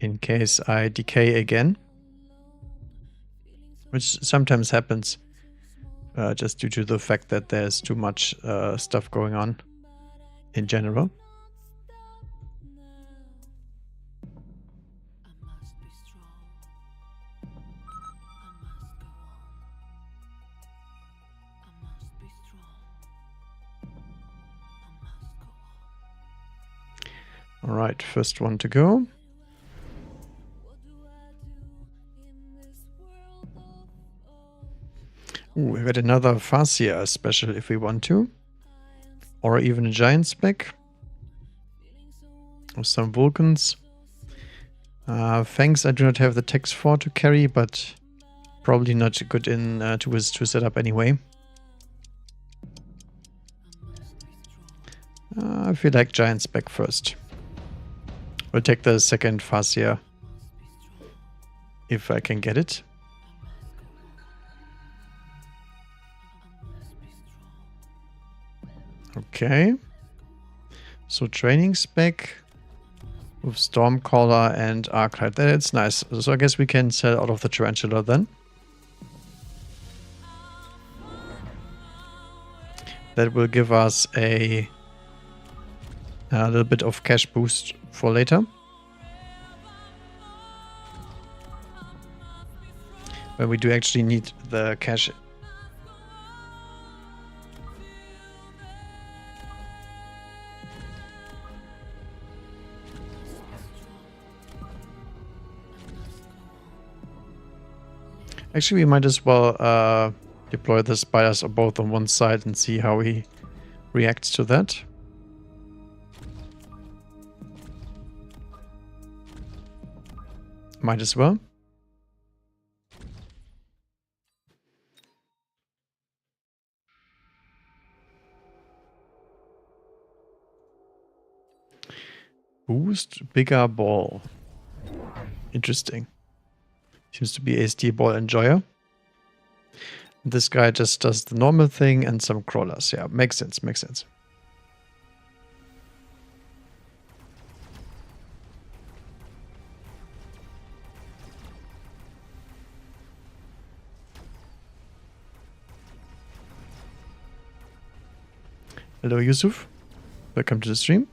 in case I decay again. Which sometimes happens just due to the fact that there's too much stuff going on in general. All right, first one to go. Ooh, we got another Farseer special if we want to. Or even a Giant Spec. Or some Vulcans. Fangs I do not have the text for to carry, but probably not good in to set up anyway. I feel like Giant Spec first. We'll take the second Farseer if I can get it. Okay. So training spec with Stormcaller and Arclight. That's nice. So I guess we can sell out of the Tarantula then. That will give us a little bit of cash boost for later. But we do actually need the cash. Actually, we might as well deploy the spiders both on one side and see how he reacts to that. Might as well. Boost bigger ball. Interesting. Seems to be a steel ball enjoyer. This guy just does the normal thing and some crawlers. Yeah, makes sense, makes sense. Hello, Yusuf. Welcome to the stream.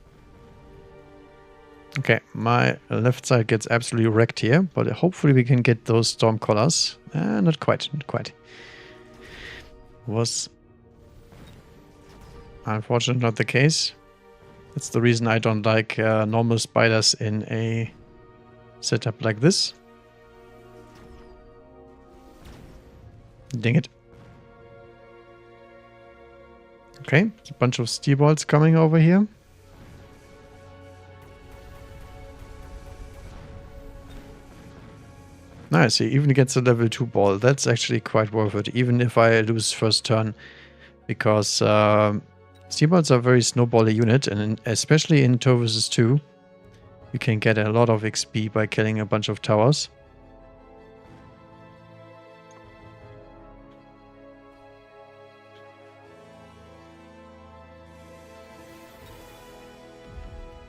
Okay, my left side gets absolutely wrecked here, but hopefully we can get those Stormcallers. Not quite, not quite. Was unfortunately not the case. That's the reason I don't like normal spiders in a setup like this. Dang it. Okay, there's a bunch of steel balls coming over here. Nice, he even gets a level 2 ball. That's actually quite worth it, even if I lose first turn. Because steel balls are a very snowbally unit, and especially in 2 vs 2, you can get a lot of XP by killing a bunch of towers.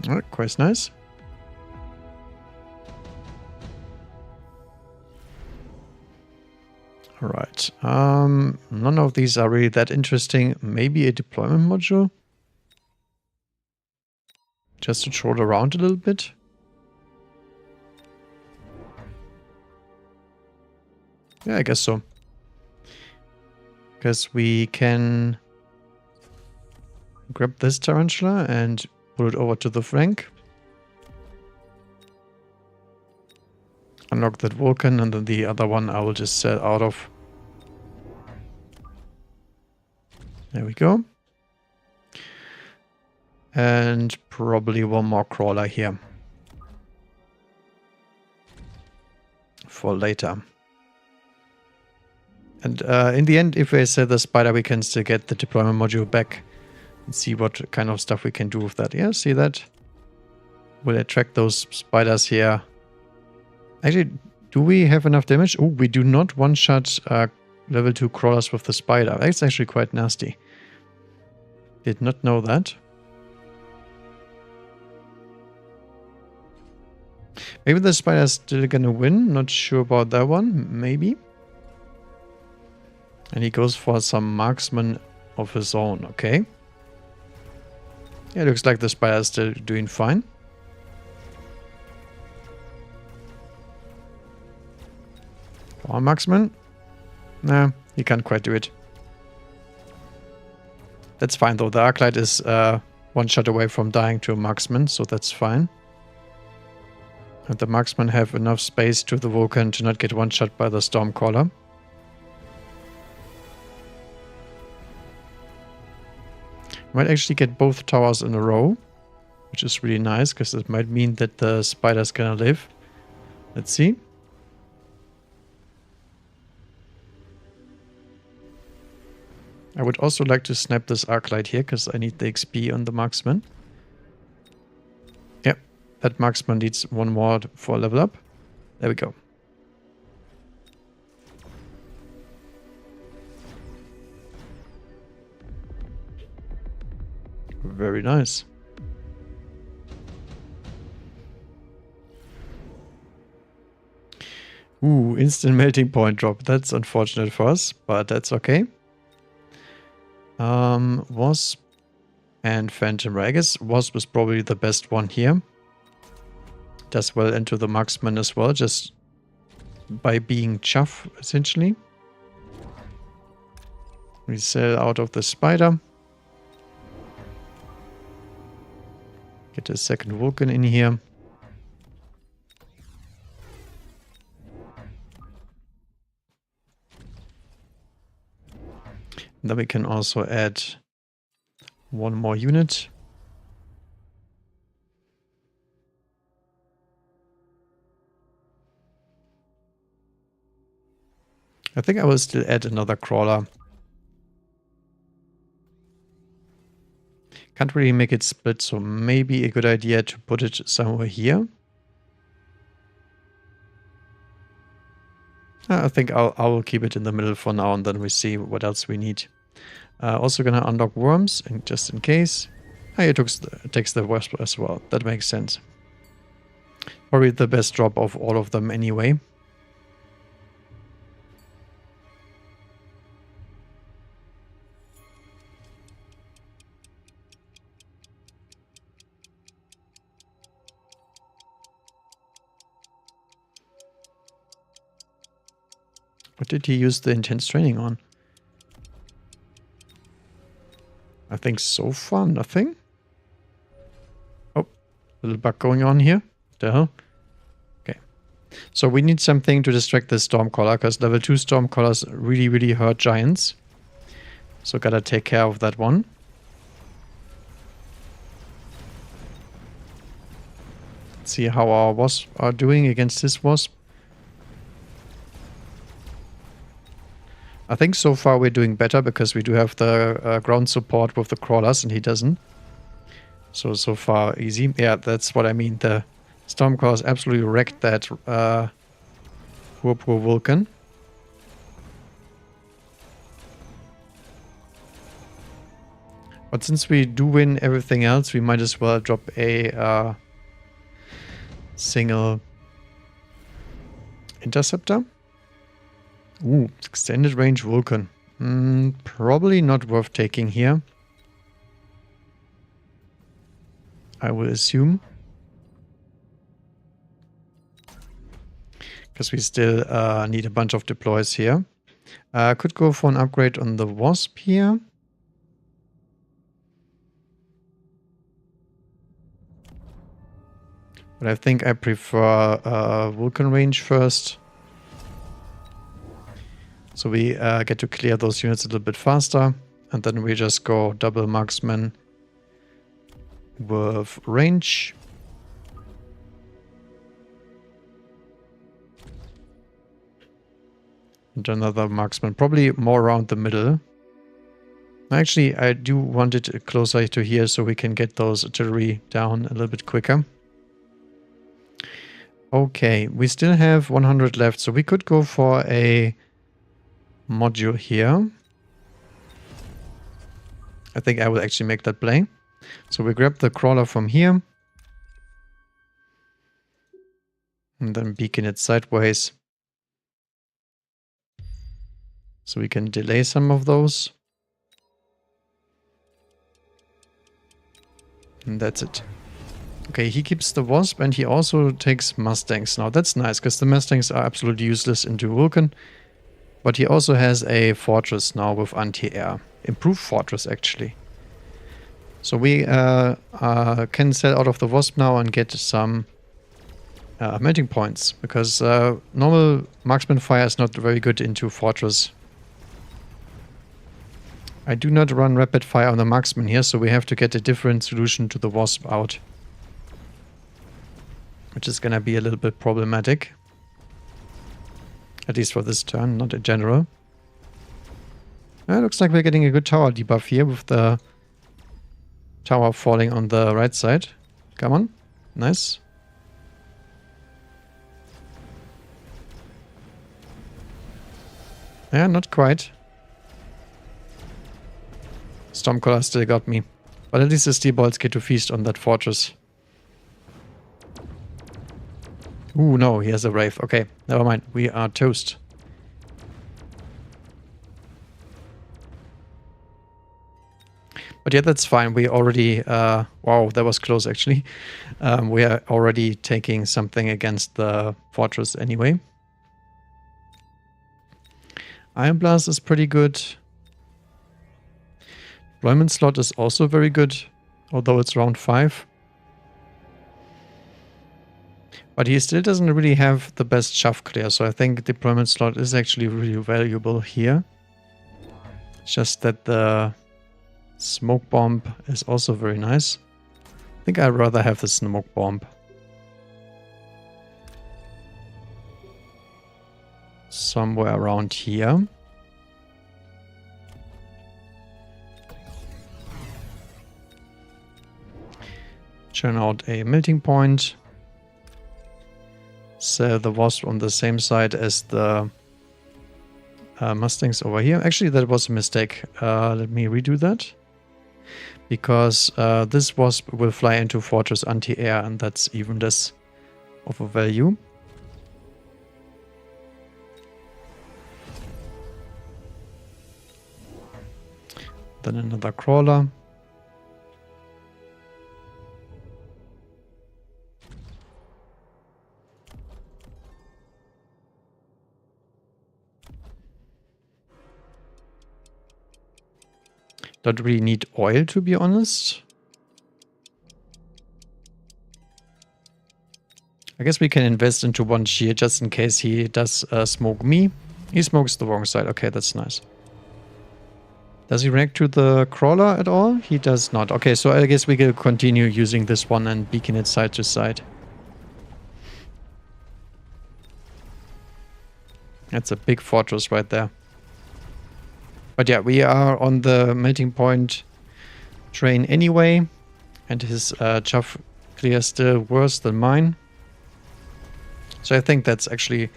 Alright, quite nice. Alright, none of these are really that interesting. Maybe a deployment module? Just to troll around a little bit? Yeah, I guess so. Because we can grab this Tarantula and pull it over to the flank. Unlock that Vulcan, and then the other one I will just sell out of. There we go. And probably one more crawler here. For later. And in the end, if we sell the spider, we can still get the deployment module back. And see what kind of stuff we can do with that. Yeah, see that? We'll attract those spiders here. Actually, do we have enough damage? Oh, we do not one-shot level 2 crawlers with the spider. That's actually quite nasty. Did not know that. Maybe the spider's still gonna win. Not sure about that one. Maybe. And he goes for some marksman of his own. Okay. Yeah, looks like the spider's still doing fine. Come on, marksman. Nah, he can't quite do it. That's fine though. The Arclight is one shot away from dying to a marksman, so that's fine. And the marksman have enough space to the Vulcan to not get one shot by the Stormcaller. Might actually get both towers in a row, which is really nice, because it might mean that the spider's gonna live. Let's see. I would also like to snap this Arclight here, because I need the XP on the marksman. Yep, that marksman needs one more for level up. There we go. Very nice. Ooh, instant melting point drop. That's unfortunate for us, but that's okay. Wasp and Phantom Ray. I guess Wasp is probably the best one here. Does well into the marksman as well, just by being chuff, essentially. We sell out of the spider. Get a second Vulcan in here. And then we can also add one more unit. I think I will still add another crawler. Can't really make it split, so maybe a good idea to put it somewhere here. I think I will keep it in the middle for now, and then we see what else we need. Also gonna unlock worms, and just in case. It takes the wasp as well. That makes sense. Probably the best drop of all of them anyway. What did he use the intense training on? I think so far nothing. Oh, little bug going on here. What the hell? Okay. So we need something to distract the Stormcaller, because level 2 Stormcallers really, really hurt giants. So gotta take care of that one. Let's see how our wasps are doing against this wasp. I think so far we're doing better, because we do have the ground support with the crawlers and he doesn't. So far easy. Yeah, that's what I mean. The Stormcallers absolutely wrecked that poor Vulcan. But since we do win everything else, we might as well drop a single interceptor. Ooh, extended range Vulcan. Probably not worth taking here, I will assume. Because we still need a bunch of deploys here. Could go for an upgrade on the Wasp here. But I think I prefer Vulcan range first. So we get to clear those units a little bit faster. And then we just go double marksman with range. And another marksman, probably more around the middle. Actually, I do want it closer to here so we can get those artillery down a little bit quicker. Okay, we still have 100 left, so we could go for a module here. I think I will actually make that play. So we grab the crawler from here. And then beacon it sideways. So we can delay some of those. And that's it. Okay, he keeps the Wasp and he also takes Mustangs. Now that's nice, because the Mustangs are absolutely useless into Vulcan. But he also has a Fortress now with anti-air. Improved Fortress, actually. So we can sell out of the Wasp now and get some melting points. Because normal Marksman Fire is not very good into Fortress. I do not run Rapid Fire on the Marksman here, so we have to get a different solution to the Wasp out. Which is gonna be a little bit problematic. At least for this turn, not in general. Looks like we're getting a good tower debuff here with the tower falling on the right side. Come on. Nice. Yeah, not quite. Stormcaller still got me. But at least the steel bolts get to feast on that fortress. Ooh, no, he has a Wraith. Okay, never mind. We are toast. But yeah, that's fine. We already... wow, that was close, actually. We are already taking something against the fortress anyway. Iron Blast is pretty good. Deployment slot is also very good, although it's round 5. But he still doesn't really have the best chaff clear, so I think deployment slot is actually really valuable here. Just that the smoke bomb is also very nice. I think I'd rather have the smoke bomb. Somewhere around here. Churn out a melting point. Sell the Wasp on the same side as the Mustangs over here. Actually, that was a mistake. Let me redo that. Because this Wasp will fly into Fortress anti-air, and that's even less of a value. Then another crawler. Don't really need oil, to be honest. I guess we can invest into one shield just in case he does smoke me. He smokes the wrong side. Okay, that's nice. Does he react to the crawler at all? He does not. Okay, so I guess we can continue using this one and beacon it side to side. That's a big fortress right there. But yeah, we are on the melting point train anyway. And his chaff clear is still worse than mine. So I think that's actually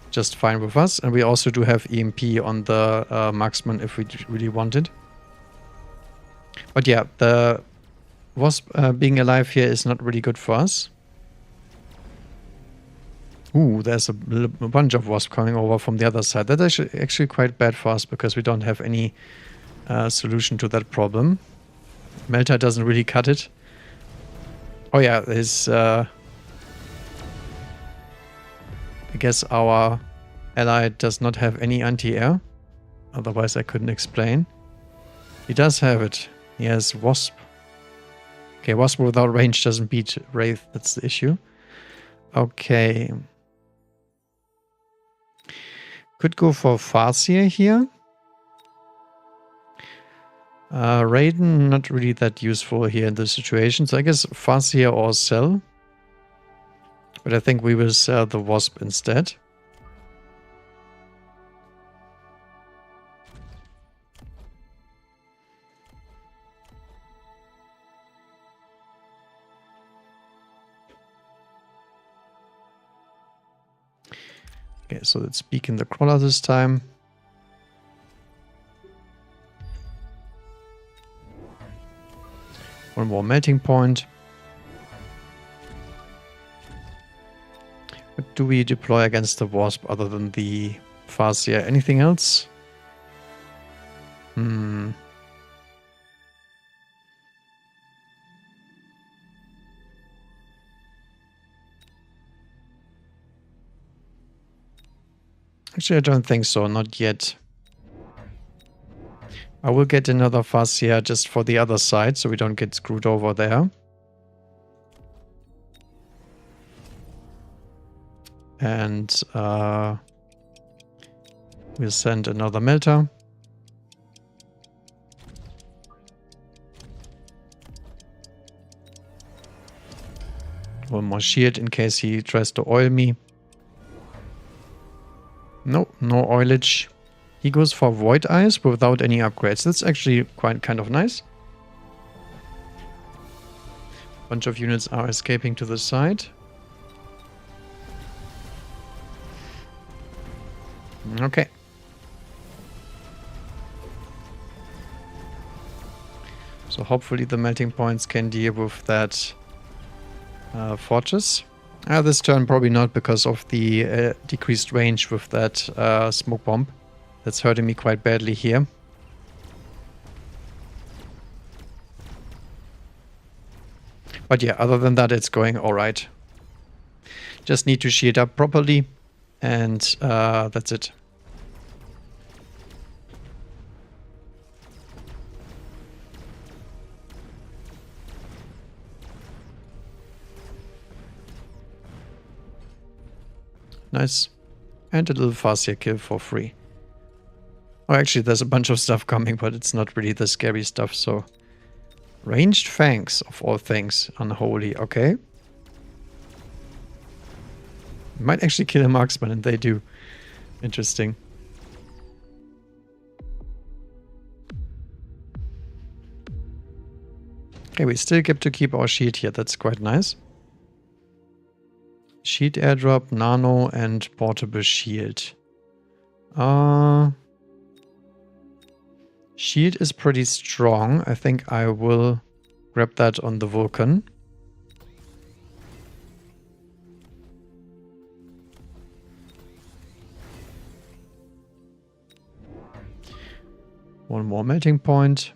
just fine with us. And we also do have EMP on the marksman if we really wanted. But yeah, the Wasp being alive here is not really good for us. Ooh, there's a bunch of Wasp coming over from the other side. That's actually quite bad for us because we don't have any solution to that problem. Melta doesn't really cut it. Oh yeah, his... I guess our ally does not have any anti-air. Otherwise I couldn't explain. He does have it. He has Wasp. Okay, Wasp without range doesn't beat Wraith. That's the issue. Okay. Could go for Farseer here. Raiden, not really that useful here in this situation. So I guess Farseer or sell. But I think we will sell the Wasp instead. Okay, so let's beacon the crawler this time. One more melting point. do we deploy against the Wasp other than the Farseer? Anything else? Actually, I don't think so. Not yet. I will get another Farseer just for the other side, so we don't get screwed over there. And we'll send another melter. One more shield in case he tries to oil me. No oilage. He goes for Void Eyes without any upgrades. That's actually quite kind of nice. Bunch of units are escaping to the side. Okay. So hopefully the melting points can deal with that fortress. This turn probably not because of the decreased range with that smoke bomb. That's hurting me quite badly here. But yeah, other than that, it's going alright. Just need to shield up properly, and that's it. Nice. And a little Farseer kill for free. Oh, actually, there's a bunch of stuff coming, but it's not really the scary stuff, so... Ranged Fangs, of all things. Unholy, okay. Might actually kill a marksman, and they do. Interesting. Okay, we still get to keep our shield here. That's quite nice. Shield airdrop, nano, and portable shield. Shield is pretty strong. I think I will grab that on the Vulcan. One more melting point.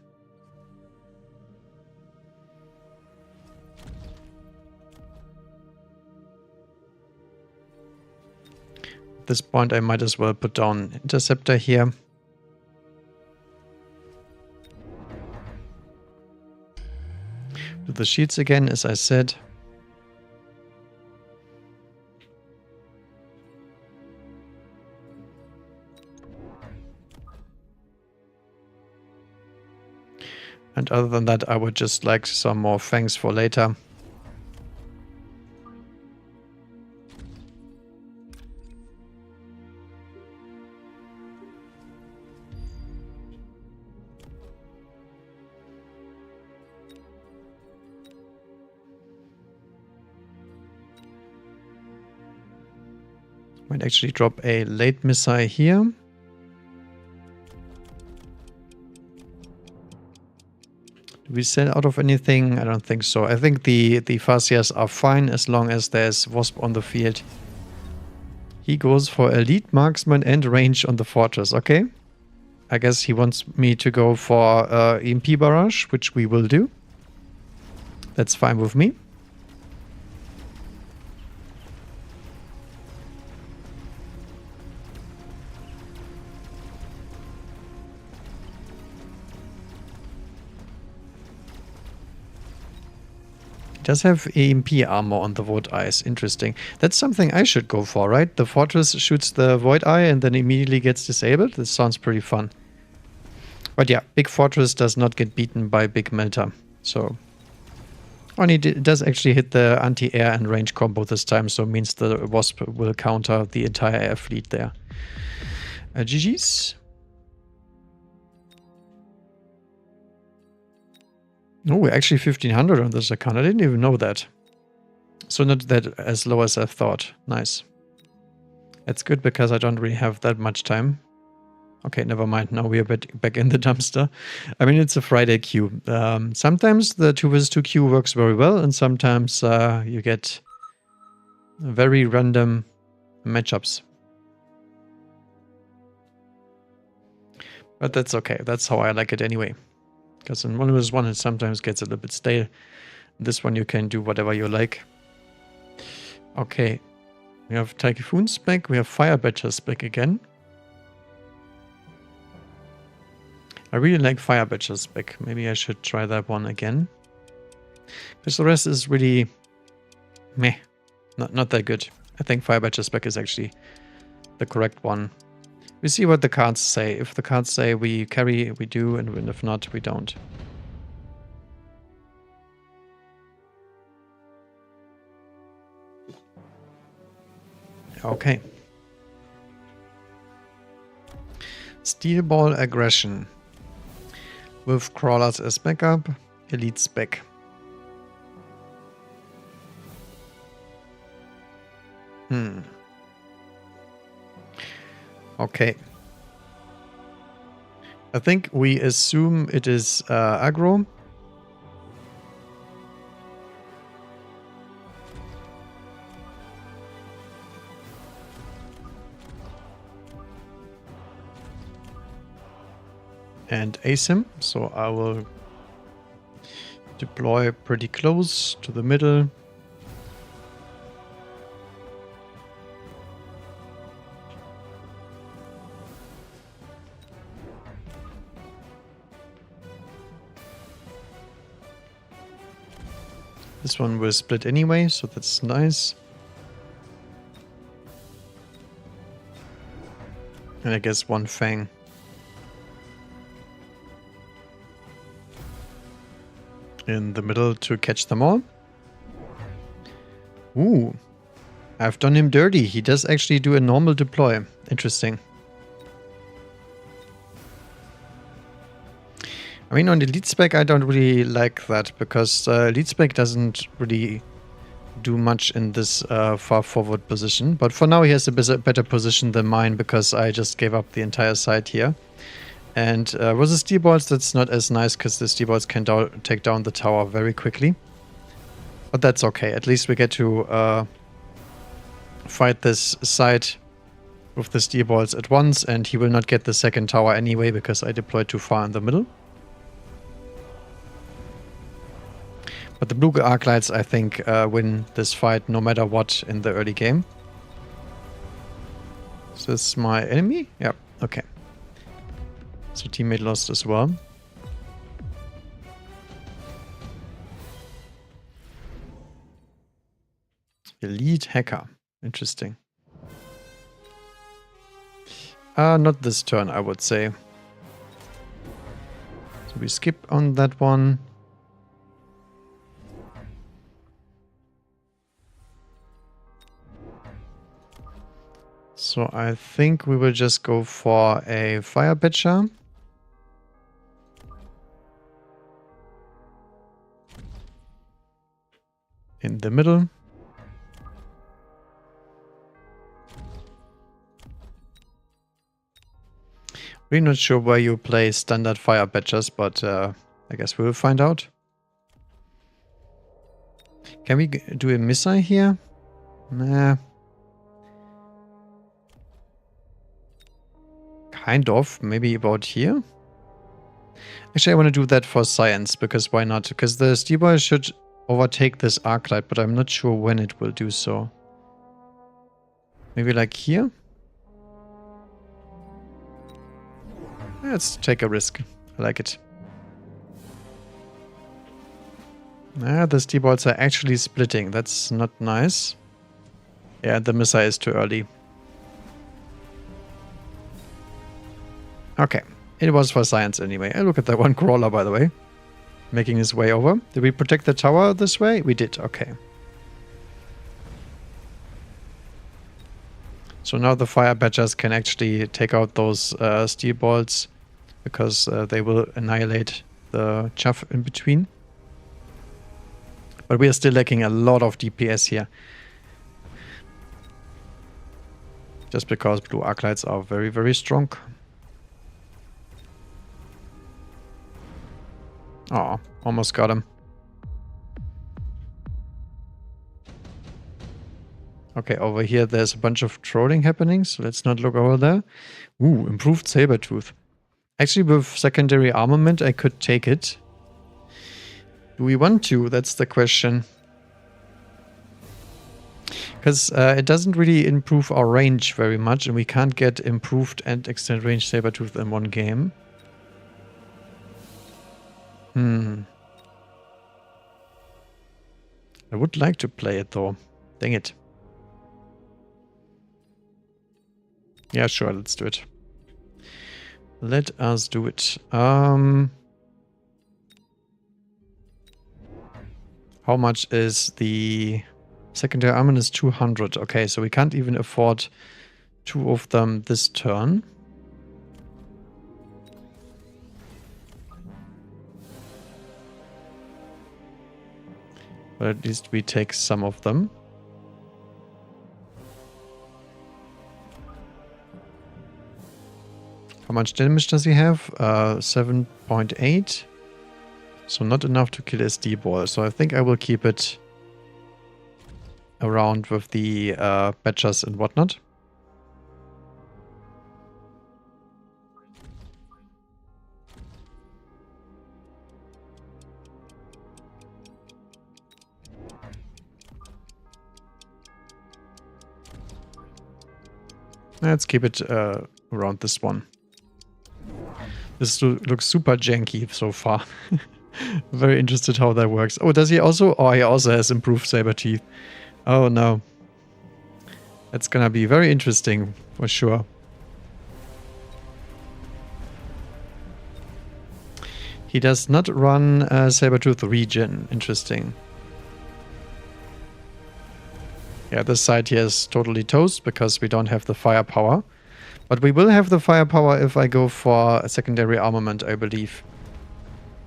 At this point, I might as well put down Interceptor here. Do the shields again, as I said. And other than that, I would just like some more fangs for later. Might actually drop a late missile here. Do we sell out of anything? I don't think so. I think the Farseers are fine as long as there's Wasp on the field. He goes for elite marksman and range on the fortress. Okay. I guess he wants me to go for EMP barrage, which we will do. That's fine with me. Does have EMP armor on the Void Eyes. Interesting. That's something I should go for, right? The fortress shoots the Void Eye and then immediately gets disabled. This sounds pretty fun. But yeah, big fortress does not get beaten by big melter. So only it does actually hit the anti-air and range combo this time, so it means the Wasp will counter the entire air fleet there. GG's. Oh, we're actually 1500 on this account. I didn't even know that. So not that as low as I thought. Nice. That's good because I don't really have that much time. Okay, never mind. Now we are back in the dumpster. I mean, it's a Friday queue. Sometimes the 2 vs 2 queue works very well, and sometimes you get very random matchups. But that's okay. That's how I like it anyway. Because in 1v1 it sometimes gets a little bit stale. This one you can do whatever you like. Okay. We have Typhoon's back. We have Fire Badger's back again. I really like Fire Badger's back. Maybe I should try that one again. Because the rest is really meh. Not that good. I think Fire Badger's back is actually the correct one. We see what the cards say. If the cards say we carry, we do, and if not, we don't. Okay. Steel Ball Aggression. With Crawlers as backup, Elite's back. Okay. I think we assume it is aggro. And asim, so I will deploy pretty close to the middle. This one will split anyway, so that's nice. And I guess one Fang. In the middle to catch them all. Ooh. I've done him dirty. He does actually do a normal deploy. Interesting. I mean, on the lead spec, I don't really like that because lead spec doesn't really do much in this far forward position. But for now, he has a better position than mine because I just gave up the entire side here. And with the steel balls, that's not as nice because the steel balls can take down the tower very quickly. But that's okay. At least we get to fight this side with the steel balls at once. And he will not get the second tower anyway because I deployed too far in the middle. But the blue Arclights, I think, win this fight no matter what in the early game. Is this my enemy? Yeah, okay. So teammate lost as well. Elite Hacker. Interesting. Not this turn, I would say. So we skip on that one. So I think we will just go for a Fire Badger. In the middle. We're not sure where you play standard Fire Badgers, but I guess we will find out. Can we do a missile here? Nah. Kind of. Maybe about here? Actually, I want to do that for science, because why not? Because the steel ball should overtake this Arclight, but I'm not sure when it will do so. Maybe like here? Let's take a risk. I like it. Ah, the steel balls are actually splitting. That's not nice. Yeah, the missile is too early. Okay, it was for science anyway. Look at that one crawler, by the way. Making his way over. Did we protect the tower this way? We did, okay. So now the Fire Badgers can actually take out those steel balls because they will annihilate the chaff in between. But we are still lacking a lot of DPS here. Just because blue Arclights are very, very strong. Oh, almost got him. Okay, over here there's a bunch of trolling happening, so let's not look over there. Ooh, improved Sabertooth. Actually, with secondary armament, I could take it. Do we want to? That's the question. Because it doesn't really improve our range very much, and we can't get improved and extended range Sabertooth in one game. I would like to play it though. Dang it. Yeah, sure, let's do it. Let us do it. How much is the secondary armament? Is 200. Okay, so we can't even afford 2 of them this turn. But at least we take some of them. How much damage does he have? 7.8. So not enough to kill SD Ball. So I think I will keep it around with the badgers and whatnot. Let's keep it around this one. This looks super janky so far. Very interested how that works. Oh, does he also? Oh, he also has improved saber teeth. Oh no. That's gonna be very interesting for sure. He does not run Sabertooth regen. Interesting. Yeah, this side here is totally toast because we don't have the firepower. But we will have the firepower if I go for a secondary armament, I believe.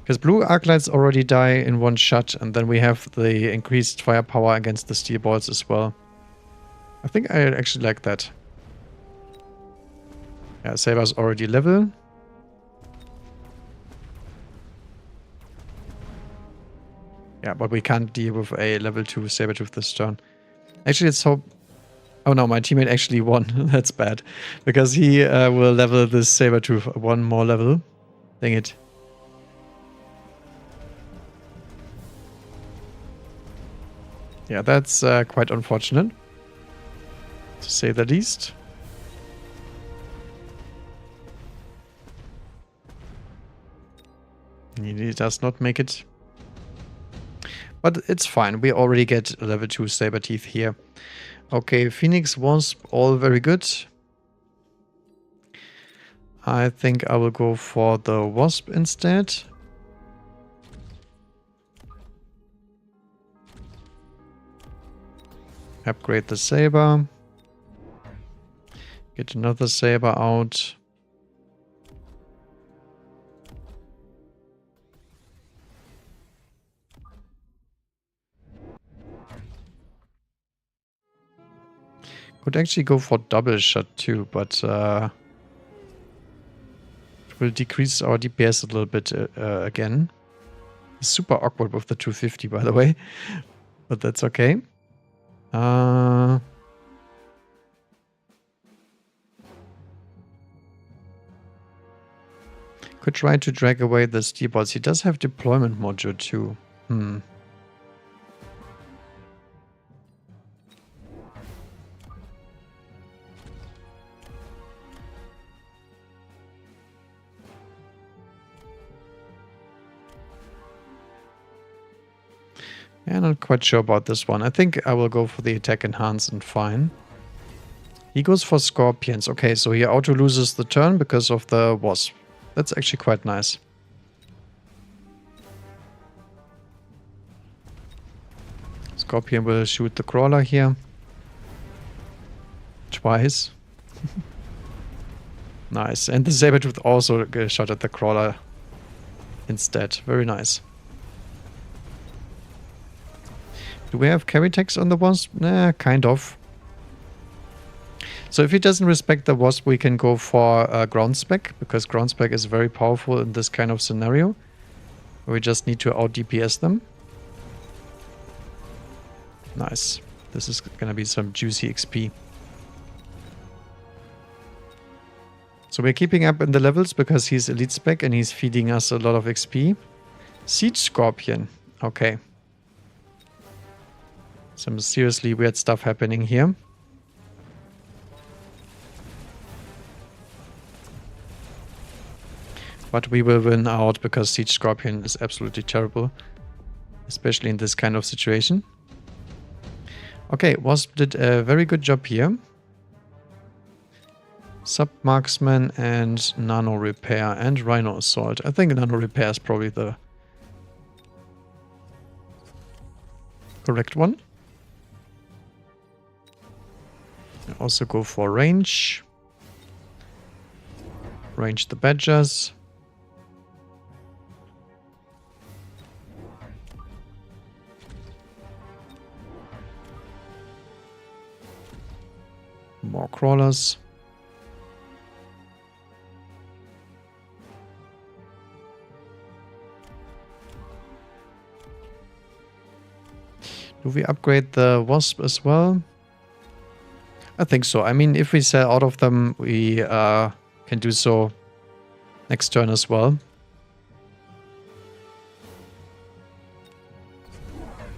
Because blue Arclights already die in one shot, and then we have the increased firepower against the steel balls as well. I think I actually like that. Yeah, Saber's already level. Yeah, but we can't deal with a level 2 Sabertooth this turn. Actually, let's hope... Oh no, my teammate actually won. That's bad. Because he will level this Sabertooth one more level. Dang it. Yeah, that's quite unfortunate. To say the least. He does not make it. But it's fine. We already get level 2 Saber Teeth here. Okay, Phoenix Wasp, all very good. I think I will go for the Wasp instead. Upgrade the Saber. Get another Saber out. Could actually go for double shot too, but it will decrease our DPS a little bit again. It's super awkward with the 250, by the way, but that's okay. Could try to drag away the steel balls. He does have deployment module too. Yeah, not quite sure about this one. I think I will go for the attack enhance and fine. He goes for scorpions. Okay, so he auto loses the turn because of the wasp. That's actually quite nice. Scorpion will shoot the crawler here. Twice. Nice. And the Sabertooth also shot at the crawler instead. Very nice. Do we have carry text on the wasp? Nah, kind of. So if he doesn't respect the wasp, we can go for ground spec, because ground spec is very powerful in this kind of scenario. We just need to out DPS them. Nice. This is gonna be some juicy XP. So we're keeping up in the levels because he's elite spec and he's feeding us a lot of XP. Siege Scorpion. Okay. Some seriously weird stuff happening here. But we will win out because Siege Scorpion is absolutely terrible. Especially in this kind of situation. Okay, Wasp did a very good job here. Sub-Marksman and Nano Repair and Rhino Assault. I think Nano Repair is probably the correct one. I also go for range. Range the Badgers. More crawlers. Do we upgrade the Wasp as well? I think so. I mean, if we sell out of them, we can do so next turn as well.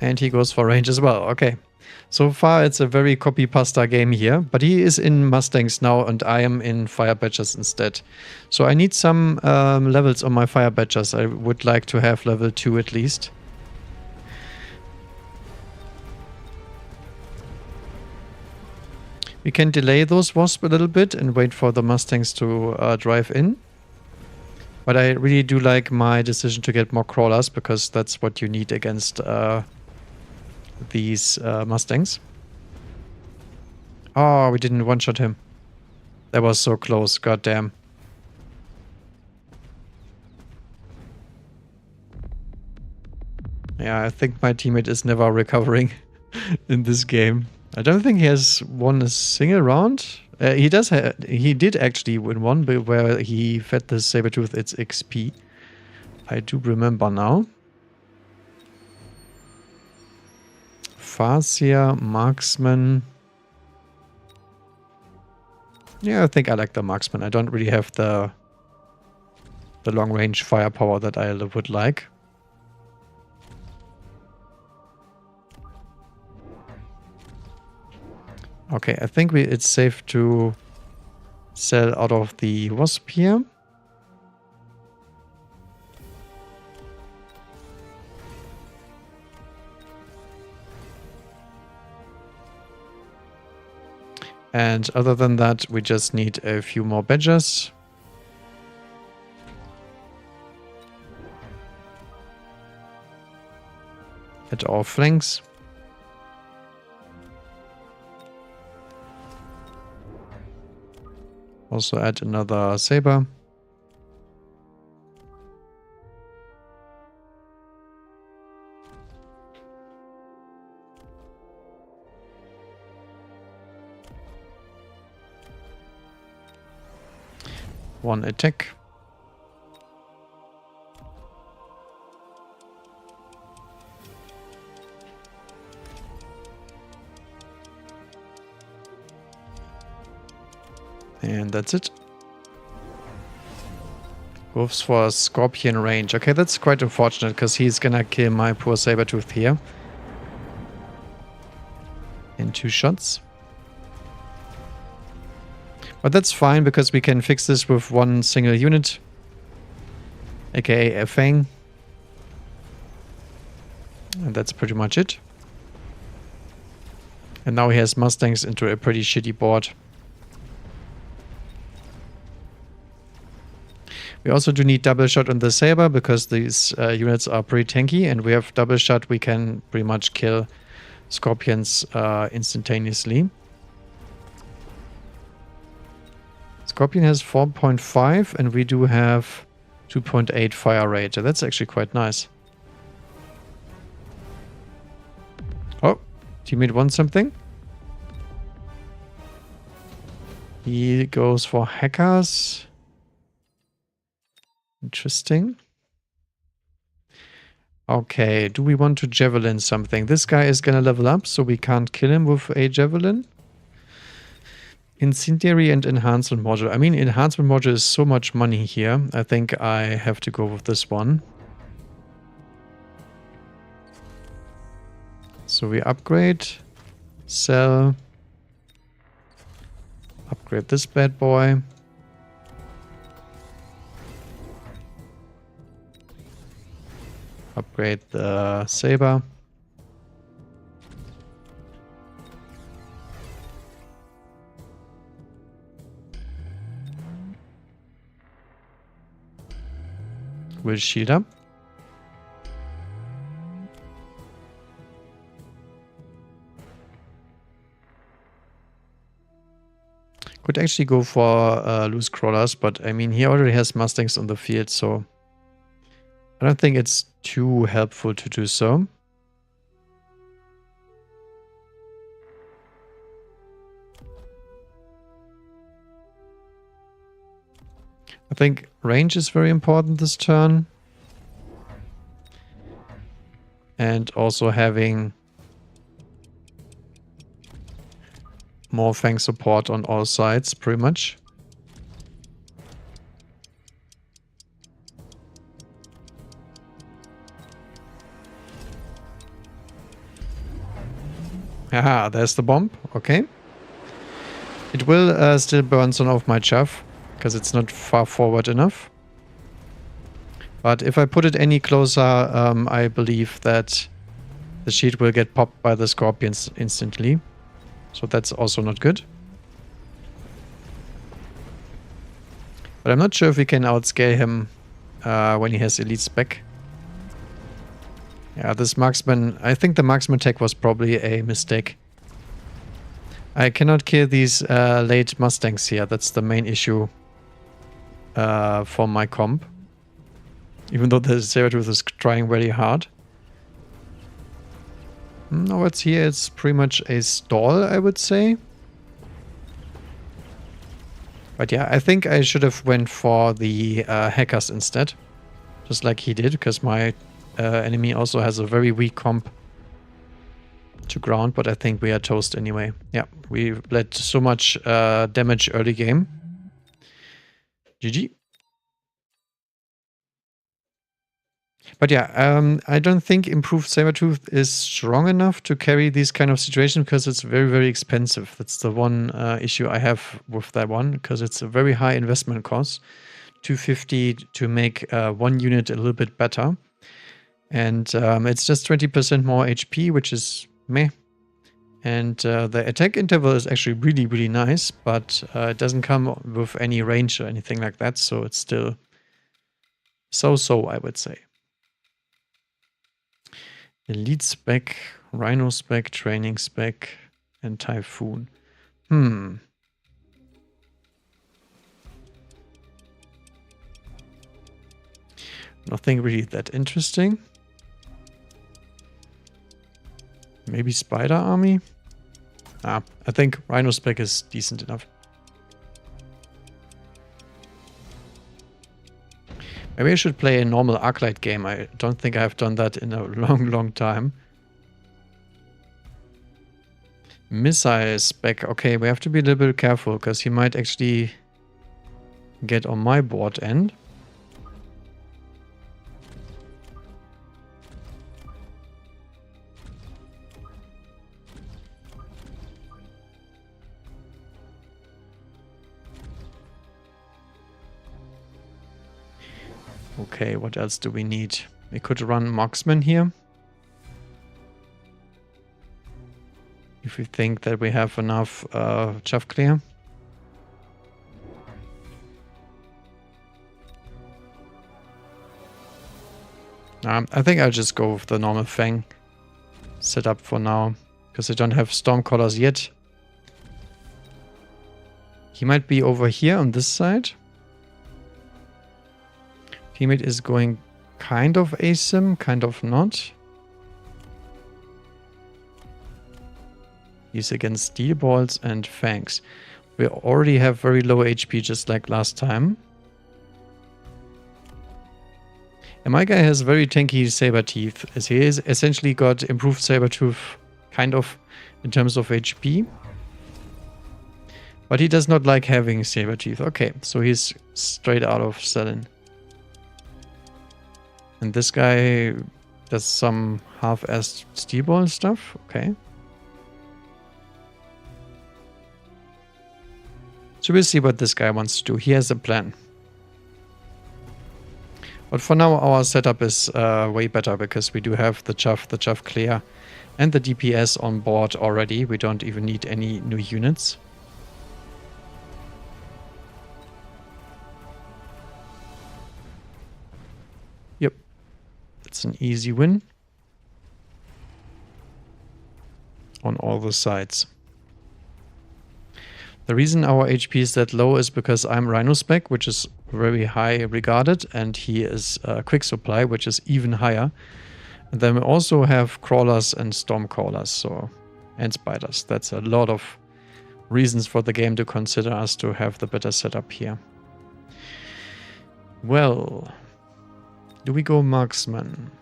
And he goes for range as well. Okay. So far, it's a very copy-pasta game here. But he is in Mustangs now, and I am in Fire Badgers instead. So I need some levels on my Fire Badgers. I would like to have level 2 at least. We can delay those Wasps a little bit and wait for the Mustangs to drive in. But I really do like my decision to get more crawlers, because that's what you need against these Mustangs. Oh, we didn't one-shot him. That was so close, goddamn. Yeah, I think my teammate is never recovering in this game. I don't think he has won a single round. He did actually win one, but where he fed the Sabertooth its XP. I do remember now. Farseer, Marksman. Yeah, I think I like the Marksman. I don't really have the long-range firepower that I would like. Okay, I think it's safe to sell out of the Wasp here. And other than that, we just need a few more Badgers. At our flanks. Also add another Saber. One attack. And that's it. Goes for Scorpion range. Okay, that's quite unfortunate, because he's gonna kill my poor Sabertooth here. In 2 shots. But that's fine, because we can fix this with one single unit. AKA a Fang. And that's pretty much it. And now he has Mustangs into a pretty shitty board. We also do need double shot on the Saber, because these units are pretty tanky, and we have double shot, we can pretty much kill Scorpions instantaneously. Scorpion has 4.5 and we do have 2.8 fire rate. That's actually quite nice. Oh, teammate wants something. He goes for hackers. Interesting. Okay, do we want to javelin something? This guy is gonna level up, so we can't kill him with a javelin. Incendiary and enhancement module. I mean, enhancement module is so much money here. I think I have to go with this one. So we upgrade, sell, upgrade this bad boy. Upgrade the saber. We'll shield up. Could actually go for loose crawlers, but I mean, he already has Mustangs on the field, so I don't think it's too helpful to do so. I think range is very important this turn. And also having more Fang support on all sides, pretty much. Haha, there's the bomb. Okay. It will still burn some of my chaff, because it's not far forward enough. But if I put it any closer, I believe that the shield will get popped by the scorpions instantly. So that's also not good. But I'm not sure if we can outscale him when he has elite spec. Yeah, this marksman, I think the marksman tech was probably a mistake. I cannot kill these late Mustangs here. That's the main issue for my comp. Even though the Sabertooth is trying very hard. No, what's here? It's pretty much a stall, I would say. But yeah, I think I should have went for the hackers instead. Just like he did, because my enemy also has a very weak comp to ground, but I think we are toast anyway. Yeah, we bled so much damage early game. GG. But yeah, I don't think improved Sabertooth is strong enough to carry these kind of situations because it's very, very expensive. That's the one issue I have with that one, because it's a very high investment cost. 250 to make one unit a little bit better. And it's just 20% more HP, which is meh. And the attack interval is actually really, really nice, but it doesn't come with any range or anything like that, so it's still so-so, I would say. Elite spec, Rhino spec, training spec, and Typhoon. Nothing really that interesting. Maybe Spider Army? I think Rhino spec is decent enough. Maybe I should play a normal Arclight game. I don't think I've done that in a long, long time. Missile spec. Okay, we have to be a little bit careful because he might actually get on my board end. Okay, what else do we need? We could run Marksman here. If we think that we have enough chaff clear. I think I'll just go with the normal Fang setup for now, because I don't have Stormcallers yet. He might be over here on this side. Teammate is going kind of asim, kind of not. He's against Steel Balls and Fangs. We already have very low HP just like last time. And my guy has very tanky saber teeth, as he is essentially got improved saber tooth kind of in terms of HP. But he does not like having saber teeth. Okay, so he's straight out of Selin. And this guy does some half-assed steel ball stuff. Okay. So we'll see what this guy wants to do. He has a plan. But for now, our setup is way better because we do have the Chaff clear, and the DPS on board already. We don't even need any new units. Yep. It's an easy win. On all the sides. The reason our HP is that low is because I'm Rhino Spec, which is very high regarded, and he is Quick Supply, which is even higher. And then we also have Crawlers and Stormcallers, so, and Spiders. That's a lot of reasons for the game to consider us to have the better setup here. Well, do we go Marksman?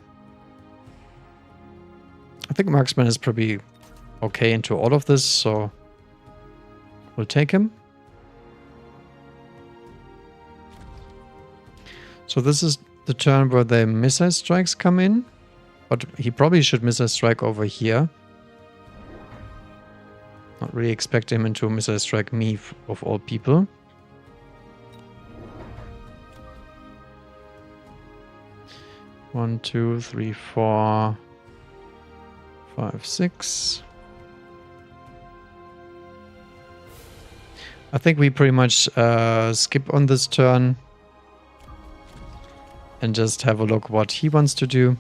I think Marksman is probably okay into all of this, so we'll take him. So this is the turn where the missile strikes come in, but he probably should missile strike over here. Not really expect him to missile strike me of all people. One, two, three, 4, 5, 6. I think we pretty much skip on this turn and just have a look what he wants to do.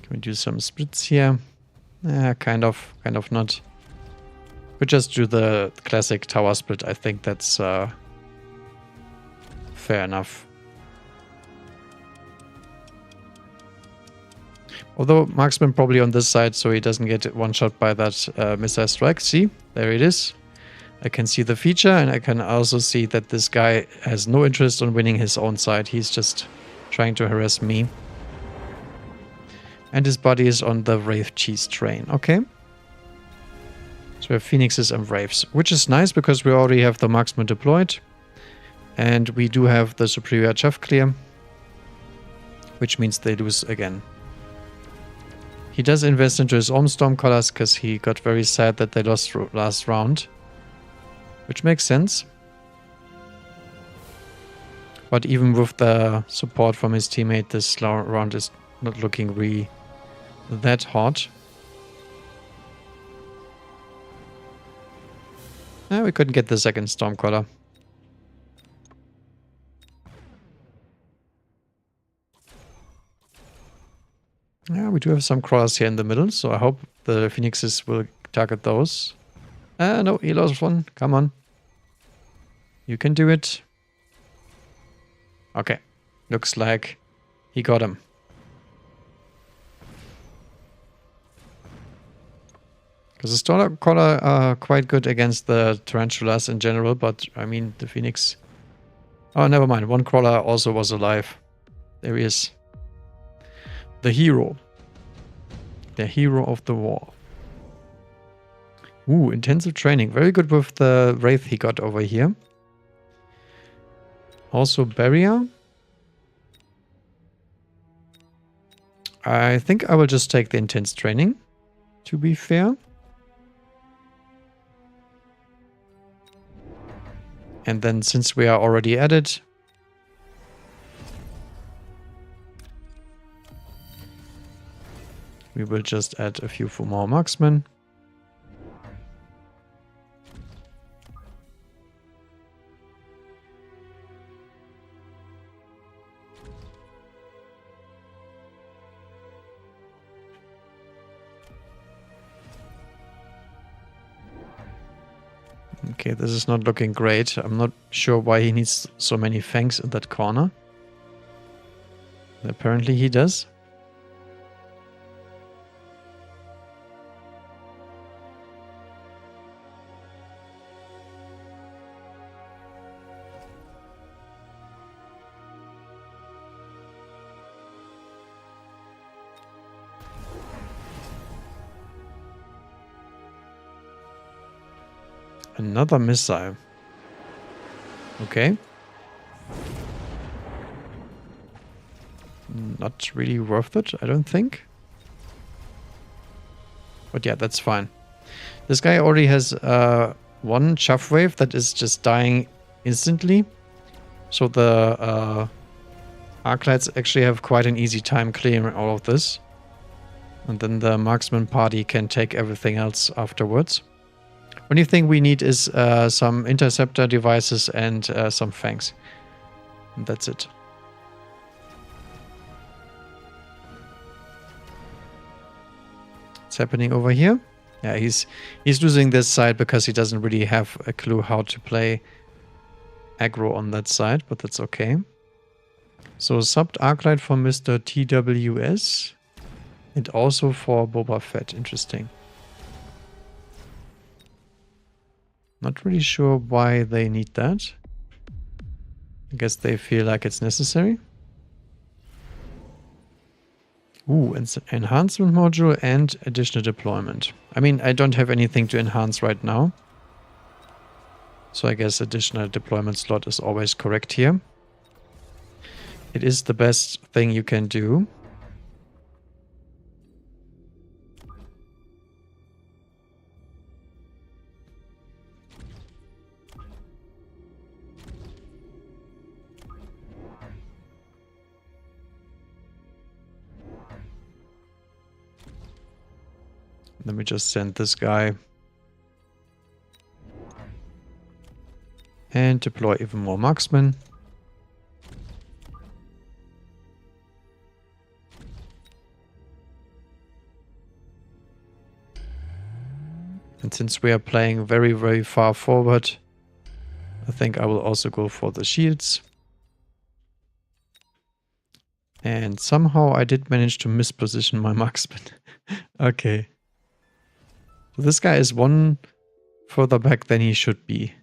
Can we do some splits here? Kind of not. We just do the classic tower split. I think that's fair enough. Although Marksman probably on this side, so he doesn't get one shot by that missile strike. See, there it is. I can see the feature, and I can also see that this guy has no interest on winning his own side. He's just trying to harass me. And his body is on the Wraith cheese train. Okay. So we have Phoenixes and Wraiths, which is nice because we already have the Marksman deployed. And we do have the Superior Chaff clear, which means they lose again. He does invest into his own Stormcallers because he got very sad that they lost last round, which makes sense. But even with the support from his teammate, this round is not looking really that hot. We couldn't get the second Stormcaller. Yeah, we do have some crawlers here in the middle, so I hope the Phoenixes will target those. No, he lost one. Come on. You can do it. Okay. Looks like he got him. Because the Stormcaller are quite good against the Tarantulas in general, but I mean, the Phoenix... Oh, never mind. One crawler also was alive. There he is. The hero. The hero of the war. Ooh, intensive training. Very good with the Wraith he got over here. Also barrier. I think I will just take the intense training, to be fair. And then since we are already at it, we will just add a few more marksmen. Okay, this is not looking great. I'm not sure why he needs so many fangs in that corner. Apparently he does. Another missile. Okay. Not really worth it, I don't think. But yeah, that's fine. This guy already has one chaff wave that is just dying instantly. So the Arclights actually have quite an easy time clearing all of this. And then the marksman party can take everything else afterwards. Only thing we need is some interceptor devices and some fangs. And that's it. What's happening over here? Yeah, he's losing this side because he doesn't really have a clue how to play aggro on that side, but that's okay. So subbed Arclight for Mr. TWS and also for Boba Fett. Interesting. Not really sure why they need that. I guess they feel like it's necessary. Ooh, enhancement module and additional deployment. I mean, I don't have anything to enhance right now. So I guess additional deployment slot is always correct here. It is the best thing you can do. Let me just send this guy. And deploy even more marksmen. And since we are playing very, very far forward, I think I will also go for the shields. And somehow I did manage to misposition my marksman. Okay. So this guy is one further back than he should be.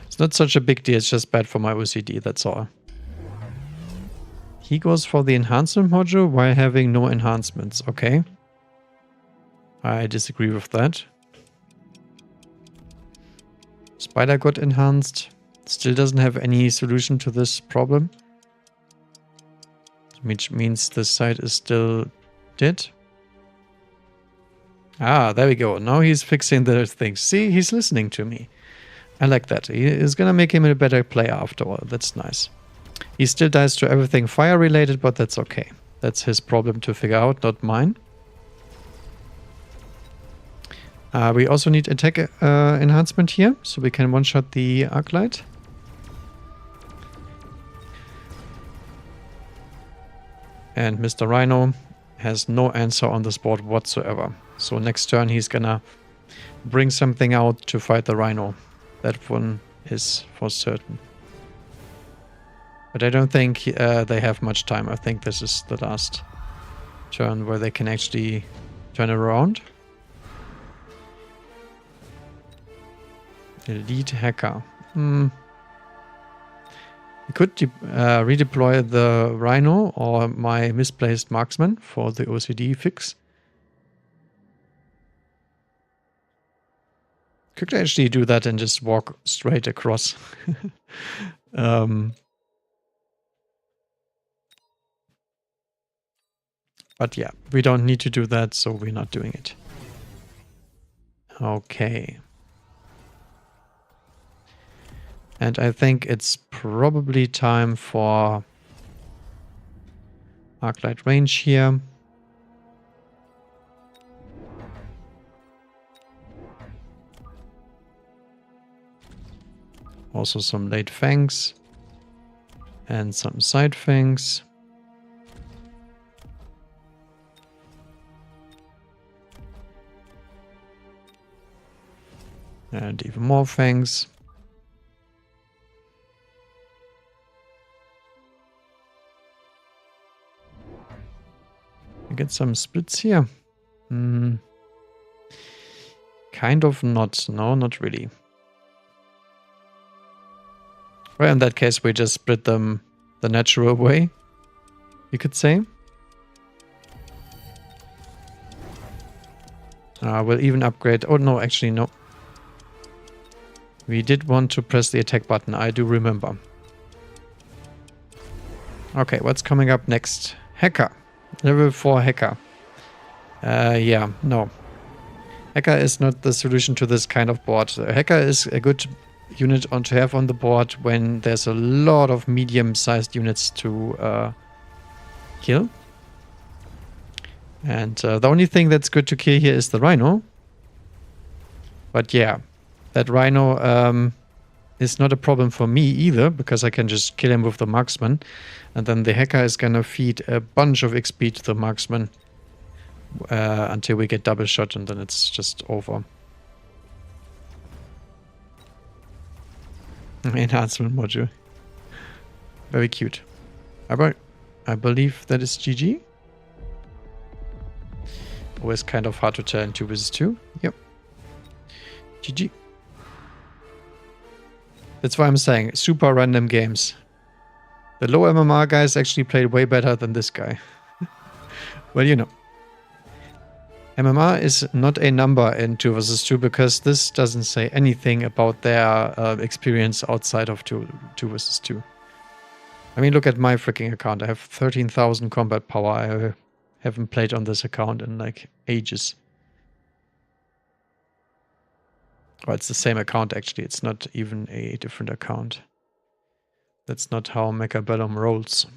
It's not such a big deal, it's just bad for my OCD, that's all. He goes for the enhancement module while having no enhancements. Okay. I disagree with that. Spider got enhanced. Still doesn't have any solution to this problem. Which means this side is still dead. Ah, there we go. Now he's fixing the things. See, he's listening to me. I like that. He is gonna make him a better player after all. That's nice. He still dies to everything fire related, but that's okay. That's his problem to figure out, not mine. We also need attack enhancement here, so we can one-shot the Arclight. And Mr. Rhino has no answer on this board whatsoever. So next turn he's gonna bring something out to fight the Rhino. That one is for certain. But I don't think they have much time. I think this is the last turn where they can actually turn it around. Elite hacker. We could redeploy the Rhino or my misplaced marksman for the OCD fix. Could actually do that and just walk straight across. But yeah, we don't need to do that, so we're not doing it. Okay. And I think it's probably time for Arclight range here. Also some late fangs. And some side fangs. And even more fangs. Get some splits here. Kind of not. No, not really. Well, in that case, we just split them the natural way, you could say. We'll even upgrade. Oh, no, actually, no. We did want to press the attack button. I do remember. Okay, what's coming up next? Hacker. Level 4 Hacker. Yeah, no. Hacker is not the solution to this kind of board. Hacker is a good unit to have on the board when there's a lot of medium-sized units to kill. And the only thing that's good to kill here is the Rhino. But yeah, that Rhino is not a problem for me either, because I can just kill him with the Marksman. And then the Hacker is gonna feed a bunch of XP to the Marksman until we get double shot, and then it's just over. Enhancement module. Very cute. I believe that is GG. Always kind of hard to tell in 2 vs 2. Yep. GG. That's why I'm saying super random games. The low MMR guys actually played way better than this guy. Well, you know. MMR is not a number in 2 vs 2 because this doesn't say anything about their experience outside of 2 vs 2. I mean, look at my freaking account. I have 13,000 combat power. I haven't played on this account in like ages. Oh, it's the same account actually. It's not even a different account. That's not how Mechabellum rolls.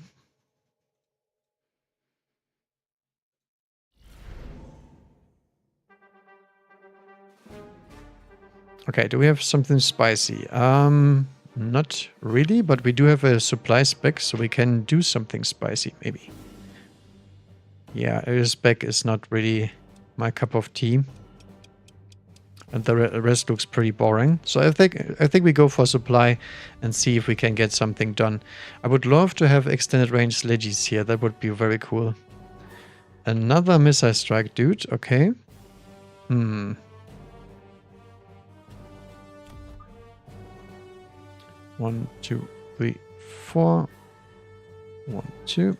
Okay, do we have something spicy? Not really, but we do have a supply spec, so we can do something spicy, maybe. Yeah, area spec is not really my cup of tea. And the rest looks pretty boring. So I think we go for supply and see if we can get something done. I would love to have extended range sledgies here. That would be very cool. Another missile strike, dude. Okay. 1, 2, 3, 4. 1, 2.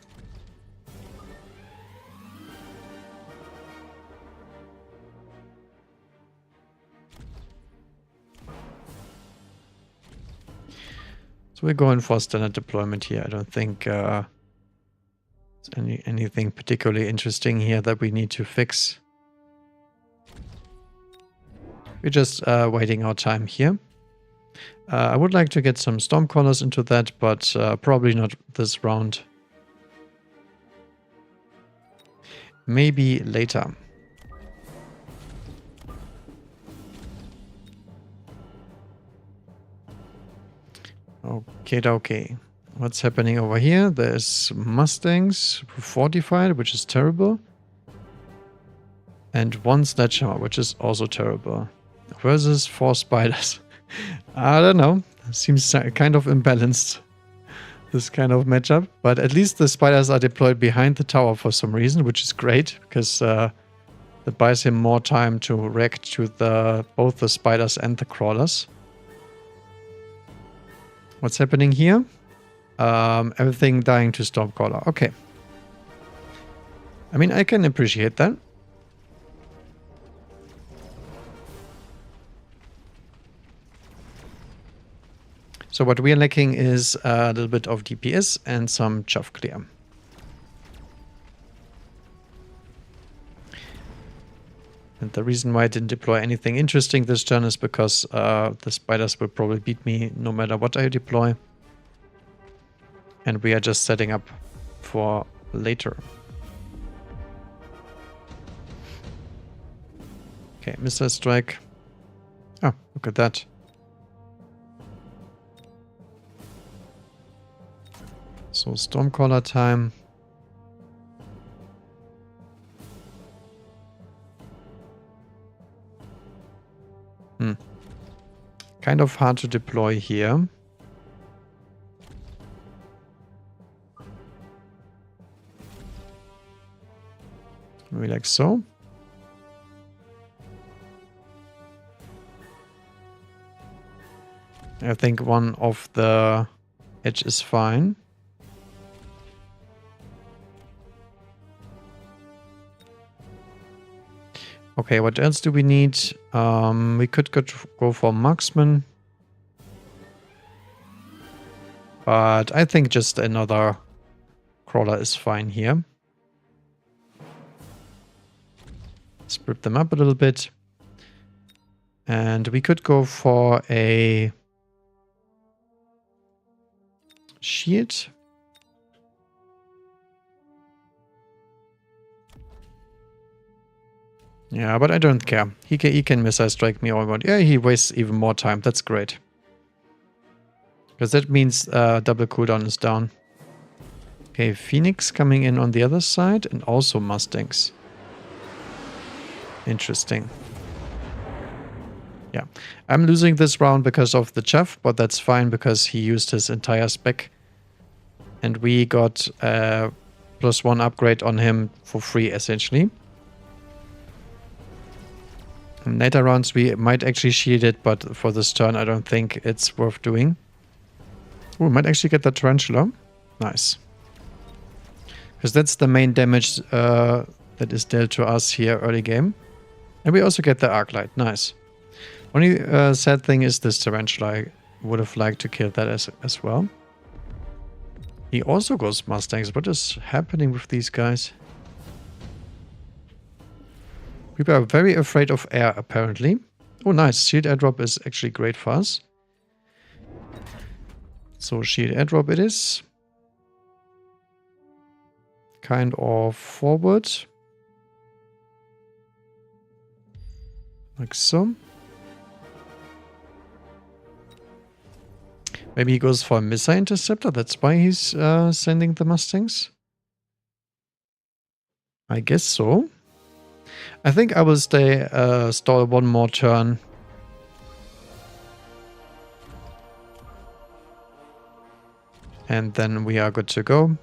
So we're going for standard deployment here. I don't think there's anything particularly interesting here that we need to fix. We're just waiting our time here. I would like to get some Stormcallers into that, but probably not this round. Maybe later. Okay. What's happening over here? There's Mustangs fortified, which is terrible. And 1 Sledgehammer, which is also terrible. Versus 4 Spiders. I don't know. Seems kind of imbalanced, this kind of matchup. But at least the Spiders are deployed behind the tower for some reason, which is great, because that buys him more time to react to both the Spiders and the Crawlers. What's happening here? Everything dying to Stormcaller. Okay. I mean, I can appreciate that. So what we are lacking is a little bit of DPS and some chuff clear. And the reason why I didn't deploy anything interesting this turn is because the Spiders will probably beat me no matter what I deploy. And we are just setting up for later. Okay, missile strike. Oh, look at that. So Stormcaller time. Kind of hard to deploy here. Maybe like so. I think one of the edge is fine. Okay, what else do we need? We could go for marksman. But I think just another crawler is fine here. Split them up a little bit. And we could go for a shield. Yeah, but I don't care. He can missile strike me all he wants. Yeah, he wastes even more time. That's great. Because that means double cooldown is down. Okay, Phoenix coming in on the other side and also Mustangs. Interesting. Yeah, I'm losing this round because of the Chaff, but that's fine because he used his entire spec. And we got +1 upgrade on him for free, essentially. In later rounds, we might actually shield it, but for this turn, I don't think it's worth doing. Oh, we might actually get the Tarantula. Nice. Because that's the main damage that is dealt to us here early game. And we also get the Arclight. Nice. Only sad thing is this Tarantula. I would have liked to kill that as well. He also goes Mustangs. What is happening with these guys? People are very afraid of air, apparently. Oh, nice. Shield airdrop is actually great for us. So, shield airdrop it is. Kind of forward. Like so. Maybe he goes for a missile interceptor. That's why he's sending the Mustangs. I guess so. I think I will stall one more turn. And then we are good to go.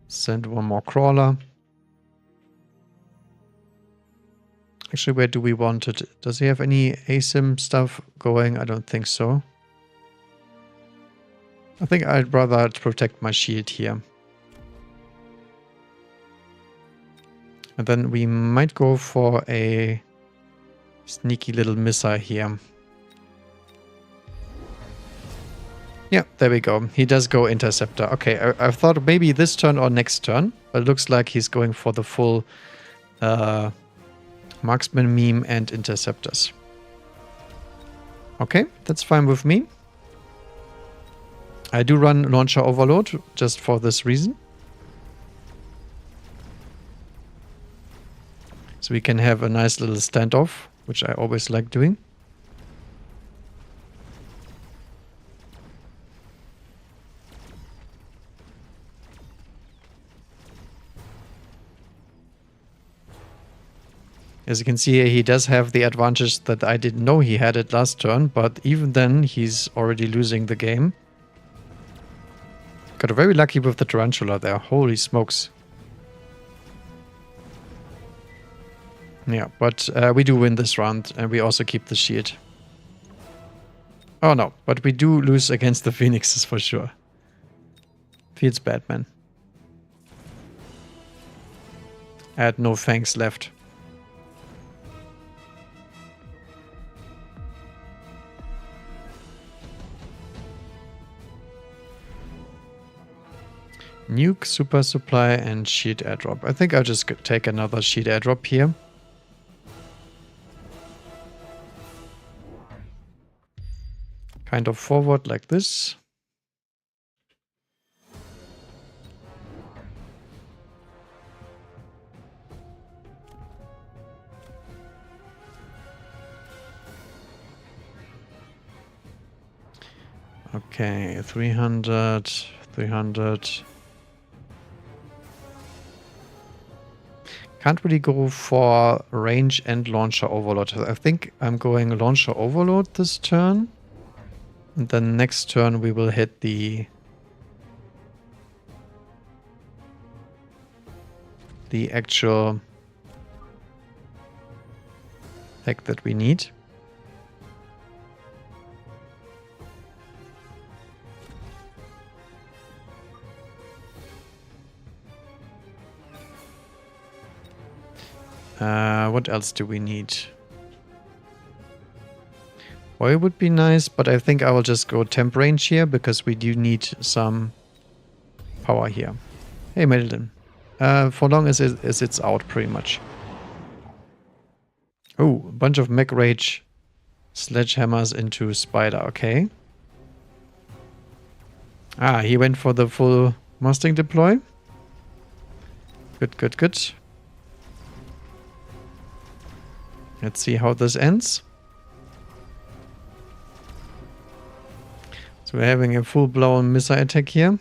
Send one more crawler. Actually, where do we want it? Does he have any ASIM stuff going? I don't think so. I think I'd rather protect my shield here. And then we might go for a sneaky little missile here. Yeah, there we go. He does go interceptor. Okay, I thought maybe this turn or next turn. But it looks like he's going for the full marksman meme and interceptors. Okay, that's fine with me. I do run launcher overload just for this reason. So we can have a nice little standoff, which I always like doing. As you can see here, he does have the advantage that I didn't know he had it last turn, but even then he's already losing the game. Got very lucky with the Tarantula there. Holy smokes. Yeah, but we do win this round and we also keep the shield. Oh no, but we do lose against the Phoenixes for sure. Feels bad, man. I had no fangs left. Nuke, super supply, and shield airdrop. I think I'll just take another shield airdrop here. Kind of forward like this. Okay, 300, 300. Can't really go for range and launcher overload. I think I'm going launcher overload this turn. And then next turn we will hit the actual tech that we need. What else do we need? Oil would be nice, but I think I will just go temp range here because we do need some power here. Hey, Madeline. For long as it's out, pretty much. Oh, a bunch of mech rage sledgehammers into Spider. Okay. Ah, he went for the full Mustang deploy. Good, good, good. Let's see how this ends. So we're having a full-blown missile attack here.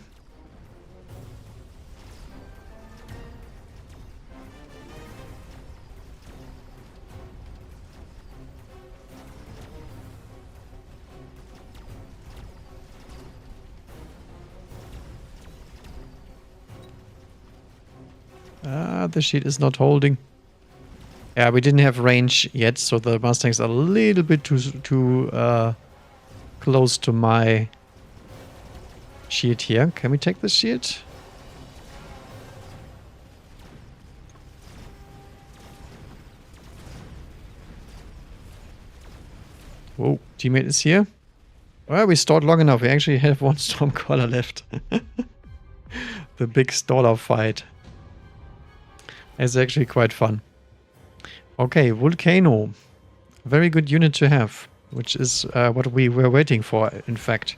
The sheet is not holding. Yeah, we didn't have range yet, so the Mustangs are a little bit too close to my shield here. Can we take the shield? Whoa, teammate is here. Well, we stalled long enough. We actually have one Stormcaller left. The big staller fight. It's actually quite fun. Okay, Volcano. Very good unit to have, which is what we were waiting for, in fact.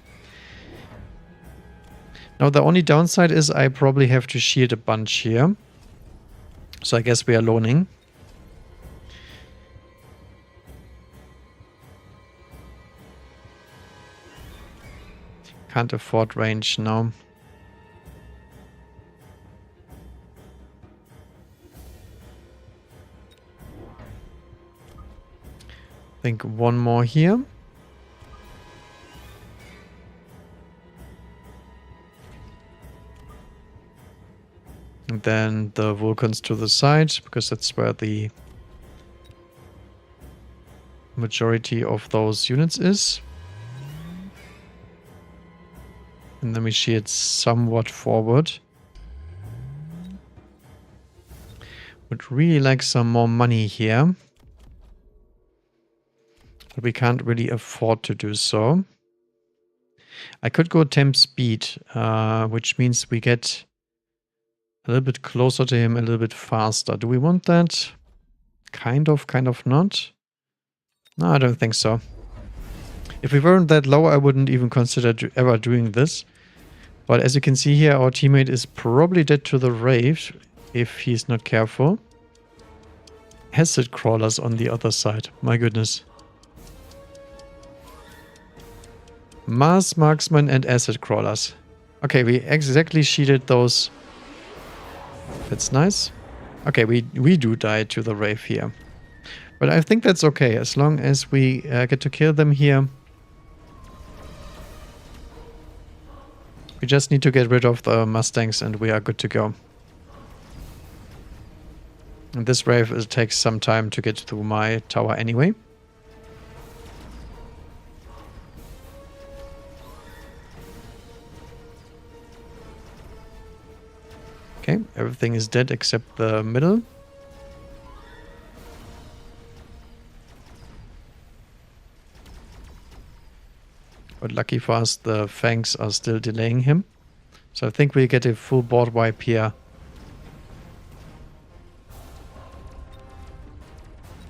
Now, the only downside is I probably have to shield a bunch here. So I guess we are loaning. Can't afford range now. I think one more here. And then the Vulcans to the side, because that's where the majority of those units is. And then we shield somewhat forward. Would really like some more money here. But we can't really afford to do so. I could go temp speed, which means we get a little bit closer to him, a little bit faster. Do we want that? Kind of not. No, I don't think so. If we weren't that low, I wouldn't even consider ever doing this. But as you can see here, our teammate is probably dead to the Wraith if he's not careful. Acid crawlers on the other side. My goodness. Mars marksman and acid crawlers. Okay, we exactly shielded those. That's nice. Okay, we do die to the Wraith here. But I think that's okay, as long as we get to kill them here. We just need to get rid of the Mustangs and we are good to go. And this Wraith takes some time to get through my tower anyway. Okay, everything is dead except the middle. But lucky for us, the Fangs are still delaying him. So I think we get a full board wipe here.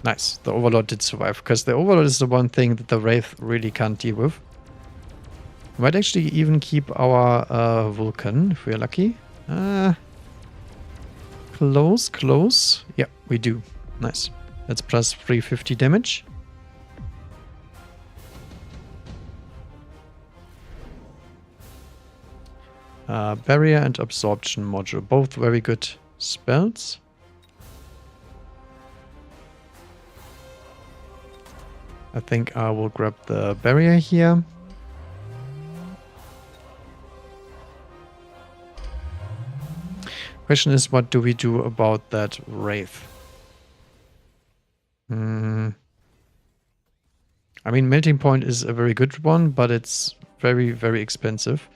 Nice, the Overlord did survive, because the Overlord is the one thing that the Wraith really can't deal with. We might actually even keep our Vulcan, if we're lucky. Close. Yeah, we do. Nice. That's plus 350 damage. Barrier and Absorption Module. Both very good spells. I think I will grab the Barrier here. Question is, what do we do about that Wraith? I mean, Melting Point is a very good one, but it's very, very expensive.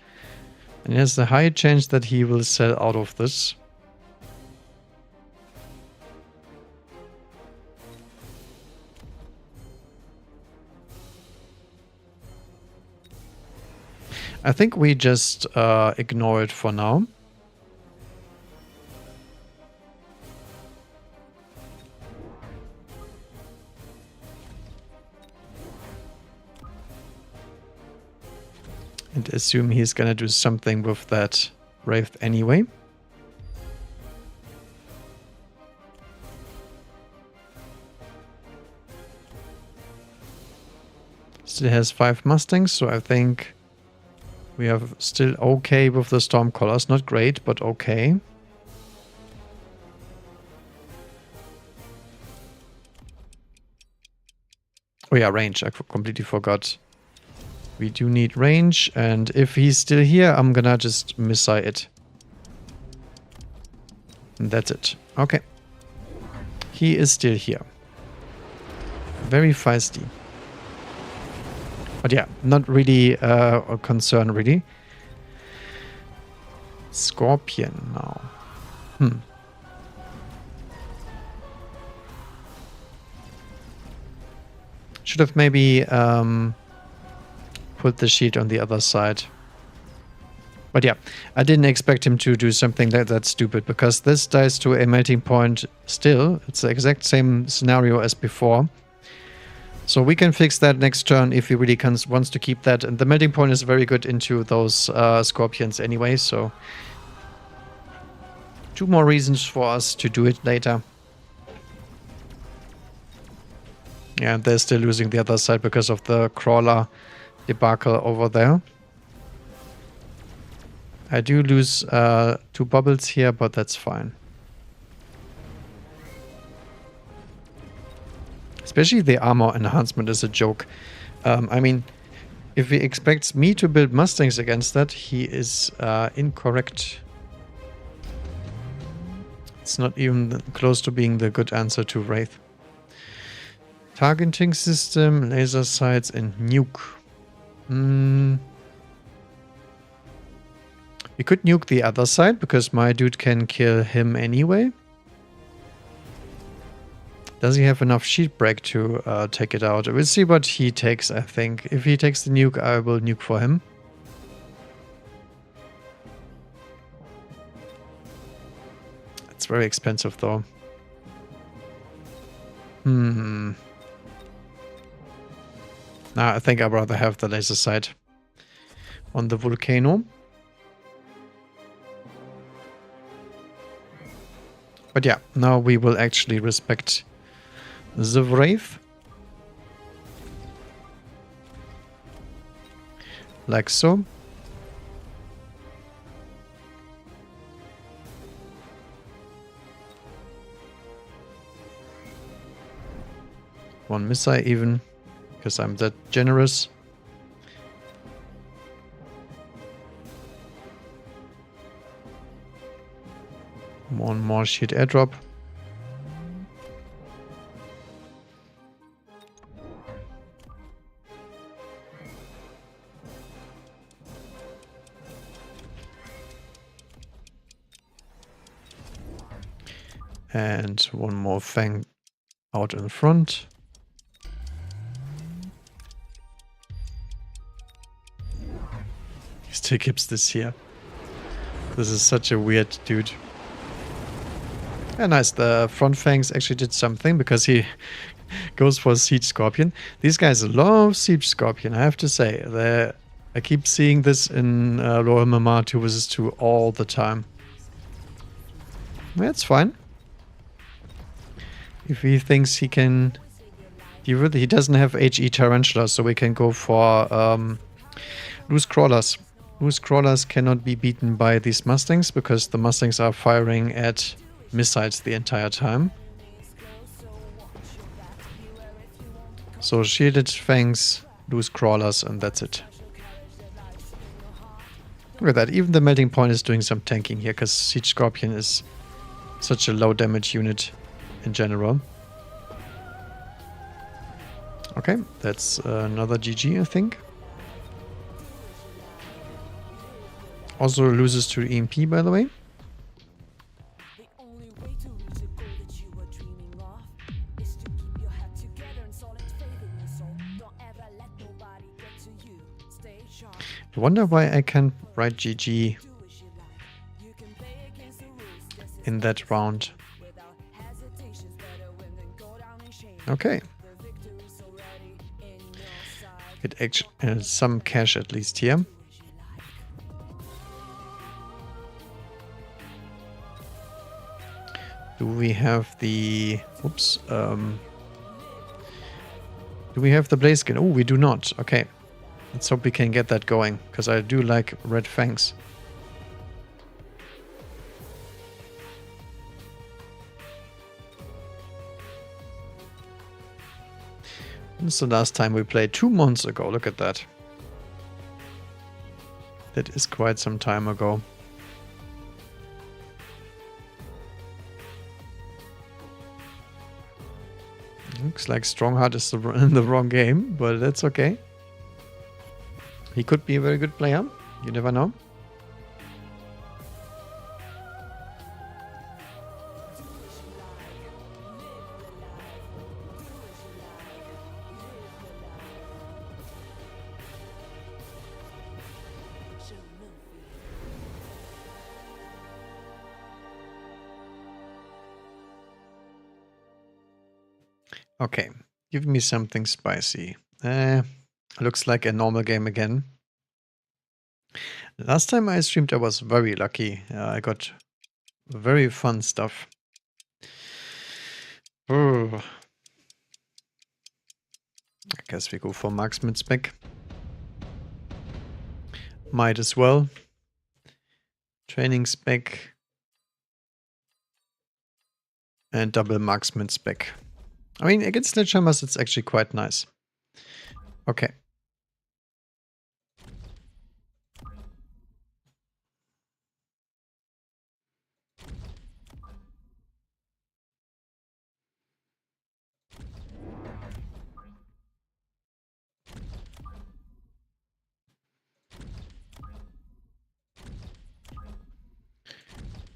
And there's a high chance that he will sell out of this. I think we just ignore it for now. And assume he's gonna do something with that Wraith anyway. Still has 5 Mustangs, so I think we are still okay with the Stormcallers. Not great, but okay. Oh yeah, range. I completely forgot. We do need range, and if he's still here, I'm gonna just missile it. And that's it. Okay. He is still here. Very feisty. But yeah, not really a concern, really. Scorpion now. Should have maybe put the sheet on the other side. But yeah, I didn't expect him to do something that stupid, because this dies to a melting point still. It's the exact same scenario as before. So we can fix that next turn if he really wants to keep that. And the melting point is very good into those scorpions anyway, so 2 more reasons for us to do it later. Yeah, they're still losing the other side because of the crawler debacle over there. I do lose 2 bubbles here, but that's fine. Especially the armor enhancement is a joke. I mean, if he expects me to build Mustangs against that, he is incorrect. It's not even close to being the good answer to Wraith. Targeting system, laser sights, and nuke. We could nuke the other side, because my dude can kill him anyway. Does he have enough sheet break to take it out? We'll see what he takes, I think. If he takes the nuke, I will nuke for him. It's very expensive, though. Nah, I think I'd rather have the laser sight on the volcano. But yeah, now we will actually respect the Wraith. Like so. One missile even, because I'm that generous. One more shield airdrop. And one more Fang out in front. He still keeps this here. This is such a weird dude. Yeah, nice. The front Fangs actually did something, because he goes for Siege Scorpion. These guys love Siege Scorpion, I have to say. I keep seeing this in Warhammer 2 vs 2 all the time. That's fine. If he thinks he can... He doesn't have HE Tarantula, so we can go for loose crawlers. Loose crawlers cannot be beaten by these Mustangs, because the Mustangs are firing at missiles the entire time. So shielded Fangs, loose crawlers, and that's it. Look at that, even the melting point is doing some tanking here, because Siege Scorpion is such a low damage unit in general. Okay, that's another GG, I think. Also loses to EMP, by the way. I wonder why I can't write GG in that round. Okay. Get some cash at least here. Do we have the... Oops. Do we have the blaze skin? Oh, we do not. Okay. Let's hope we can get that going, because I do like red fangs. This is the last time we played 2 months ago. Look at that. That is quite some time ago. Looks like Strongheart is in the wrong game, but that's okay. He could be a very good player. You never know. Okay, give me something spicy. Looks like a normal game again. Last time I streamed, I was very lucky. I got very fun stuff. I guess we go for marksman spec. Might as well. Training spec. And double marksman spec. I mean, against sledgehammers, it's actually quite nice. Okay.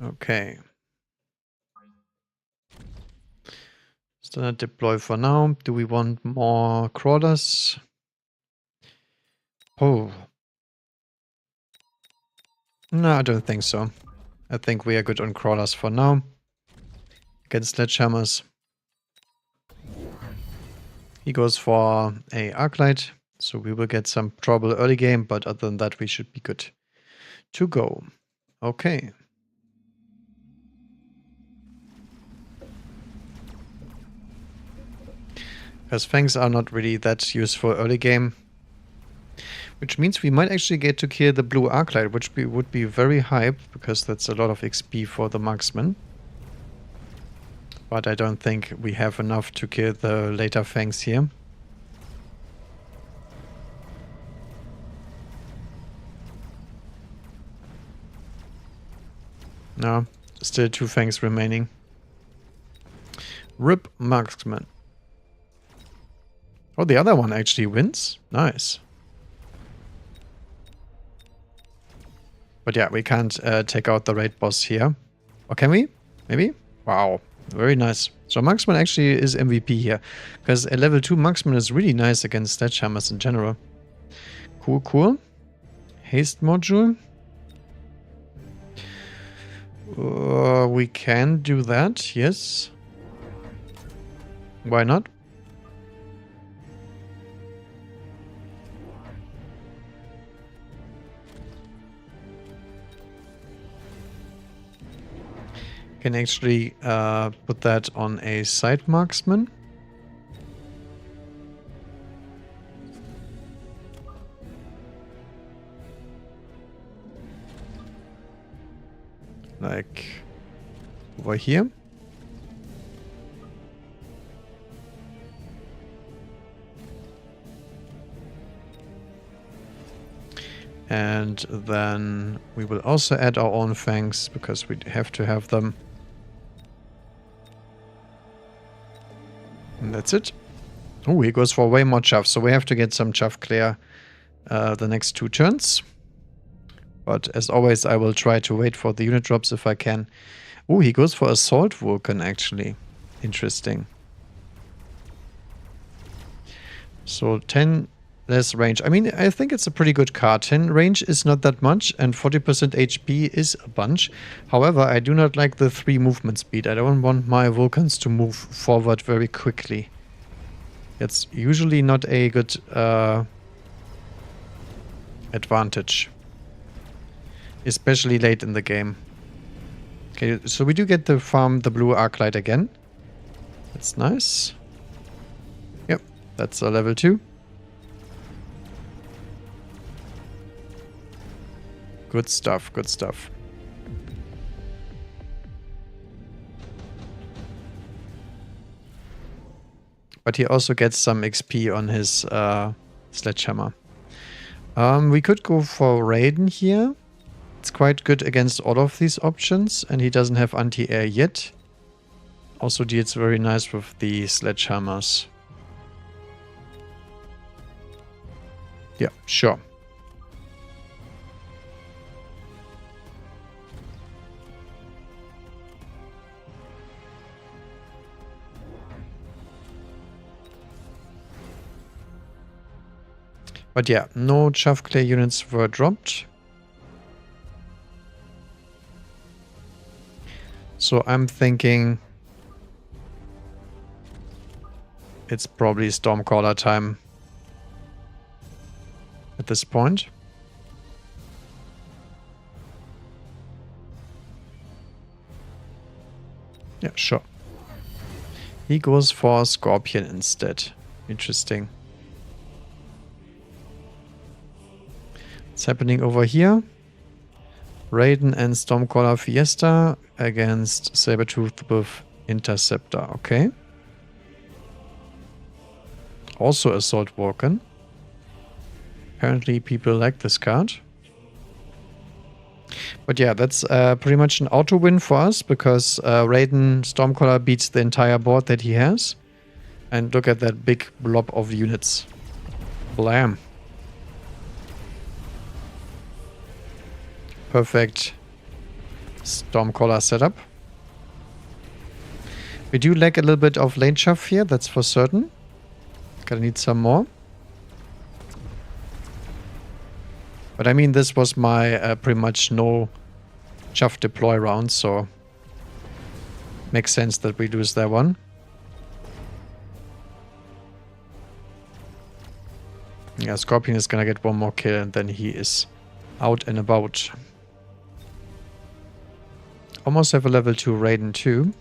Okay. Standard deploy for now. Do we want more crawlers? Oh. No, I don't think so. I think we are good on crawlers for now. Against sledgehammers. He goes for a Arclight, so we will get some trouble early game, but other than that we should be good to go. Okay. Because fangs are not really that useful early game. Which means we might actually get to kill the blue Arclight, which would be very hype, because that's a lot of XP for the marksman. But I don't think we have enough to kill the later fangs here. No, still 2 fangs remaining. RIP marksman. Oh, the other one actually wins? Nice. But yeah, we can't take out the raid boss here. Or can we? Maybe? Wow. Very nice. So marksman actually is MVP here. Because a level 2 marksman is really nice against sledgehammers in general. Cool, cool. Haste module. We can do that, yes. Why not? Can actually put that on a side marksman. Like over here. And then we will also add our own fangs, because we have to have them. And that's it. Oh, he goes for way more chuff, so we have to get some chuff clear the next 2 turns. But as always, I will try to wait for the unit drops if I can. Oh, he goes for Assault Vulcan, actually. Interesting. So 10 less range. I mean, I think it's a pretty good card. 10 range is not that much, and 40% HP is a bunch. However, I do not like the 3 movement speed. I don't want my Vulcans to move forward very quickly. It's usually not a good advantage. Especially late in the game. Okay, so we do get to farm the blue Arclight again. That's nice. Yep, that's a level 2. Good stuff, good stuff. But he also gets some XP on his sledgehammer. We could go for Raiden here. It's quite good against all of these options, and he doesn't have anti-air yet. Also deals very nice with the sledgehammers. Yeah, sure. But yeah, no Chaff Clay units were dropped. So I'm thinking it's probably Stormcaller time at this point. Yeah, sure. He goes for Scorpion instead. Interesting. What's happening over here? Raiden and Stormcaller Fiesta against Sabertooth with Interceptor. Okay. Also Assault Vulcan. Apparently people like this card. But yeah, that's pretty much an auto win for us because Raiden Stormcaller beats the entire board that he has. And look at that big blob of units. Blam. Perfect Stormcaller setup. We do lack a little bit of lane chaff here, that's for certain. Gonna need some more. But I mean, this was my pretty much no chaff deploy round, so makes sense that we lose that one. Yeah, Scorpion is gonna get one more kill and then he is out and about. Almost have a level 2 Raiden too.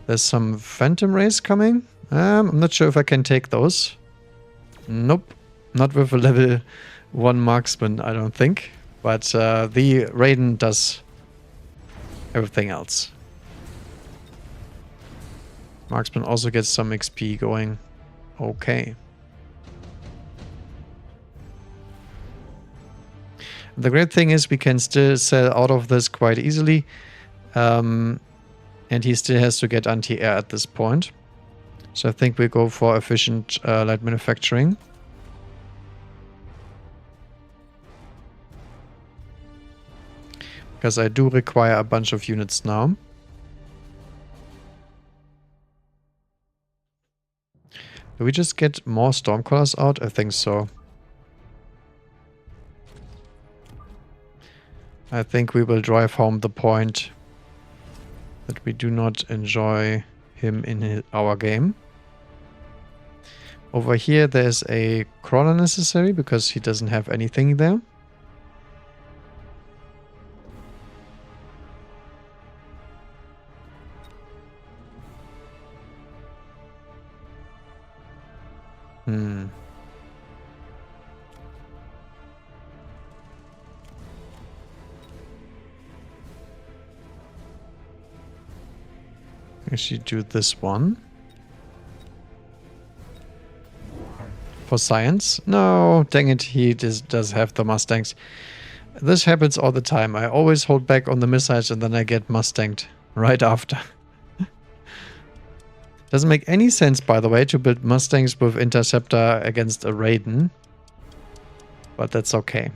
There's some Phantom Rays coming. I'm not sure if I can take those. Nope. Not with a level 1 marksman, I don't think. But the Raiden does everything else. Marksman also gets some XP going. Okay. The great thing is we can still sell out of this quite easily. And he still has to get anti-air at this point. So I think we go for efficient light manufacturing. Because I do require a bunch of units now. Do we just get more Stormcallers out? I think so. I think we will drive home the point that we do not enjoy him in our game. Over here there's a crawler necessary because he doesn't have anything there. Actually do this one. For science? No, dang it, he does have the Mustangs. This happens all the time. I always hold back on the missiles and then I get Mustanged right after. Doesn't make any sense, by the way, to build Mustangs with Interceptor against a Raiden. But that's okay.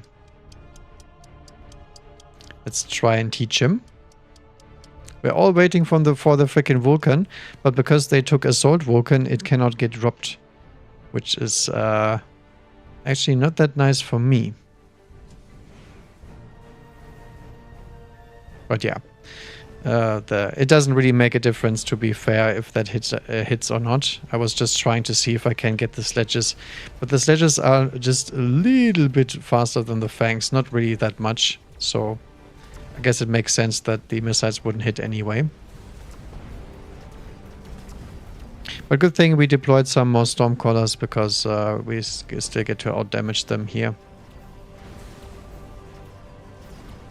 Let's try and teach him. We're all waiting for the freaking Vulcan, but because they took Assault Vulcan, it cannot get dropped. which is actually not that nice for me. But yeah, it doesn't really make a difference, to be fair, if that hits or not. I was just trying to see if I can get the sledges, but the sledges are just a little bit faster than the fangs, not really that much. So I guess it makes sense that the missiles wouldn't hit anyway. But good thing we deployed some more Stormcallers, because we still get to outdamage them here.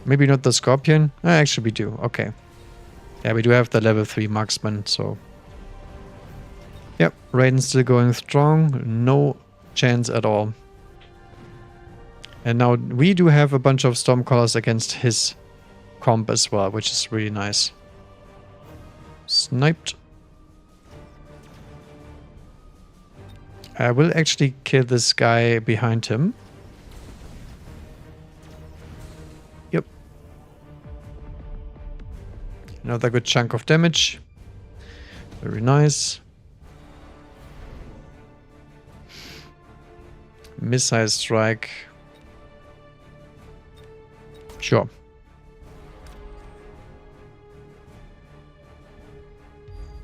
Maybe not the Scorpion? Actually, we do. Okay. Yeah, we do have the level 3 marksman, so... Yep, Raiden's still going strong. No chance at all. And now we do have a bunch of Stormcallers against his comp as well, which is really nice. Sniped. I will actually kill this guy behind him. Yep. Another good chunk of damage. Very nice. Missile strike. Sure.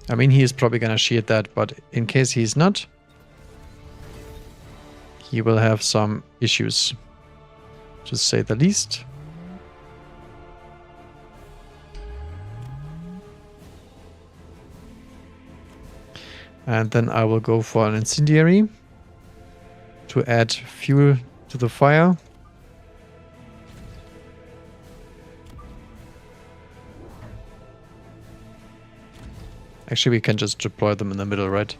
I mean, he is probably gonna shield that, but in case he's not, he will have some issues, to say the least. And then I will go for an incendiary to add fuel to the fire. Actually, we can just deploy them in the middle, right?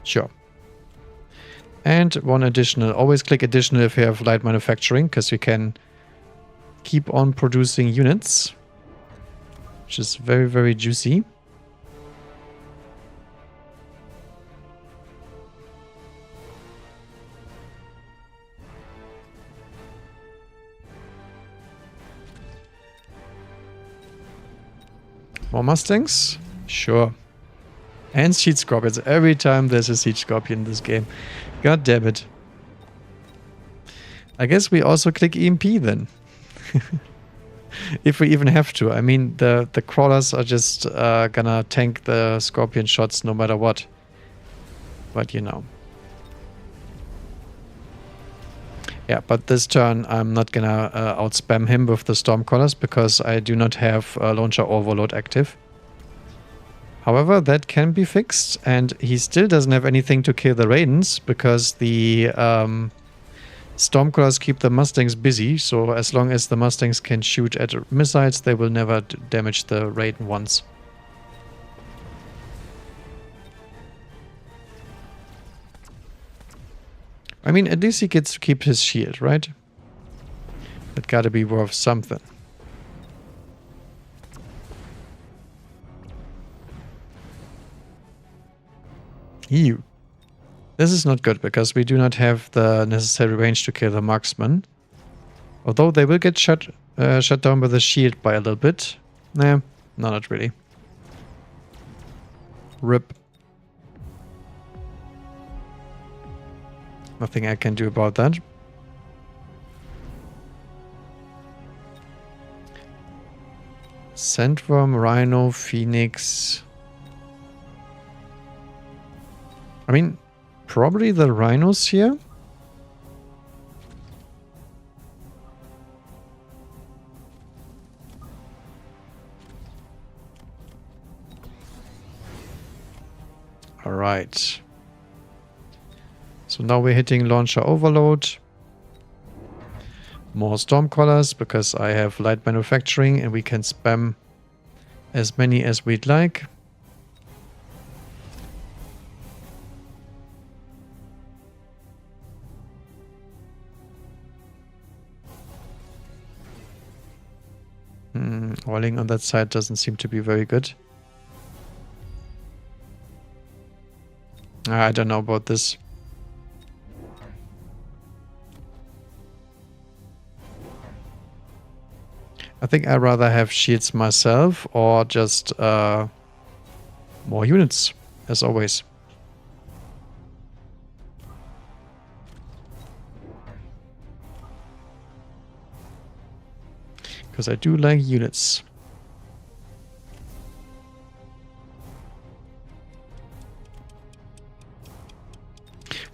Sure. And one additional. Always click additional if you have light manufacturing, because you can keep on producing units, which is very, very juicy. More Mustangs? Sure. And Siege Scorpions. Every time there's a Siege Scorpion in this game. God damn it. I guess we also click EMP then. If we even have to. I mean, the crawlers are just gonna tank the Scorpion shots no matter what. But you know. Yeah, but this turn I'm not gonna outspam him with the Stormcallers, because I do not have Launcher Overload active. However, that can be fixed, and he still doesn't have anything to kill the Raidens, because the Stormcallers keep the Mustangs busy, so as long as the Mustangs can shoot at missiles, they will never damage the Raiden once. I mean, at least he gets to keep his shield, right? That gotta be worth something. Ew. This is not good, because we do not have the necessary range to kill the marksman. Although they will get shut down with the shield by a little bit. Nah, no, not really. RIP. Nothing I can do about that. Sandworm, Rhino, Phoenix. I mean, probably the Rhinos here. All right. So now we're hitting Launcher Overload. More Stormcallers, because I have light manufacturing and we can spam as many as we'd like. Oiling on that side doesn't seem to be very good. I don't know about this. I think I'd rather have shields myself, or just more units, as always. Because I do like units.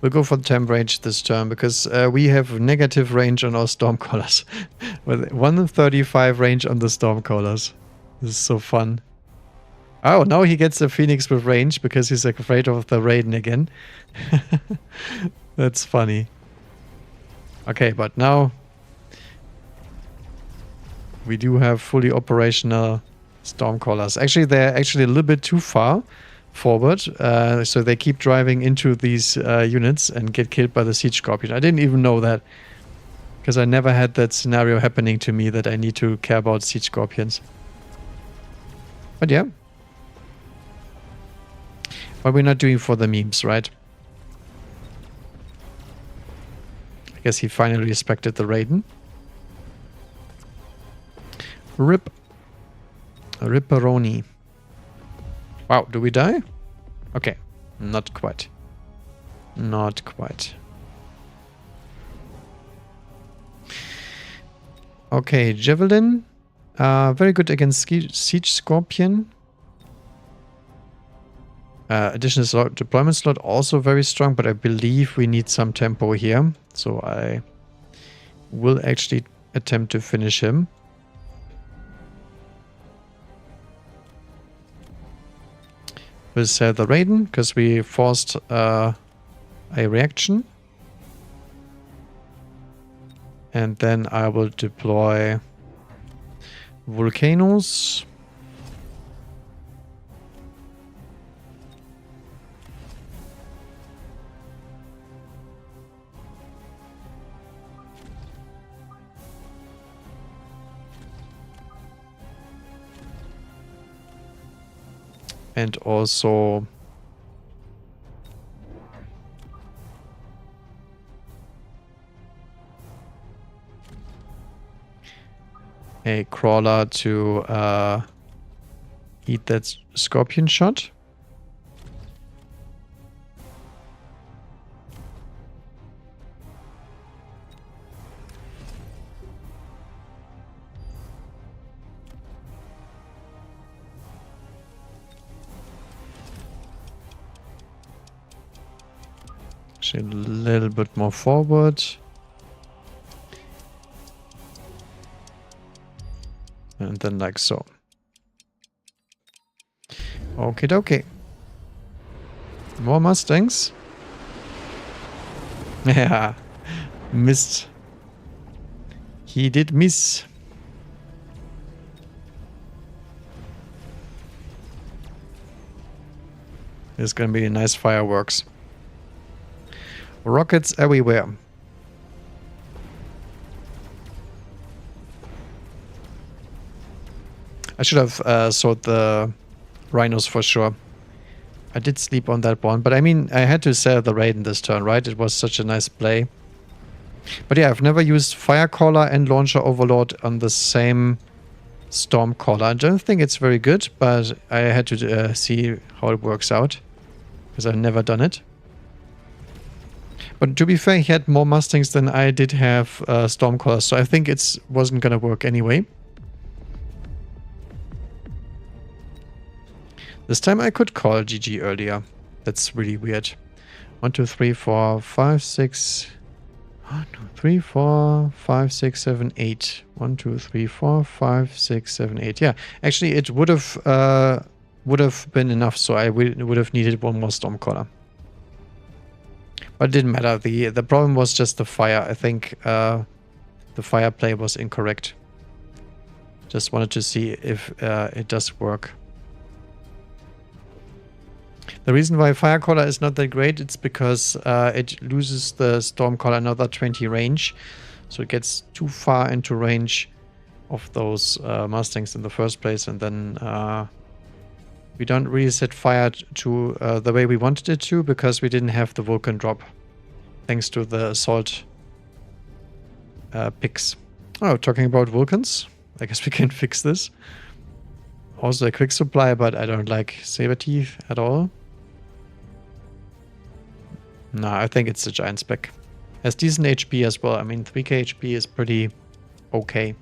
We'll go for the temp range this turn because we have negative range on our Stormcallers. With 135 range on the Stormcallers. This is so fun. Oh, now he gets a Phoenix with range because he's afraid of the Raiden again. That's funny. Okay, but now we do have fully operational Stormcallers. Actually, they're actually a little bit too far forward, so they keep driving into these units and get killed by the Siege Scorpion. I didn't even know that, because I never had that scenario happening to me that I need to care about Siege Scorpions. But yeah. But we're not doing for the memes, right? I guess he finally respected the Raiden. Rip. Ripperoni. Wow, do we die? Okay, not quite. Not quite. Okay, Javelin. Very good against Siege Scorpion. Additional slot, deployment slot also very strong, but I believe we need some tempo here. So I will actually attempt to finish him. With the Raiden, because we forced a reaction. And then I will deploy Volcanoes. And also a crawler to eat that scorpion shot. A little bit more forward. And then like so. Okie dokie. More Mustangs. Yeah. Missed. He did miss. There's gonna be nice fireworks. Rockets everywhere. I should have sold the rhinos for sure. I did sleep on that one, but I mean, I had to sell the Raiden this turn, right? It was such a nice play. But yeah, I've never used Firecaller and Launcher Overlord on the same Stormcaller. I don't think it's very good, but I had to see how it works out, because I've never done it. But to be fair, he had more Mustangs than I did have Stormcallers, so I think it wasn't gonna work anyway. This time I could call GG earlier. That's really weird. 1, 2, 3, 4, 5, 6... 1, 2, 3, 4, 5, 6, 7, 8. 1, 2, 3, 4, 5, 6, 7, 8. Yeah, actually it would have been enough, so I would have needed one more Stormcaller. But it didn't matter. The problem was just the fire. I think the fire play was incorrect. Just wanted to see if it does work. The reason why Firecaller is not that great, it's because it loses the Stormcaller another 20 range. So it gets too far into range of those Mustangs in the first place, and then we don't really set fire to the way we wanted it to, because we didn't have the Vulcan drop, thanks to the assault picks. Oh, talking about Vulcans, I guess we can fix this. Also a quick supply, but I don't like Saberteeth at all. No, I think it's a giant spec. Has decent HP as well. I mean, 3k HP is pretty okay.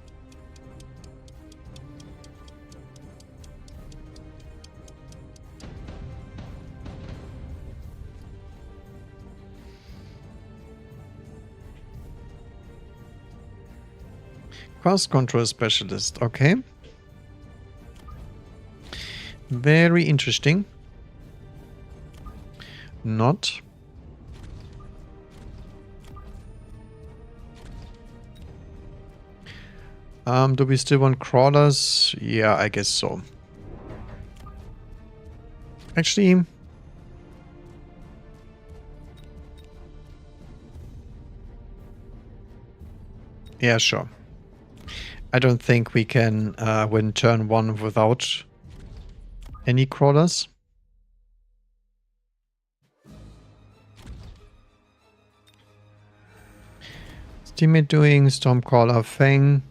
Cost control specialist. Okay. Very interesting. Not. Do we still want crawlers? Yeah, I guess so. Actually, yeah, sure. I don't think we can win turn 1 without any crawlers. Teammate doing Stormcaller Fang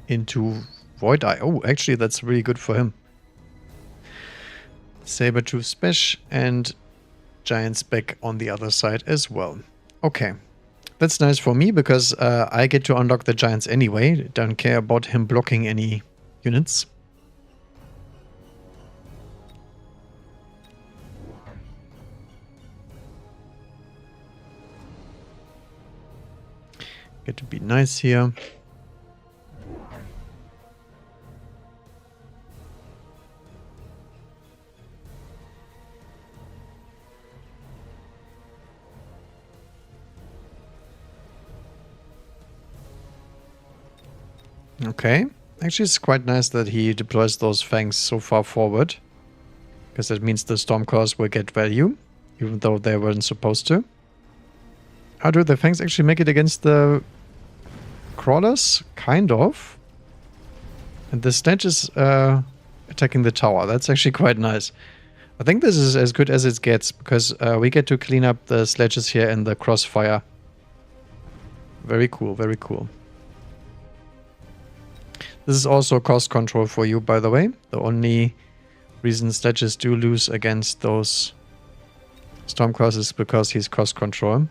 into Void Eye. Oh, actually, that's really good for him. Sabertooth Spesh and Giant Spec on the other side as well. Okay. That's nice for me because I get to unlock the Giants anyway. Don't care about him blocking any units. Get to be nice here. Okay. Actually, it's quite nice that he deploys those fangs so far forward. Because that means the Stormclaws will get value, even though they weren't supposed to. How do the fangs actually make it against the crawlers? Kind of. And the Sledge is attacking the tower. That's actually quite nice. I think this is as good as it gets, because we get to clean up the sledges here in the crossfire. Very cool, very cool. This is also cost control for you, by the way. The only reason sledges do lose against those Stormclaws is because he's cost control.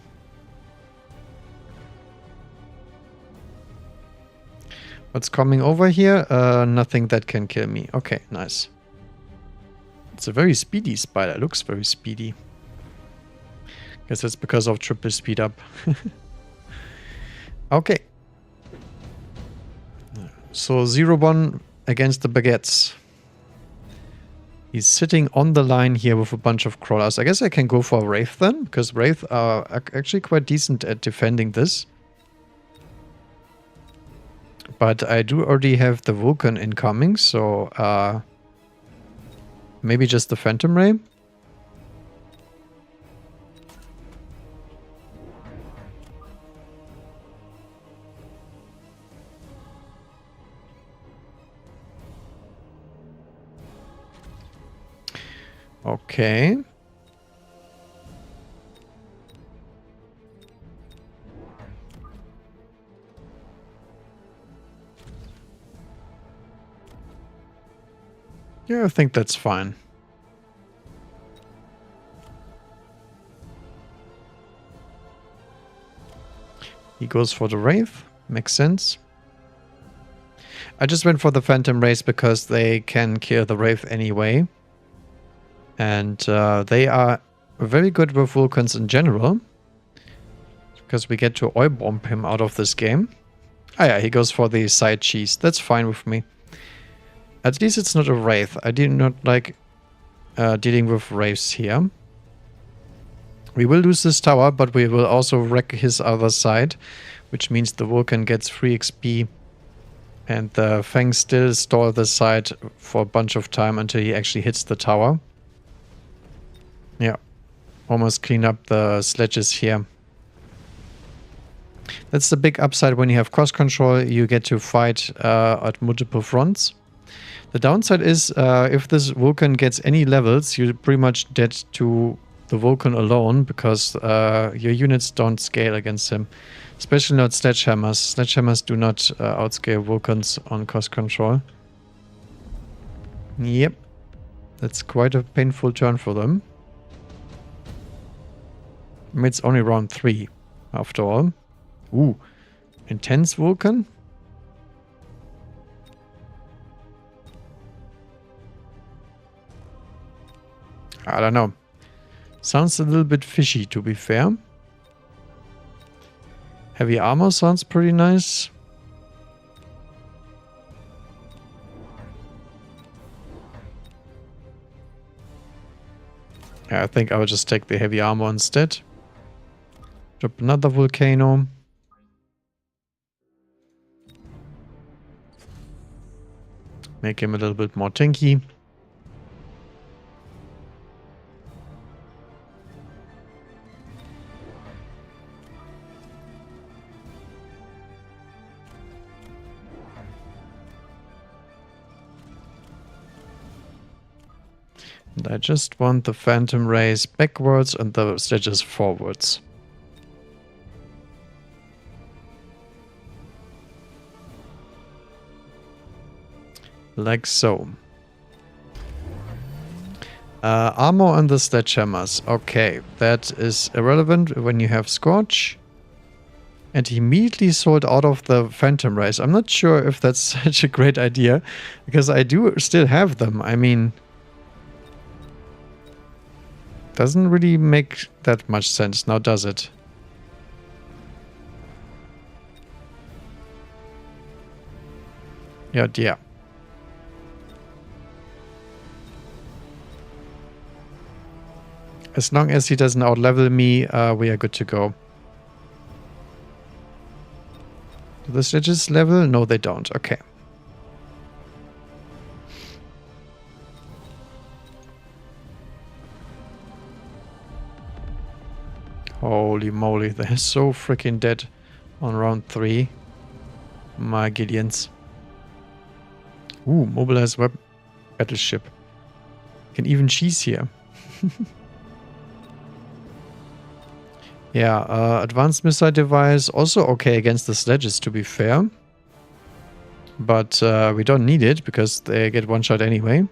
What's coming over here? Nothing that can kill me. Okay, nice. It's a very speedy spider. Looks very speedy. Guess that's because of triple speed up. Okay. So 0-1 against the Baguettes. He's sitting on the line here with a bunch of crawlers. I guess I can go for Wraith then, because Wraith are actually quite decent at defending this. But I do already have the Vulcan incoming, so maybe just the Phantom Ray. Okay. Yeah, I think that's fine. He goes for the Wraith. Makes sense. I just went for the Phantom Rays because they can kill the Wraith anyway. And they are very good with Vulcans in general. Because we get to oil bomb him out of this game. Ah yeah, he goes for the side cheese. That's fine with me. At least it's not a Wraith. I do not like dealing with Wraiths here. We will lose this tower, but we will also wreck his other side. Which means the Vulcan gets free XP. And the Fangs still stall the side for a bunch of time until he actually hits the tower. Yeah. Almost clean up the sledges here. That's the big upside when you have cost control. You get to fight at multiple fronts. The downside is if this Vulcan gets any levels, you're pretty much dead to the Vulcan alone because your units don't scale against him. Especially not Sledgehammers. Sledgehammers do not outscale Vulcans on cost control. Yep. That's quite a painful turn for them. I mean, it's only round 3 after all. Ooh. Intense Vulcan? I don't know. Sounds a little bit fishy, to be fair. Heavy armor sounds pretty nice. I think I will just take the heavy armor instead. Drop another volcano. Make him a little bit more tanky. And I just want the Phantom Rays backwards and the Sledges forwards. Like so. Armor on the Sledgehammers. Okay, that is irrelevant when you have Scorch. And he immediately sold out of the Phantom Rays. I'm not sure if that's such a great idea, because I do still have them. I mean, doesn't really make that much sense now, does it? Yeah, dear. As long as he doesn't outlevel me, we are good to go. Do the Sledges level? No, they don't. Okay. Holy moly, they're so freaking dead on round 3. My Gideons. Ooh, mobilize battleship. Can even cheese here. Yeah, advanced missile device. Also okay against the Sledges, to be fair. But we don't need it, because they get one shot anyway.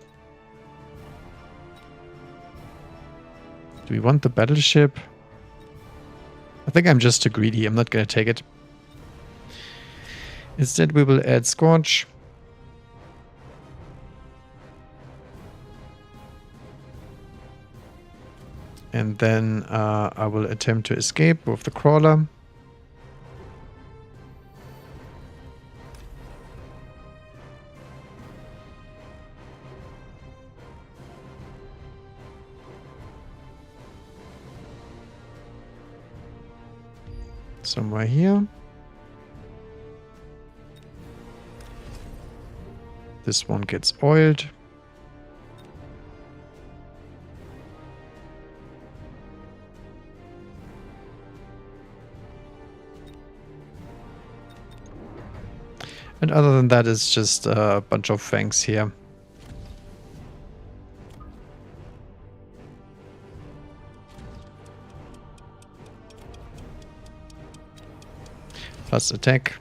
Do we want the battleship? I think I'm just too greedy. I'm not going to take it. Instead, we will add Scorch. And then I will attempt to escape with the crawler. Somewhere here. This one gets oiled. And other than that, it's just a bunch of fangs here. Plus attack.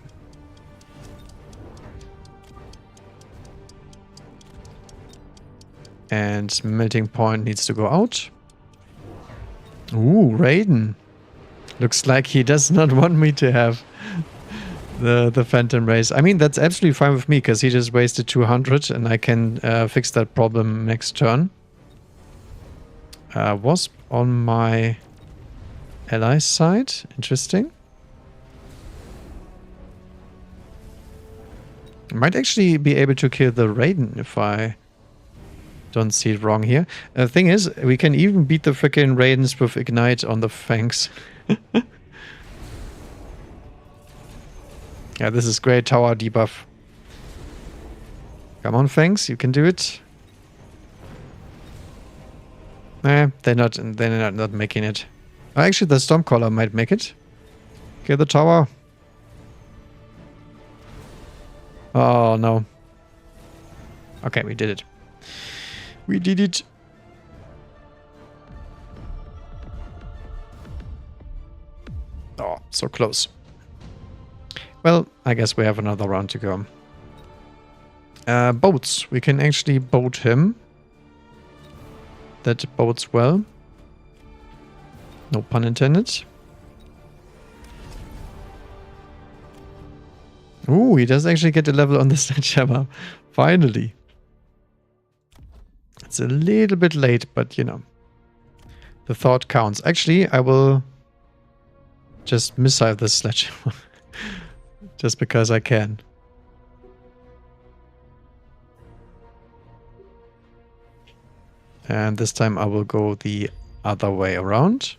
And melting point needs to go out. Ooh, Raiden. Looks like he does not want me to have the Phantom Rays. I mean, that's absolutely fine with me, because he just wasted 200 and I can fix that problem next turn. Wasp on my ally side. Interesting. Might actually be able to kill the Raiden if I don't see it wrong here. The thing is, we can even beat the freaking Raidens with Ignite on the Fangs. Yeah, this is great tower debuff. Come on, Fangs, you can do it. Nah, they're not making it. Oh, actually, the Stormcaller might make it. Kill the tower. Oh, no. Okay, we did it. We did it. Oh, so close. Well, I guess we have another round to go. Boats. We can actually boat him. That bodes well. No pun intended. Ooh, he does actually get a level on the Sledgehammer. Finally. It's a little bit late, but you know. The thought counts. Actually, I will just missile this Sledgehammer. Just because I can. And this time I will go the other way around.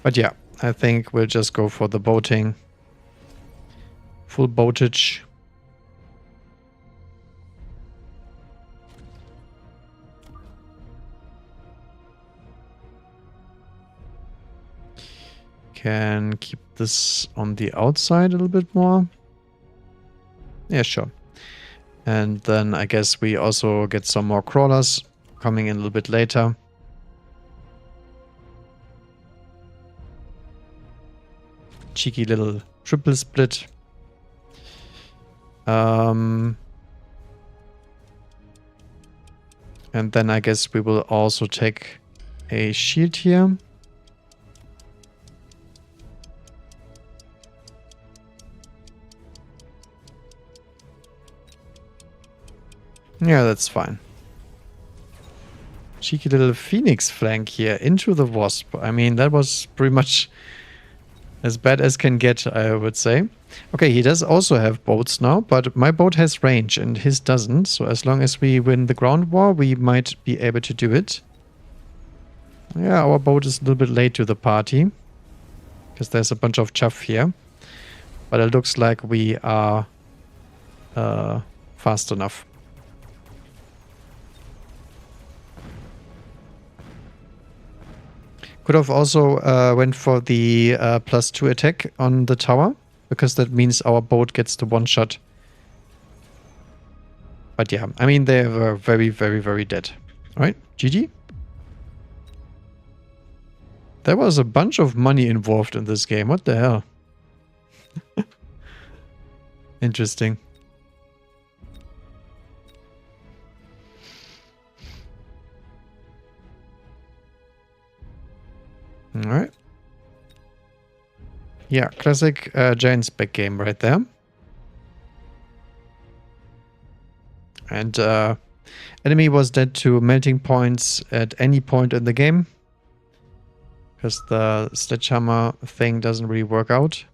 But yeah, I think we'll just go for the boating. Full boatage. Can keep this on the outside a little bit more. Yeah, sure. And then I guess we also get some more crawlers coming in a little bit later. Cheeky little triple split. And then I guess we will also take a shield here. Yeah, that's fine. Cheeky little Phoenix flank here into the Wasp. I mean, that was pretty much as bad as can get, I would say. Okay, he does also have boats now, but my boat has range and his doesn't. So as long as we win the ground war, we might be able to do it. Yeah, our boat is a little bit late to the party, because there's a bunch of chaff here. But it looks like we are fast enough. Could have also went for the +2 attack on the tower, because that means our boat gets the one shot. But yeah, I mean, they were very, very, very dead. Alright, GG. There was a bunch of money involved in this game. What the hell? Interesting. Alright. Yeah, classic giant spec game right there. And enemy was dead to melting points at any point in the game, because the sledgehammer thing doesn't really work out.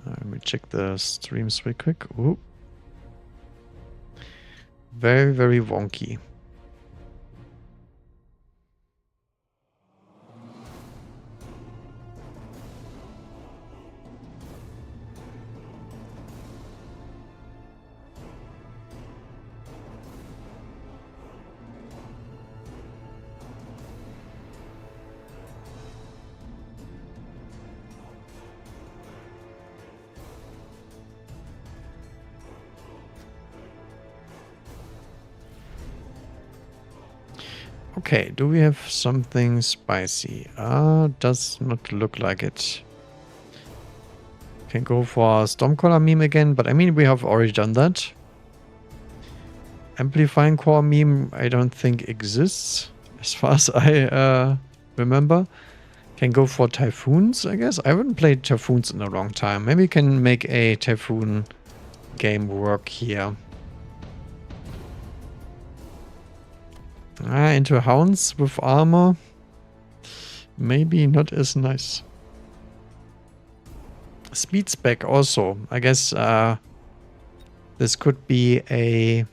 Let me check the streams real quick. Ooh. Very, very wonky. Okay, do we have something spicy? Does not look like it. Can go for Stormcaller meme again, but I mean, we have already done that. Amplifying core meme, I don't think exists, as far as I remember. Can go for Typhoons, I guess. I haven't played Typhoons in a long time. Maybe we can make a Typhoon game work here. Into Hounds with armor. Maybe not as nice. Speed spec also. I guess this could be a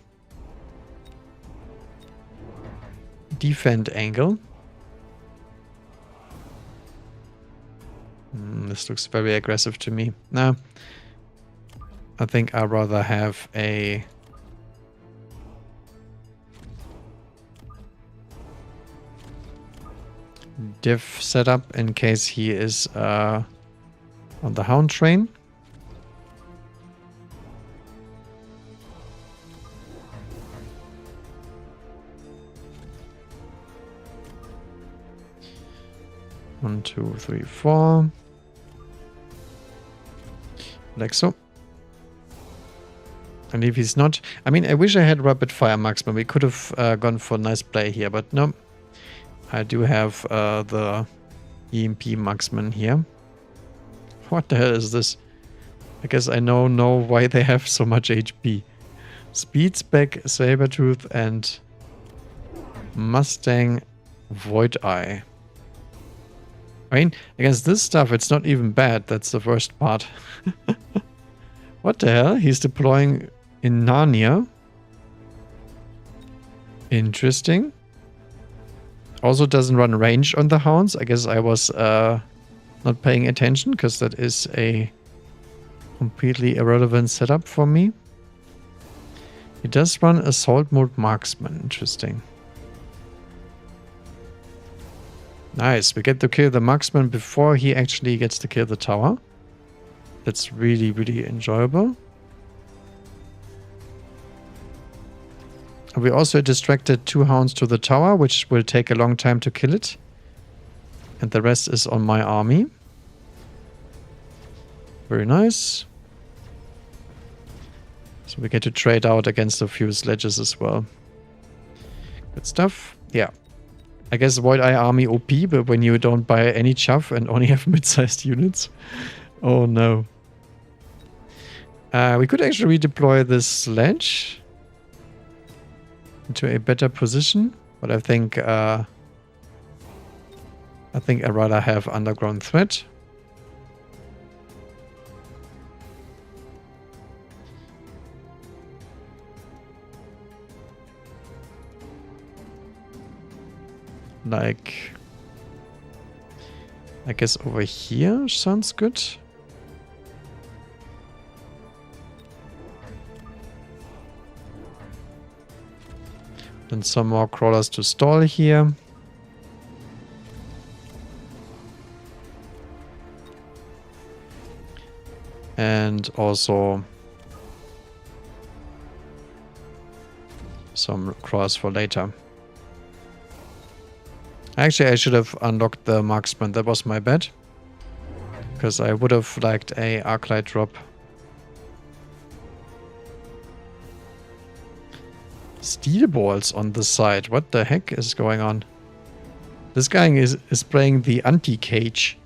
defend angle. This looks very aggressive to me. No. I think I'd rather have a diff setup in case he is on the Hound train. One, two, three, four. Like so. And if he's not... I mean, I wish I had rapid fire marksman. We could have gone for a nice play here, but no. I do have the EMP marksman here. What the hell is this? I guess I know why they have so much HP. Speed spec, Sabertooth, and Mustang Void Eye. I mean, against this stuff, it's not even bad. That's the worst part. What the hell? He's deploying in Narnia. Interesting. Also doesn't run range on the hounds. I guess I was not paying attention because that is a completely irrelevant setup for me. He does run assault mode marksman. Interesting. Nice. We get to kill the marksman before he actually gets to kill the tower. That's really, really enjoyable. We also distracted 2 hounds to the tower, which will take a long time to kill it. And the rest is on my army. Very nice. So we get to trade out against a few sledges as well. Good stuff. Yeah. I guess Void Eye army OP, but when you don't buy any chaff and only have mid-sized units. Oh no. We could actually redeploy this sledge into a better position, but I think I'd rather have underground threat. Like, I guess over here sounds good. Then some more crawlers to stall here. And also some crawlers for later. Actually, I should have unlocked the marksman. That was my bad. Because I would have liked a arclight drop. Steel balls on the side. What the heck is going on? This guy is playing the anti-cage.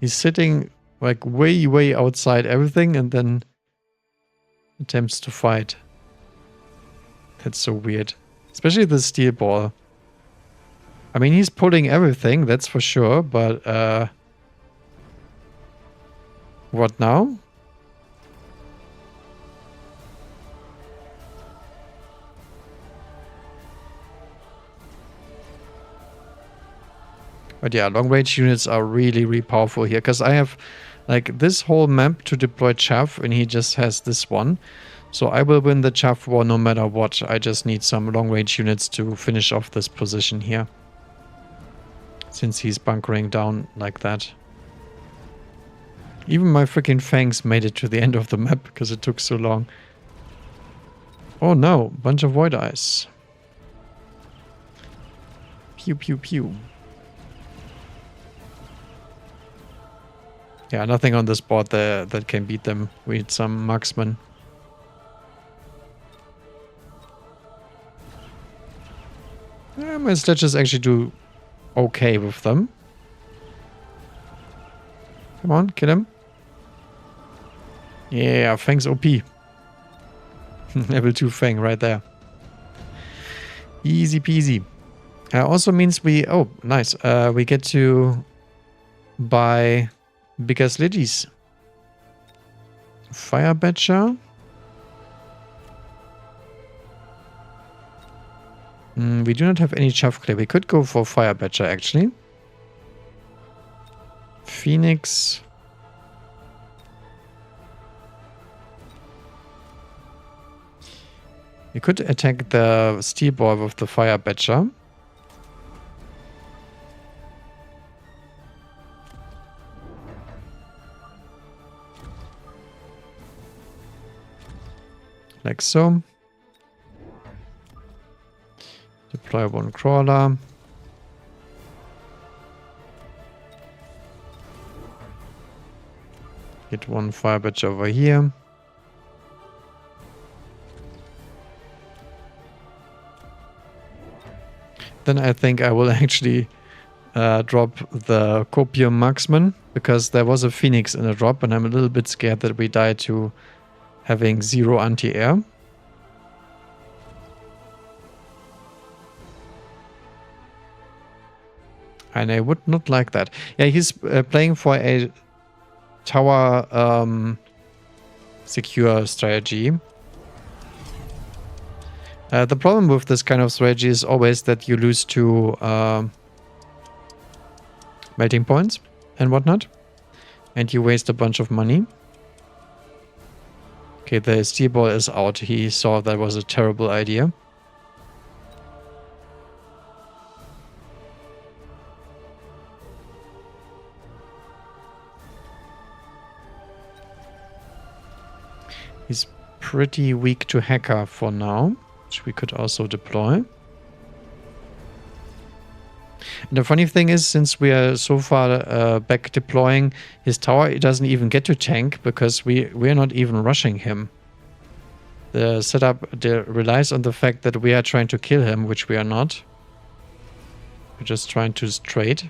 He's sitting like way outside everything and then attempts to fight. That's so weird. Especially the steel ball. I mean, he's pulling everything, that's for sure, but what now? But yeah, long range units are really powerful here, because I have like this whole map to deploy chaff and he just has this one. So I will win the chaff war no matter what. I just need some long range units to finish off this position here. Since he's bunkering down like that. Even my freaking fangs made it to the end of the map because it took so long. Oh no, bunch of void eyes. Pew pew pew. Yeah, nothing on this board there that can beat them. We need some marksmen. Yeah, my sledges actually do okay with them. Come on, kill him. Yeah, Fang's OP. Level 2 Fang right there. Easy peasy. Also means we... Oh, nice. We get to buy bigger sledges. Fire Badger. We do not have any chaff clay. We could go for Fire Badger actually. Phoenix. We could attack the steel ball with the Fire Badger. Like so. Deploy one crawler. Get one Fire Badger over here. Then I think I will actually drop the Copium Marksman, because there was a Phoenix in a drop and I'm a little bit scared that we die to having 0 anti-air. And I would not like that. Yeah, he's playing for a tower secure strategy. The problem with this kind of strategy is always that you lose to melting points and whatnot. And you waste a bunch of money. Okay, the steel ball is out. He saw that was a terrible idea. He's pretty weak to hacker for now, which we could also deploy. And the funny thing is, since we are so far back deploying his tower, it doesn't even get to tank because we're not even rushing him. The setup relies on the fact that we are trying to kill him, which we are not. We're just trying to trade.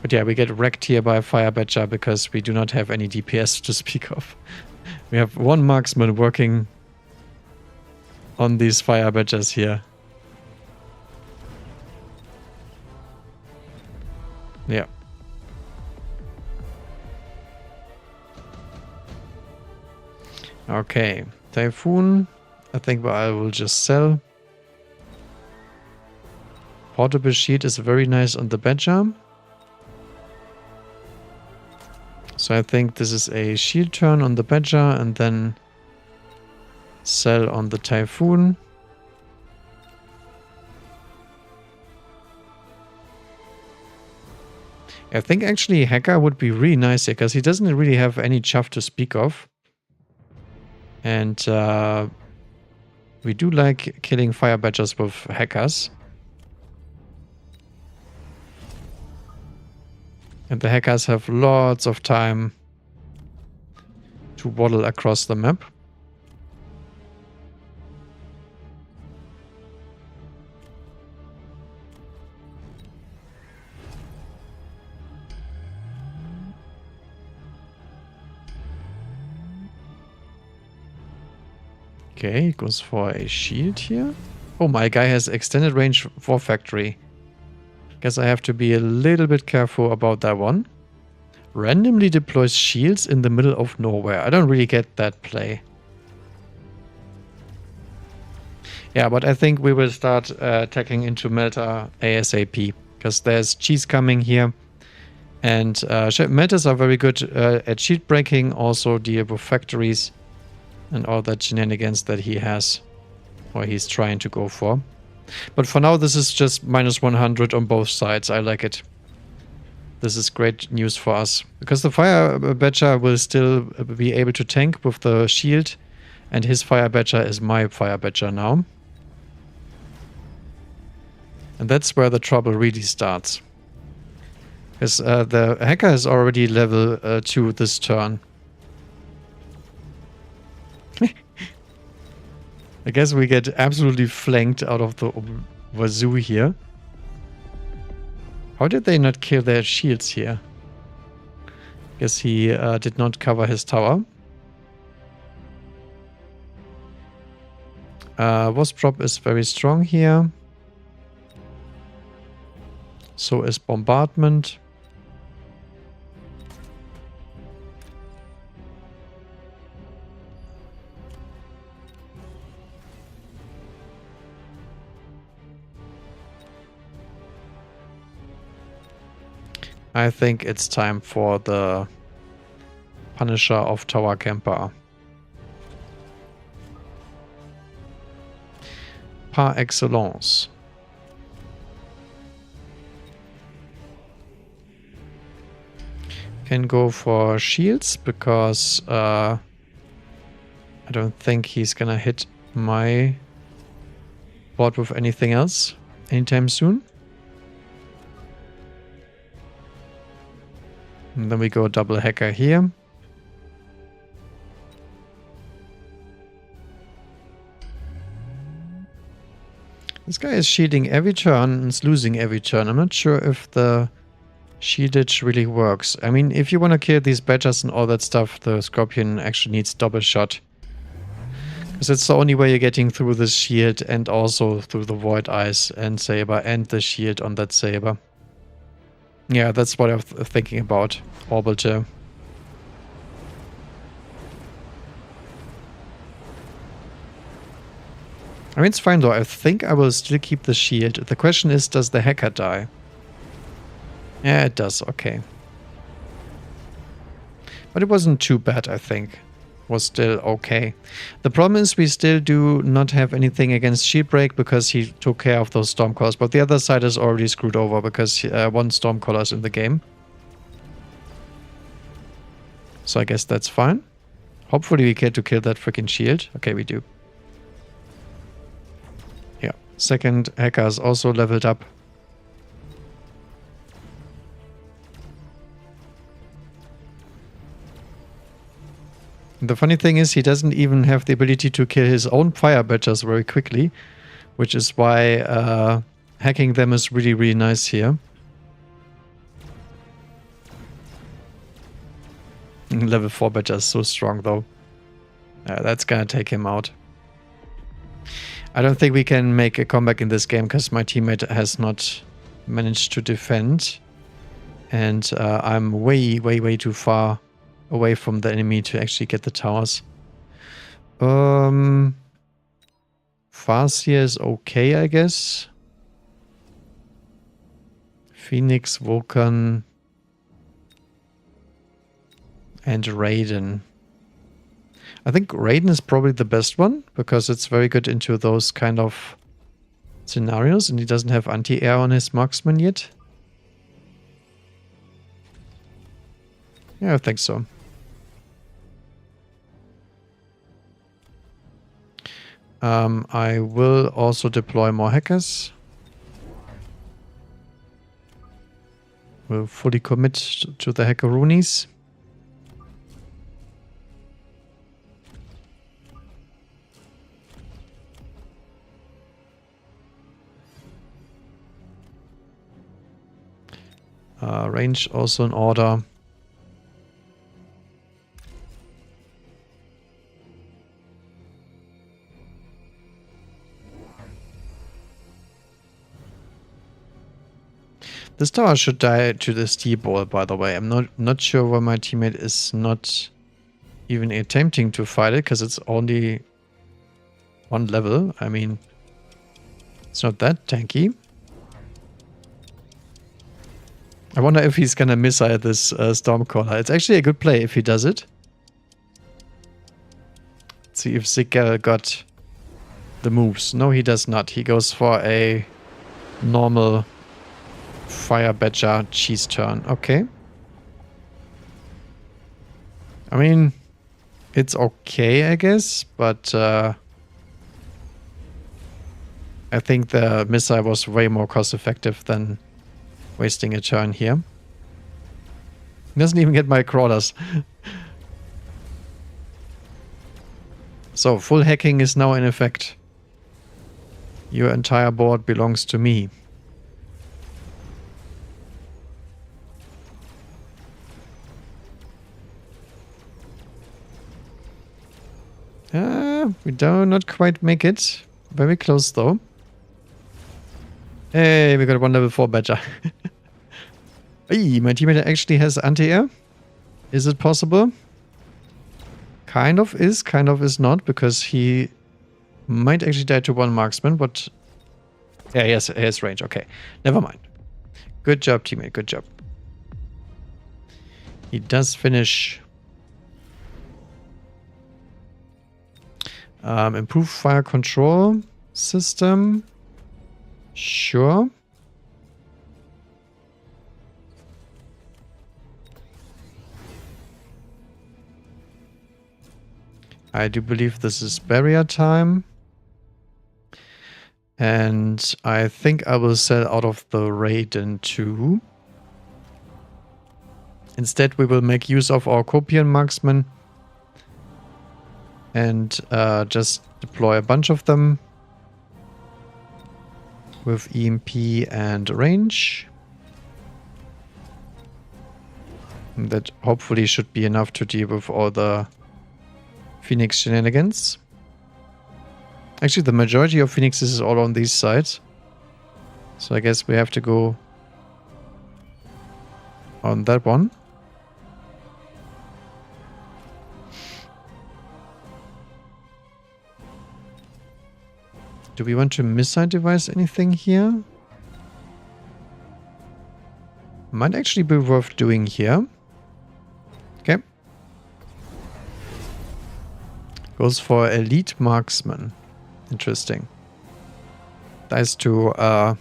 But yeah, we get wrecked here by Fire Badger because we do not have any DPS to speak of. We have one marksman working on these Fire Badgers here. Yeah. Okay, Typhoon. I think I will just sell. Portable shield is very nice on the Badger. So I think this is a shield turn on the Badger and then sell on the Typhoon. I think actually Hacker would be really nice here because he doesn't really have any chuff to speak of. And we do like killing Fire Badgers with Hackers. And the Hackers have lots of time to waddle across the map. Okay, he goes for a shield here. Oh, my guy has extended range war factory. Guess I have to be a little bit careful about that one. Randomly deploys shields in the middle of nowhere. I don't really get that play. Yeah, but I think we will start attacking into Melta ASAP. Because there's cheese coming here. And Meltas are very good at shield breaking. Also deal with factories. And all that shenanigans that he has. Or he's trying to go for. But for now, this is just minus 100 on both sides. I like it. This is great news for us. Because the Fire Badger will still be able to tank with the shield. And his Fire Badger is my Fire Badger now. And that's where the trouble really starts. Because the Hacker is already level 2 this turn. I guess we get absolutely flanked out of the wazoo here. How did they not kill their shields here? Guess he did not cover his tower. Wasp drop is very strong here. So is bombardment. I think it's time for the Punisher of Tower Camper. Par excellence. Can go for shields because I don't think he's gonna hit my board with anything else anytime soon. And then we go double Hacker here. This guy is shielding every turn and is losing every turn. I'm not sure if the shieldage really works. I mean, if you want to kill these badgers and all that stuff, the Scorpion actually needs double shot. Because it's the only way you're getting through the shield and also through the Void Eyes and Saber and the shield on that Saber. Yeah, that's what I'm thinking about. Orbital. I mean, it's fine though. I think I will still keep the shield. The question is, does the hacker die? Yeah, it does. Okay. But it wasn't too bad, I think. Was still okay. The problem is we still do not have anything against shield break because he took care of those Stormcallers. But the other side is already screwed over because one Stormcaller is in the game. So I guess that's fine. Hopefully we get to kill that freaking shield. Okay, we do. Yeah. Second hacker is also leveled up. The funny thing is he doesn't even have the ability to kill his own fire badgers very quickly, which is why hacking them is really, really nice here. Level 4 badger is so strong though. That's gonna take him out. I don't think we can make a comeback in this game because my teammate has not managed to defend. And I'm way, way, way too far away from the enemy to actually get the towers. Farseer is okay, I guess. Phoenix, Vulcan, and Raiden. I think Raiden is probably the best one because it's very good into those kind of scenarios and he doesn't have anti-air on his marksman yet. Yeah, I think so. I will also deploy more hackers. We'll fully commit to the hackeroonies. Range also in order. This tower should die to the steel ball, by the way. I'm not sure why my teammate is not even attempting to fight it, because it's only one level. I mean, it's not that tanky. I wonder if he's gonna missile this Stormcaller. It's actually a good play if he does it. Let's see if Ziggal got the moves. No, he does not. He goes for a normal Fire Badger cheese turn. Okay. I mean, it's okay, I guess, but I think the missile was way more cost effective than wasting a turn here. He doesn't even get my crawlers. So, full hacking is now in effect. Your entire board belongs to me. We do not quite make it. Very close though. Hey, we got one level 4 badger. Hey, my teammate actually has anti-air. Is it possible? Kind of is not, because he might actually die to one marksman, but yeah, he has range. Okay, never mind. Good job, teammate. Good job. He does finish. Improve fire control system. Sure. I do believe this is barrier time. And I think I will sell out of the Raiden too. Instead, we will make use of our Copian marksman. And just deploy a bunch of them. With EMP and range. And that hopefully should be enough to deal with all the Phoenix shenanigans. Actually, the majority of Phoenixes is all on these sides. So I guess we have to go on that one. Do we want to missile device anything here? Might actually be worth doing here. Okay. Goes for elite marksman. Interesting. Dies to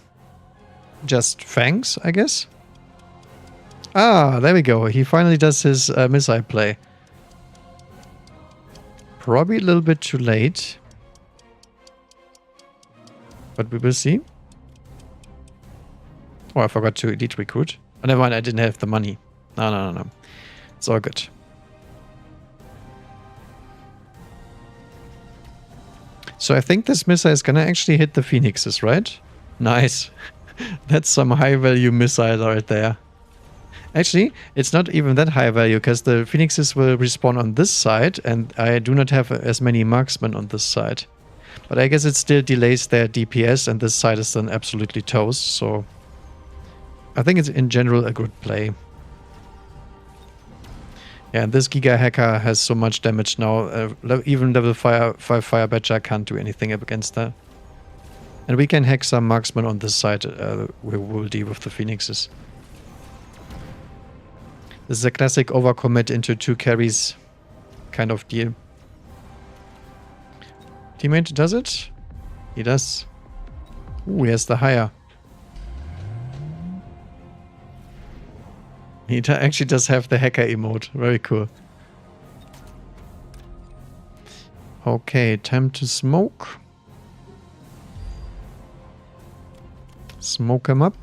just fangs, I guess. Ah, there we go. He finally does his missile play. Probably a little bit too late. But we will see. Oh, I forgot to elite recruit. Oh, never mind, I didn't have the money. No. It's all good. So I think this missile is gonna actually hit the Phoenixes, right? Nice. That's some high value missile right there. Actually, it's not even that high value because the Phoenixes will respawn on this side and I do not have as many marksmen on this side. But I guess it still delays their DPS and this side is then absolutely toast, so I think it's in general a good play. Yeah, and this Giga Hacker has so much damage now, even level 5 Fire Badger can't do anything against that. And we can hack some marksmen on this side, we will deal with the Phoenixes. This is a classic overcommit into 2 carries kind of deal. Teammate does it? He does. Ooh, he has the higher. He actually does have the hacker emote. Very cool. Okay, time to smoke. Smoke him up.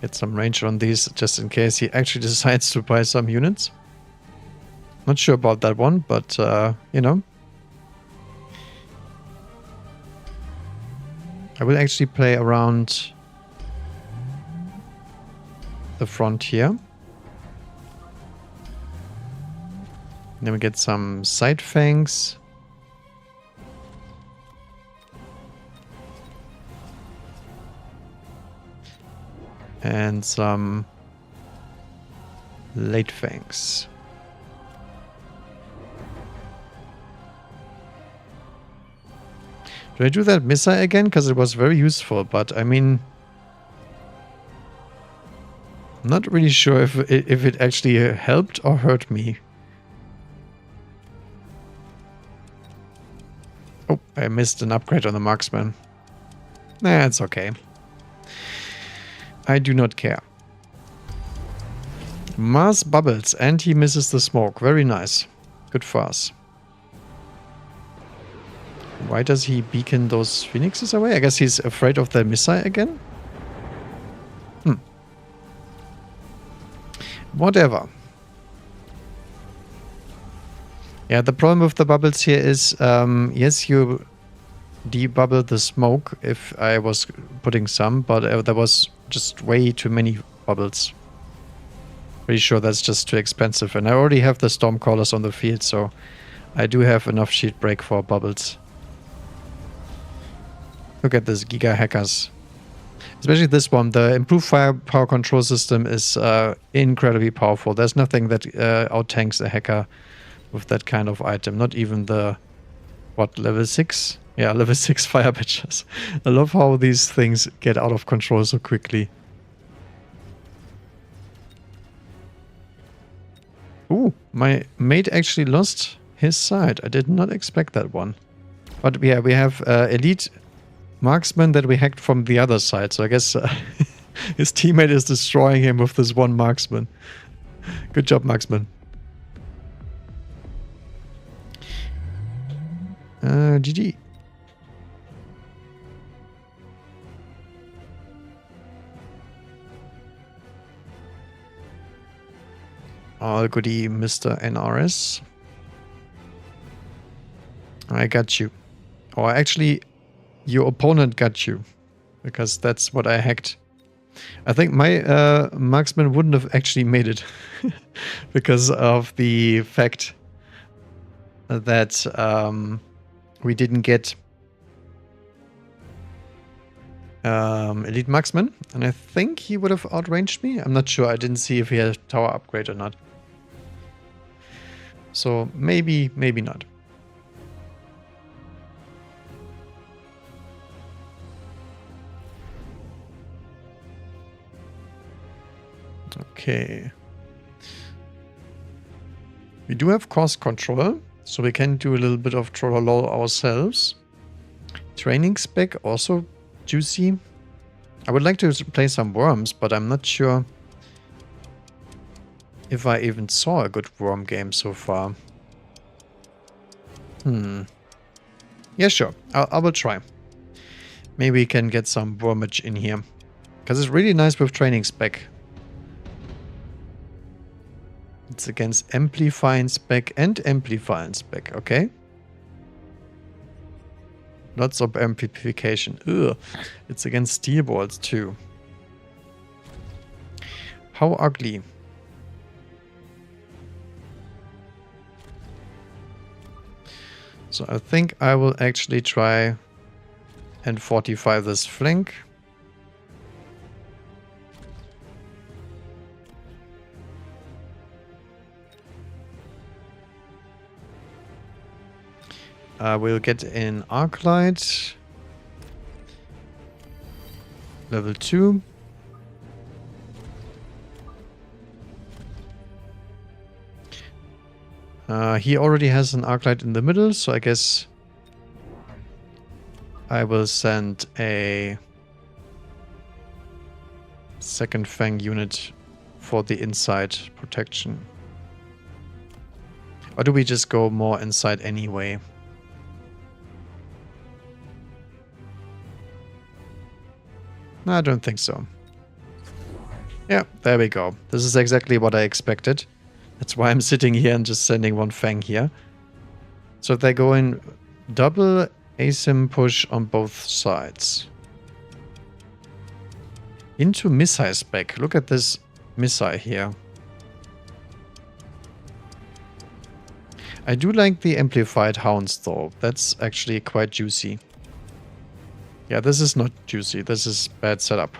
Get some range on these just in case he actually decides to buy some units. Not sure about that one, but you know. I will actually play around the front here. Then we get some side fangs. And some late fangs. Do I do that missile again? Because it was very useful, but I mean... I'm not really sure if it actually helped or hurt me. Oh, I missed an upgrade on the marksman. Nah, it's okay. I do not care. Mars bubbles and he misses the smoke. Very nice. Good for us. Why does he beacon those Phoenixes away? I guess he's afraid of the missile again? Whatever. Yeah, the problem with the bubbles here is, yes, you debubble the smoke if I was putting some, but there was just way too many bubbles. Pretty sure that's just too expensive, and I already have the Stormcallers on the field, so I do have enough shield break for bubbles. Look at this Giga Hackers. Especially this one, the improved firepower control system is incredibly powerful. There's nothing that out-tanks a hacker with that kind of item. Not even the, what, level 6? Yeah, level 6 fire badgers. I love how these things get out of control so quickly. Ooh, my mate actually lost his side. I did not expect that one. But yeah, we have elite marksman that we hacked from the other side. So I guess his teammate is destroying him with this one marksman. Good job, marksman. GG. All goody, Mr. NRS. I got you. Or actually, your opponent got you. Because that's what I hacked. I think my marksman wouldn't have actually made it. because of the fact that we didn't get elite marksman. And I think he would have outranged me. I'm not sure. I didn't see if he had a tower upgrade or not. So maybe, maybe not. Okay. We do have cost control, so we can do a little bit of troller lol ourselves. Training spec also juicy. I would like to play some worms, but I'm not sure if I even saw a good worm game so far. Yeah, sure. I will try. Maybe we can get some wormage in here. Because it's really nice with training spec. It's against amplifying spec and amplifying spec, okay? Lots of amplification. Ugh. It's against steel balls too. How ugly. So I think I will actually try and fortify this flank. We'll get in Arclight. Level 2. He already has an Arclight in the middle, so I guess I will send a second Fang unit for the inside protection. Or do we just go more inside anyway? No, I don't think so. Yeah, there we go. This is exactly what I expected. That's why I'm sitting here and just sending one Fang here. So they go in double ASIM push on both sides. Into missile spec. Look at this missile here. I do like the amplified hounds though. That's actually quite juicy. Yeah, this is not juicy. This is bad setup.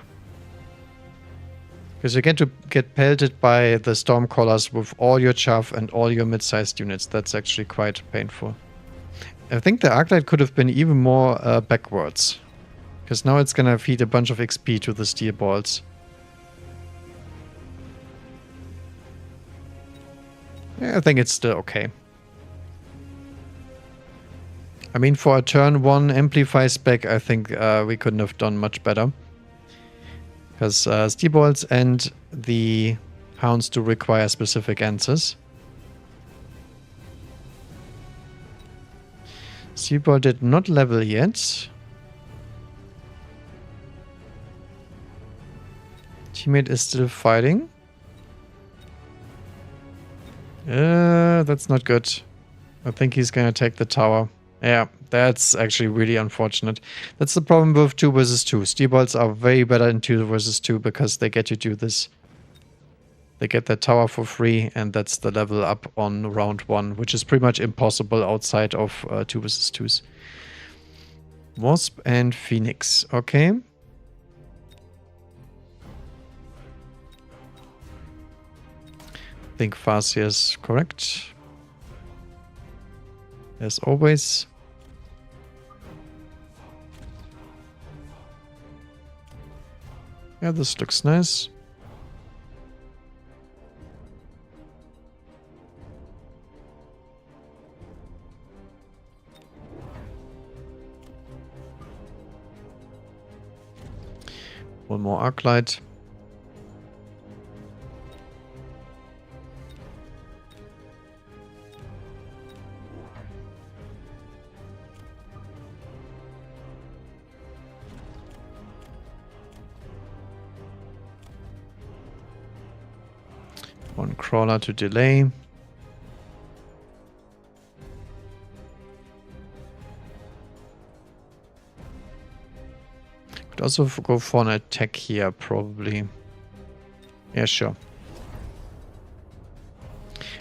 Because you get to get pelted by the Stormcallers with all your chaff and all your mid-sized units. That's actually quite painful. I think the Arclight could have been even more backwards. Because now it's gonna feed a bunch of XP to the steel balls. Yeah, I think it's still okay. I mean, for a turn 1 amplify spec, I think we couldn't have done much better. Because steel balls and the hounds do require specific answers. Steel ball did not level yet. Teammate is still fighting. That's not good. I think he's gonna take the tower. Yeah, that's actually really unfortunate. That's the problem with 2 versus 2. Steel balls are way better in 2 versus 2 because they get you to do this. They get that tower for free, and that's the level up on round 1, which is pretty much impossible outside of 2 versus 2s. Wasp and Phoenix, okay. I think Farseer is correct. As always. Yeah, this looks nice. One more Arclight. One crawler to delay. Could also go for an attack here, probably. Yeah, sure.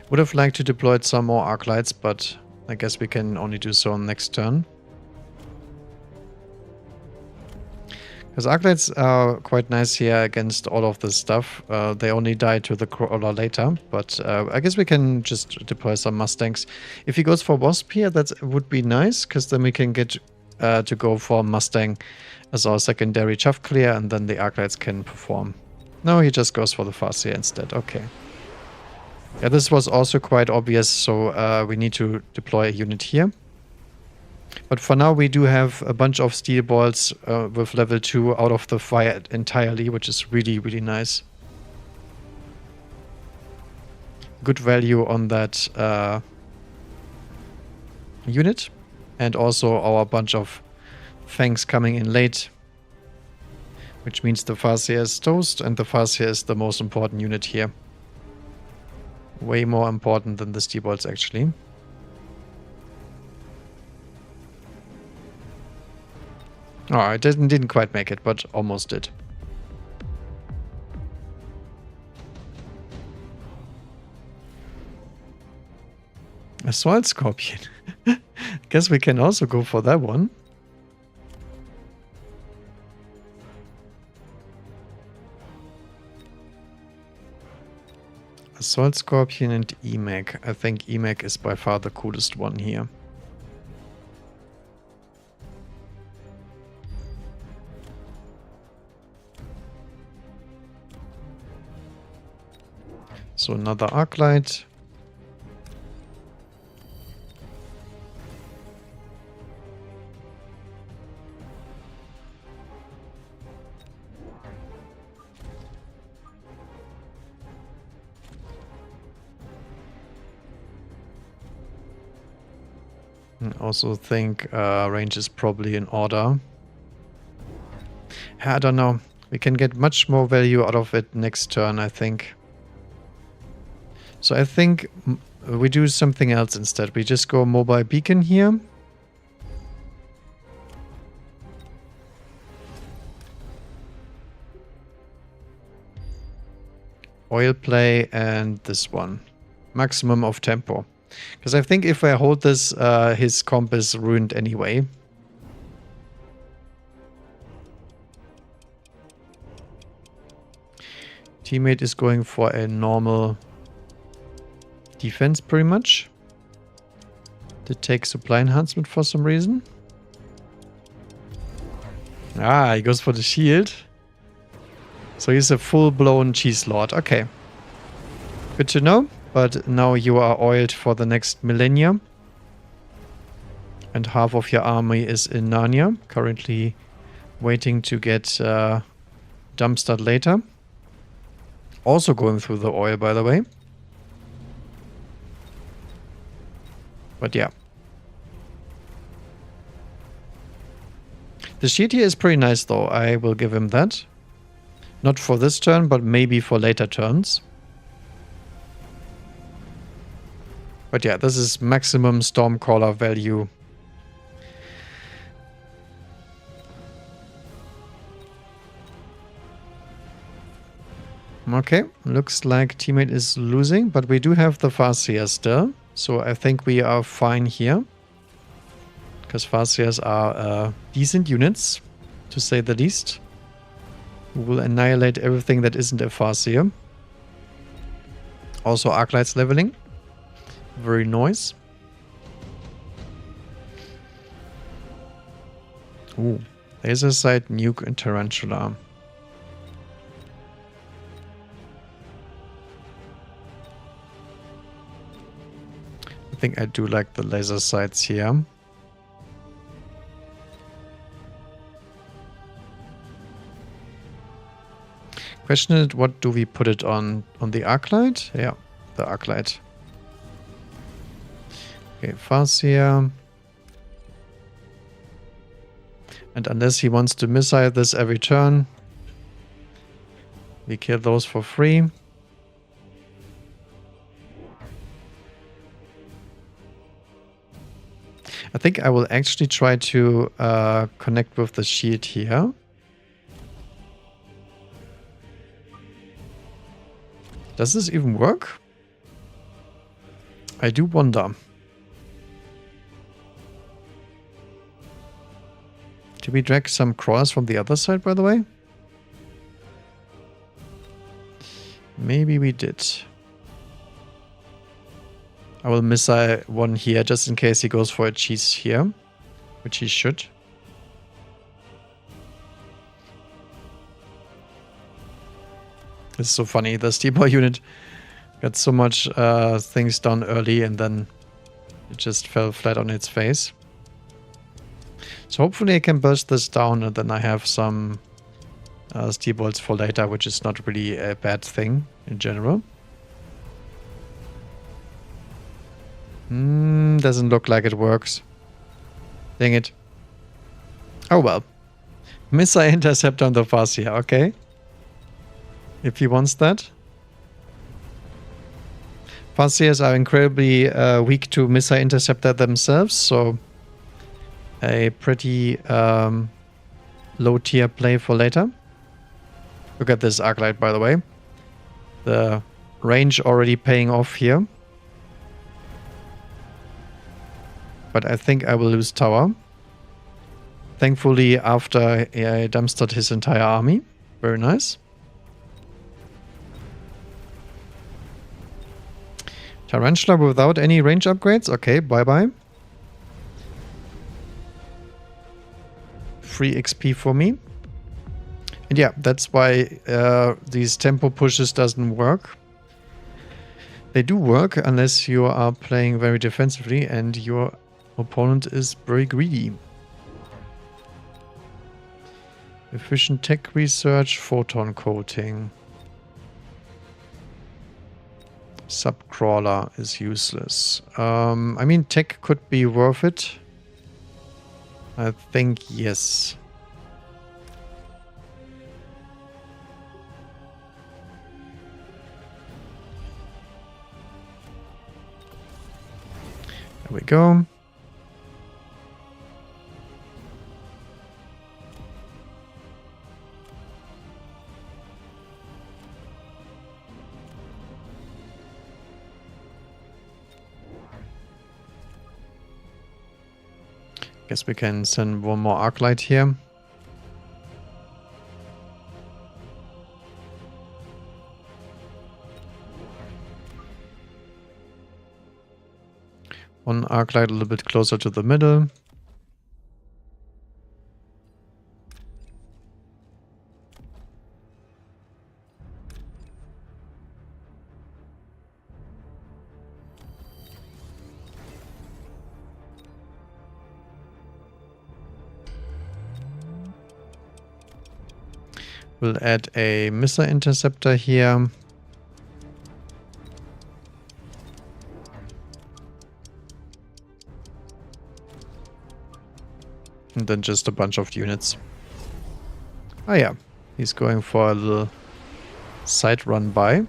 Would have liked to deploy some more arc lights, but I guess we can only do so on next turn. Because arc lights are quite nice here against all of this stuff. They only die to the crawler later, but I guess we can just deploy some Mustangs. If he goes for Wasp here, that would be nice, because then we can get to go for Mustang as our secondary chaff clear, and then the arc lights can perform. No, he just goes for the Farseer instead. Okay. Yeah, this was also quite obvious, so we need to deploy a unit here. But for now, we do have a bunch of steel balls with level 2 out of the fire entirely, which is really, really nice. Good value on that unit. And also our bunch of fangs coming in late. Which means the Farseer is toast, and the Farseer is the most important unit here. Way more important than the steel balls, actually. Oh, I didn't quite make it, but almost did. Assault Scorpion. Guess we can also go for that one. Assault Scorpion and EMAC. I think EMAC is by far the coolest one here. So another arc light. I also think range is probably in order. I don't know. We can get much more value out of it next turn, I think. So I think we do something else instead. We just go mobile beacon here. Oil play and this one. Maximum of tempo. Because I think if I hold this, his comp is ruined anyway. Teammate is going for a normal defense pretty much. Did take supply enhancement for some reason. Ah, he goes for the shield. So he's a full-blown cheese lord. Okay. Good to know. But now you are oiled for the next millennium. And half of your army is in Narnia. Currently waiting to get dumpstered later. Also going through the oil, by the way. But yeah. The shield here is pretty nice though. I will give him that. Not for this turn, but maybe for later turns. But yeah, this is maximum Stormcaller value. Okay, looks like teammate is losing, but we do have the Farseer still. So I think we are fine here. Because Farseers are decent units, to say the least. We will annihilate everything that isn't a Farseer. Also Arclights leveling. Very nice. Ooh, laser sight, nuke, and tarantula. I think I do like the laser sights here. Question is, what do we put it on? On the Arclight? Yeah, the Arclight. Okay, Farseer. And unless he wants to missile this every turn, we kill those for free. I think I will actually try to connect with the shield here. Does this even work? I do wonder. Did we drag some crawlers from the other side, by the way? Maybe we did. I will missile one here just in case he goes for a cheese here, which he should. It's so funny. The Steelball unit got so much things done early and then it just fell flat on its face. So hopefully I can burst this down and then I have some steel balls for later, which is not really a bad thing in general. Doesn't look like it works. Dang it. Oh well. Missile intercept on the Farseer, okay. If he wants that. Farseers are incredibly weak to missile interceptor themselves, so a pretty low tier play for later. Look at this Arclight, by the way. The range already paying off here. But I think I will lose tower. Thankfully, after I dumpstered his entire army. Very nice. Tarantula without any range upgrades. Okay, bye-bye. Free XP for me. And yeah, that's why these tempo pushes doesn't work. They do work unless you are playing very defensively and your opponent is very greedy. Efficient tech research, photon coating. Subcrawler is useless. I mean, tech could be worth it. I think yes. There we go. Guess we can send one more Arclight here. One Arclight a little bit closer to the middle. We'll add a missile interceptor here. And then just a bunch of units. Oh yeah, he's going for a little side run by.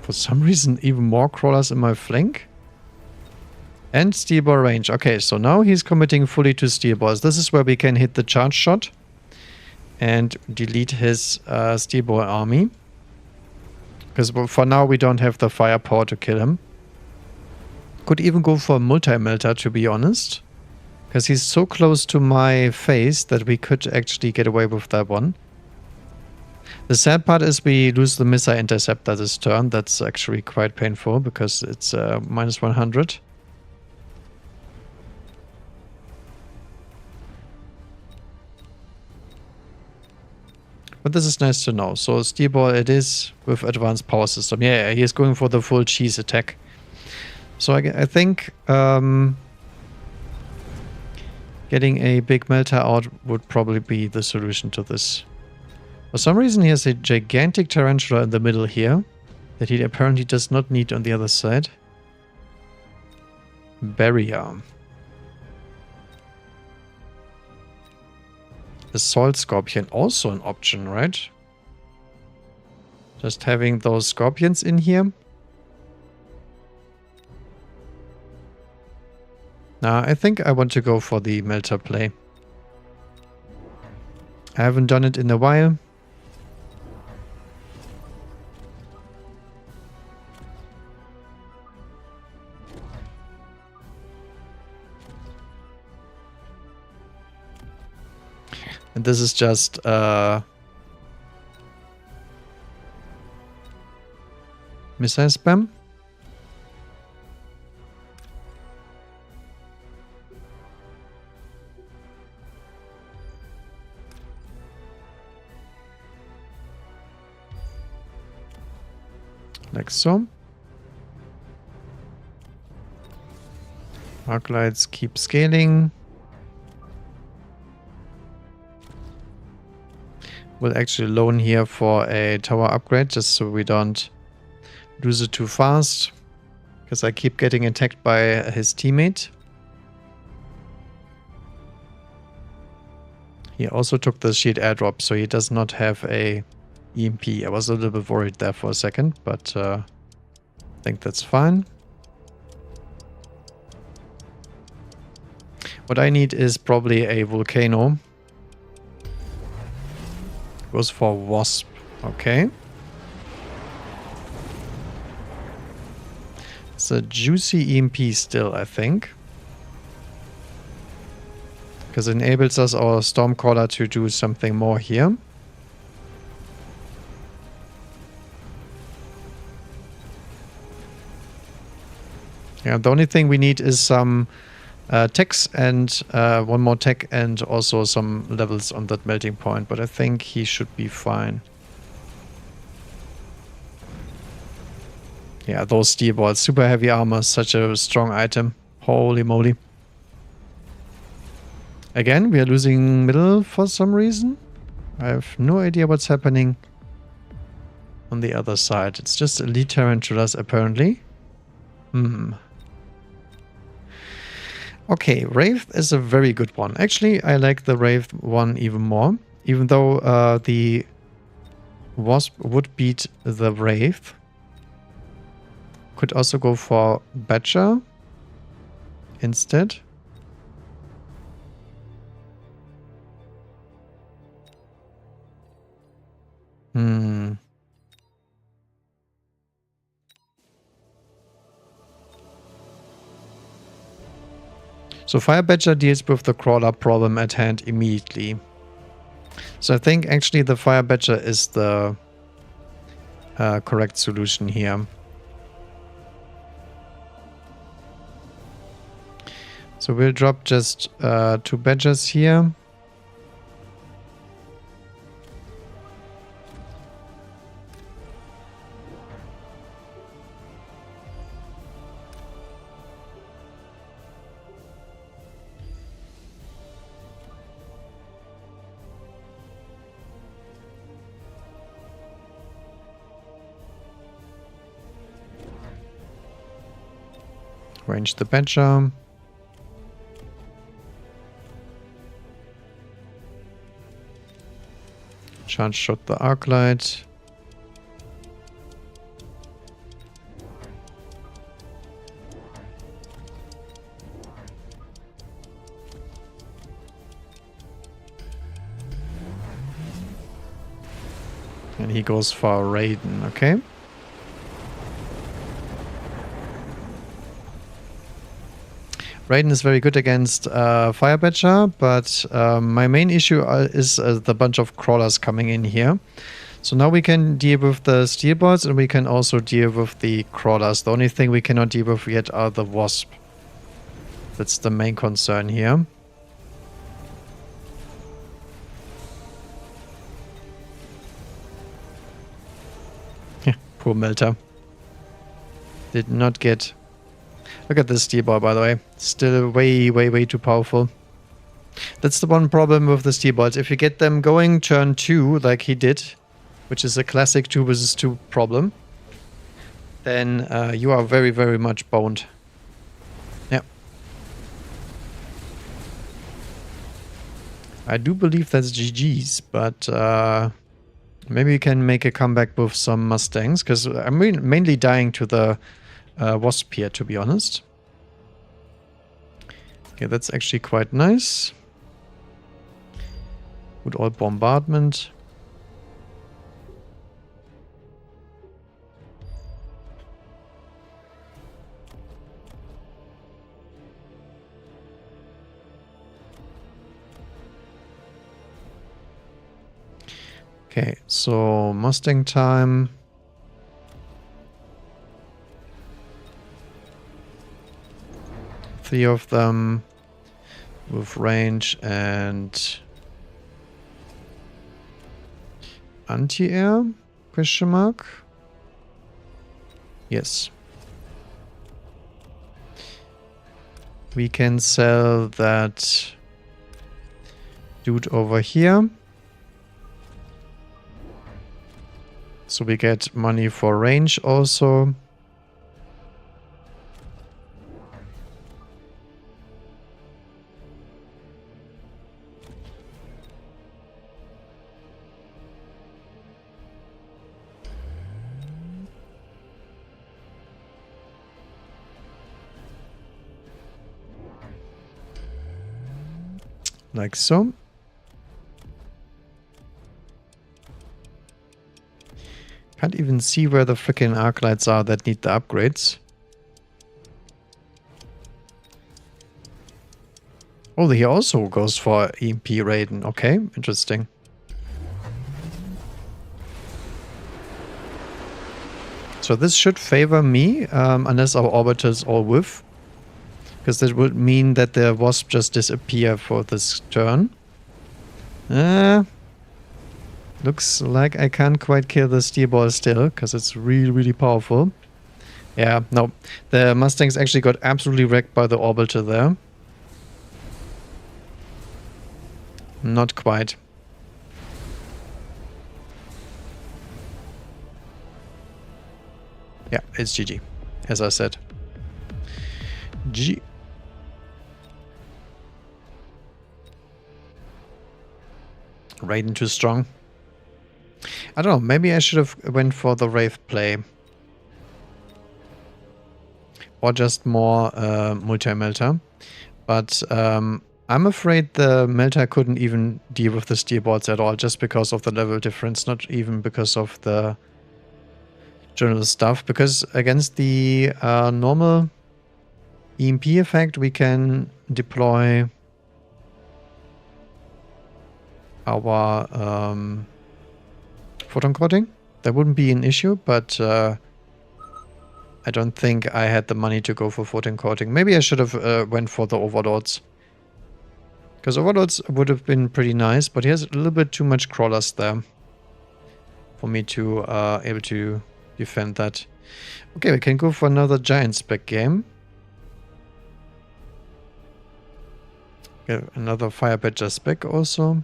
For some reason, even more crawlers in my flank. And steel ball range. Okay, so now he's committing fully to steel balls. This is where we can hit the charge shot and delete his steel ball army. Because for now we don't have the firepower to kill him. Could even go for a multi-melter, to be honest. Because he's so close to my face that we could actually get away with that one. The sad part is we lose the missile interceptor this turn. That's actually quite painful because it's minus 100. But this is nice to know. So steel ball it is with advanced power system. Yeah, he is going for the full cheese attack. So I think getting a big melter out would probably be the solution to this. For some reason he has a gigantic tarantula in the middle here that he apparently does not need on the other side. Barrier. Assault Scorpion, also an option, right? Just having those scorpions in here. Nah, I think I want to go for the melter play. I haven't done it in a while. And this is just missile spam. Like so. Arc lights keep scaling. We'll actually loan here for a tower upgrade just so we don't lose it too fast. Because I keep getting attacked by his teammate. He also took the shield airdrop, so he does not have a EMP. I was a little bit worried there for a second, but I think that's fine. What I need is probably a volcano. Goes for wasp. Okay. It's a juicy EMP still, I think. Because it enables us, our Stormcaller, to do something more here. Yeah, the only thing we need is some techs and one more tech and also some levels on that melting point. But I think he should be fine. Yeah, those steel balls. Super heavy armor. Such a strong item. Holy moly. Again, we are losing middle for some reason. I have no idea what's happening on the other side. It's just elite tarantulas, apparently. Okay, Wraith is a very good one. Actually, I like the Wraith one even more. Even though the Wasp would beat the Wraith. Could also go for Badger instead. So Fire Badger deals with the crawler problem at hand immediately. So I think actually the Fire Badger is the correct solution here. So we'll drop just 2 Badgers here. Range the Badger. Charge shot the arc light. And he goes for Raiden, okay? Raiden is very good against Fire Badger, but my main issue is the bunch of crawlers coming in here. So now we can deal with the steel balls and we can also deal with the crawlers. The only thing we cannot deal with yet are the wasp. That's the main concern here. Poor Melter. Did not get... Look at this steel ball, by the way. Still way too powerful. That's the one problem with the steel balls. If you get them going turn 2, like he did, which is a classic 2 versus 2 problem, then you are very much boned. Yeah. I do believe that's GG's, but maybe we can make a comeback with some Mustangs, because I'm mainly dying to the Wasp here, to be honest. Okay, that's actually quite nice. Good old bombardment. Okay, so Mustang time. Three of them with range and anti-air? Question mark? Yes. We can sell that dude over here. So we get money for range also. Like so. Can't even see where the freaking arc lights are that need the upgrades. Oh, he also goes for EMP Raiden. Okay, interesting. So this should favor me, unless our orbiters all whiff. Because that would mean that the Wasp just disappear for this turn. Looks like I can't quite kill the Steel Ball still, because it's really, really powerful. Yeah, no. The Mustangs actually got absolutely wrecked by the Orbiter there. Not quite. Yeah, it's GG, as I said. GG. Raiden too strong. I don't know, maybe I should have went for the Wraith play. Or just more multi-melter. But I'm afraid the melter couldn't even deal with the steel balls at all, just because of the level difference, not even because of the general stuff. Because against the normal EMP effect, we can deploy our photon coating. That wouldn't be an issue, but I don't think I had the money to go for photon coating. Maybe I should have went for the Overlords. Because Overlords would have been pretty nice, but he has a little bit too much crawlers there for me to able to defend that. Okay, we can go for another giant spec game. Get another Firebadger spec also.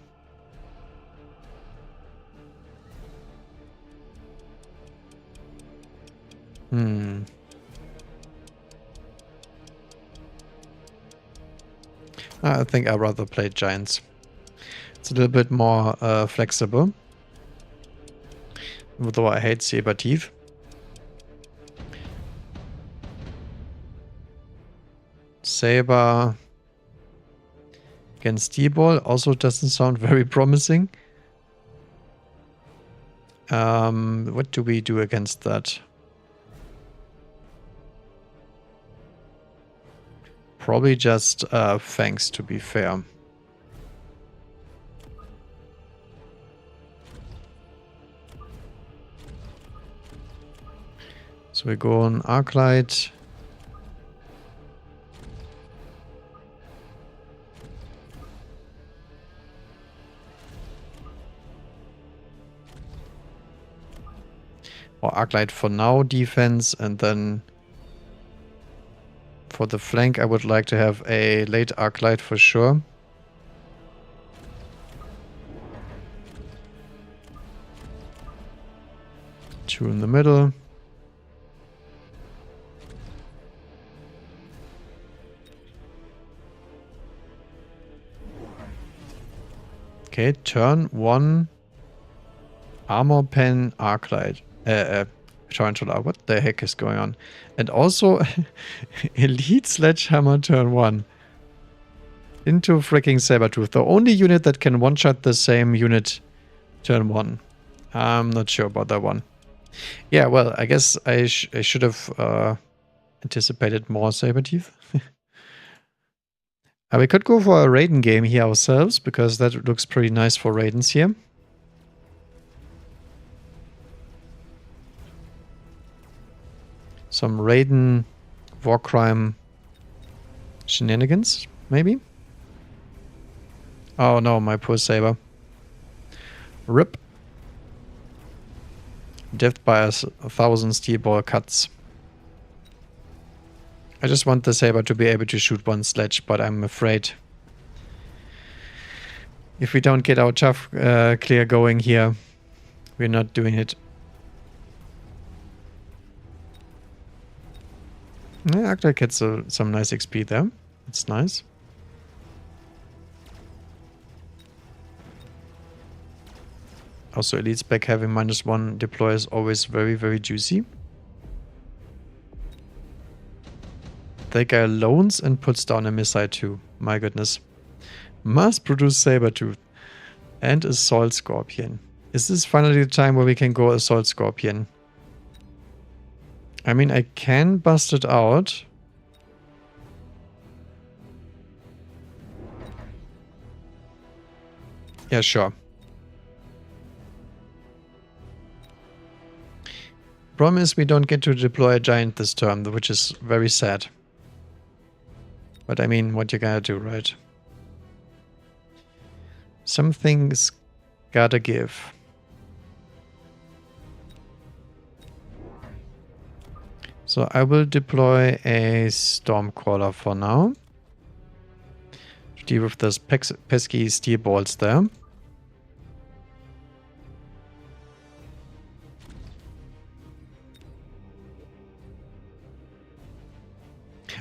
I think I'd rather play Giants. It's a little bit more flexible. Although I hate Saber Teeth. Saber against Steel-Ball also doesn't sound very promising. What do we do against that? Probably just Fangs, to be fair. So we go on Arclight. Or Arclight for now, defense, and then for the flank I would like to have a late Arclight for sure. Two in the middle. Okay, turn one Armor Pen Arclight. Tarantula, what the heck is going on? And also Elite Sledgehammer turn 1 into freaking Sabertooth. The only unit that can one-shot the same unit turn 1. I'm not sure about that one. Yeah, well, I guess I should have anticipated more Saberteeth. We could go for a Raiden game here ourselves, because that looks pretty nice for Raidens here. some Raiden war crime shenanigans, maybe? Oh no, my poor Saber. RIP. Death by 1,000 steel ball cuts. I just want the Saber to be able to shoot one sledge, but I'm afraid if we don't get our tough clear going here, we're not doing it. Yeah, Arctic gets some nice XP there. It's nice. Also, Elite Spec having -1 deploy is always very, very juicy. That guy loans and puts down a missile too. My goodness. Mass-produced Sabertooth and Assault Scorpion. Is this finally the time where we can go Assault Scorpion? I mean, I can bust it out. Yeah, sure. Problem is we don't get to deploy a giant this turn, which is very sad. But I mean, what you gotta do, right? Some things gotta give. So I will deploy a Stormcaller for now. To deal with those pesky steel balls there.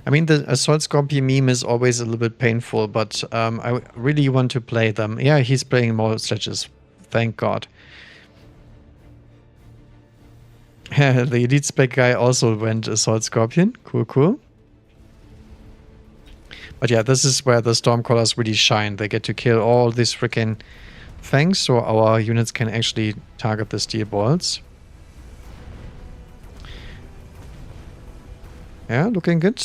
I mean, the Assault Scorpion meme is always a little bit painful, but I really want to play them. Yeah, he's playing more sledges. Thank God. The Elite Spec guy also went Assault Scorpion. Cool, cool. But yeah, this is where the Stormcallers really shine. They get to kill all these freaking things, so our units can actually target the steel balls. Yeah, looking good.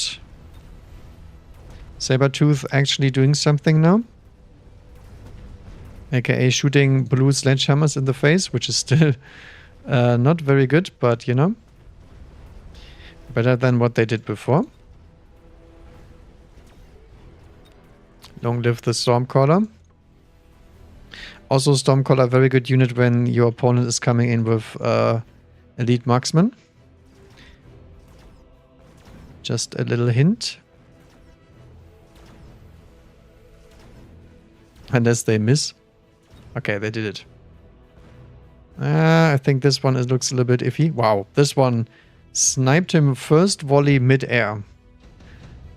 Sabertooth actually doing something now. AKA shooting blue sledgehammers in the face, which is still not very good, but you know. Better than what they did before. Long live the Stormcaller. Also Stormcaller, very good unit when your opponent is coming in with Elite Marksman. Just a little hint. Unless they miss. Okay, they did it. I think this one looks a little bit iffy. Wow, this one sniped him first volley mid-air.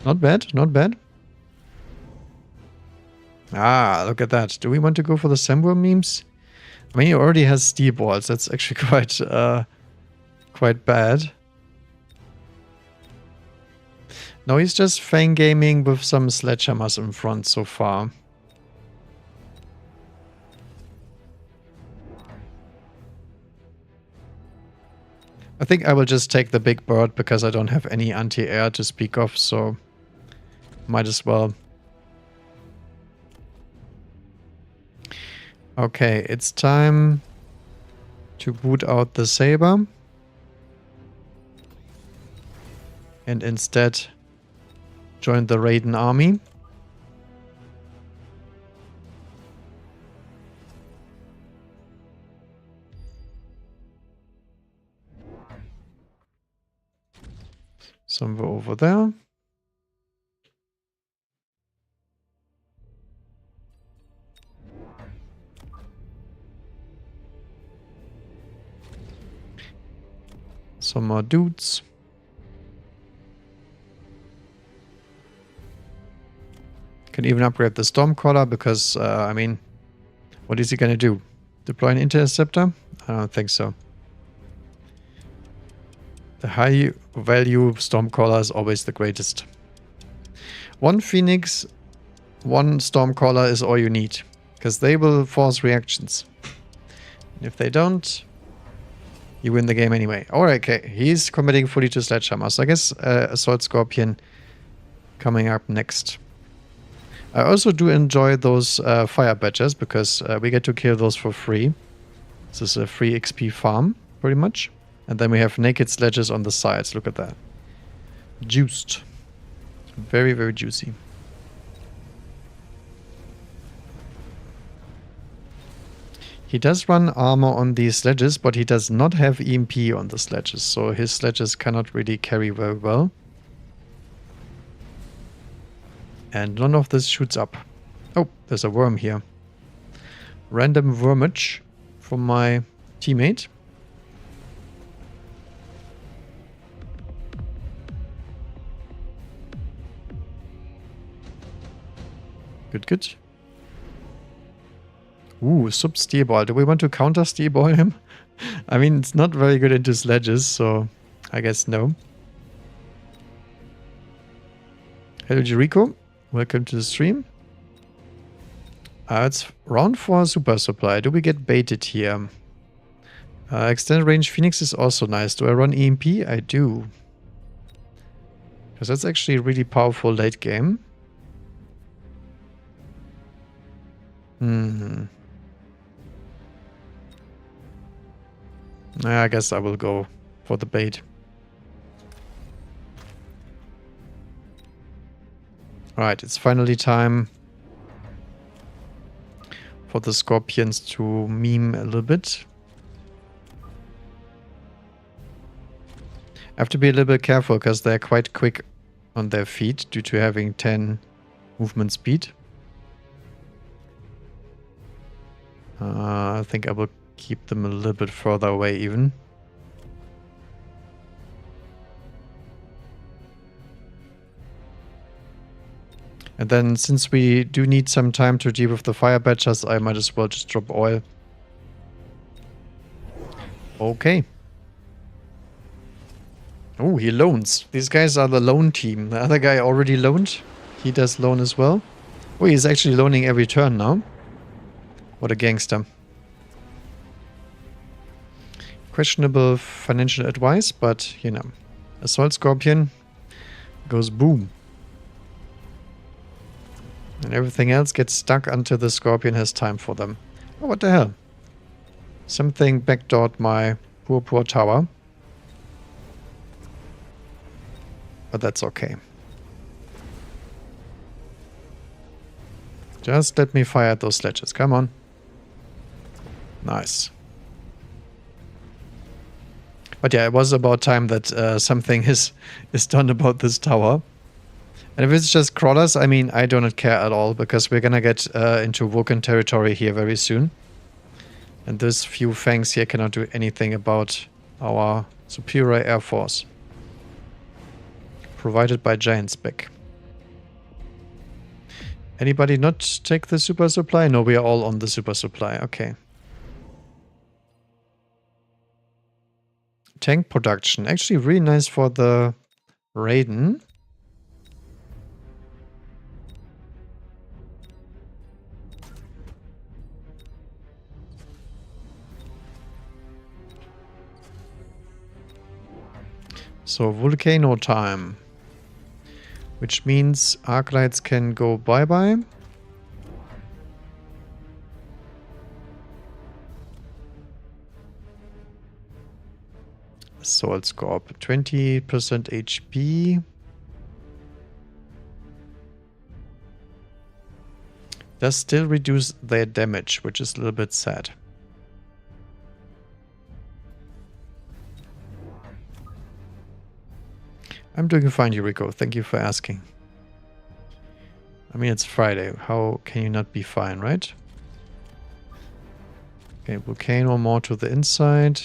Not bad, not bad. Ah, look at that. Do we want to go for the Samwar memes? I mean, he already has steel balls. That's actually quite bad. No, he's just Fang gaming with some sledgehammers in front so far. I think I will just take the big bird because I don't have any anti-air to speak of, so might as well. Okay, it's time to boot out the Saber. And instead join the Raiden army. Somewhere over there. Some more dudes. Can even upgrade the Stormcaller because, I mean, what is he going to do? Deploy an interceptor? I don't think so. The high value Stormcaller is always the greatest. One Phoenix, one Stormcaller is all you need. Because they will force reactions. If they don't, you win the game anyway. Alright, okay. He's committing fully to Sledgehammer. So I guess Assault Scorpion coming up next. I also do enjoy those fire badgers because we get to kill those for free. This is a free XP farm, pretty much. And then we have naked sledges on the sides. Look at that. Juiced. Very, very juicy. He does run armor on these sledges, but he does not have EMP on the sledges, so his sledges cannot really carry very well. And none of this shoots up. Oh, there's a worm here. Random wormage from my teammate. Good, good. Ooh, sub steerball. Do we want to counter steerball him? I mean, it's not very good into sledges, so I guess no. Hello, Jericho. Welcome to the stream. It's round 4 super supply. Do we get baited here? Extended range Phoenix is also nice. Do I run EMP? I do. Because that's actually really powerful late game. I guess I will go for the bait. Alright, it's finally time for the Scorpions to meme a little bit. I have to be a little bit careful because they're quite quick on their feet due to having 10 movement speed. I think I will keep them a little bit further away even. And then since we do need some time to deal with the fire badgers, I might as well just drop oil. Okay. Oh, he loans. These guys are the loan team. The other guy already loaned. He does loan as well. Oh, he's actually loaning every turn now. What a gangster. Questionable financial advice, but, you know. Assault Scorpion goes boom. And everything else gets stuck until the Scorpion has time for them. Oh, what the hell? Something backdoored my poor tower. But that's okay. Just let me fire at those sledges. Come on. Nice. But yeah, it was about time that something is done about this tower. And if it's just crawlers, I mean, I do not care at all, because we're gonna get into Vulcan territory here very soon. And those few fangs here cannot do anything about our superior air force. Provided by Giant Spec. Anybody not take the super supply? No, we are all on the super supply. Okay. Tank production. Actually really nice for the Raiden. So Volcano time. Which means Arclights can go bye-bye. Assault Scorp. 20% HP. Does still reduce their damage, which is a little bit sad. I'm doing fine, Yuriko. Thank you for asking. I mean, it's Friday. How can you not be fine, right? Okay, Volcano more to the inside.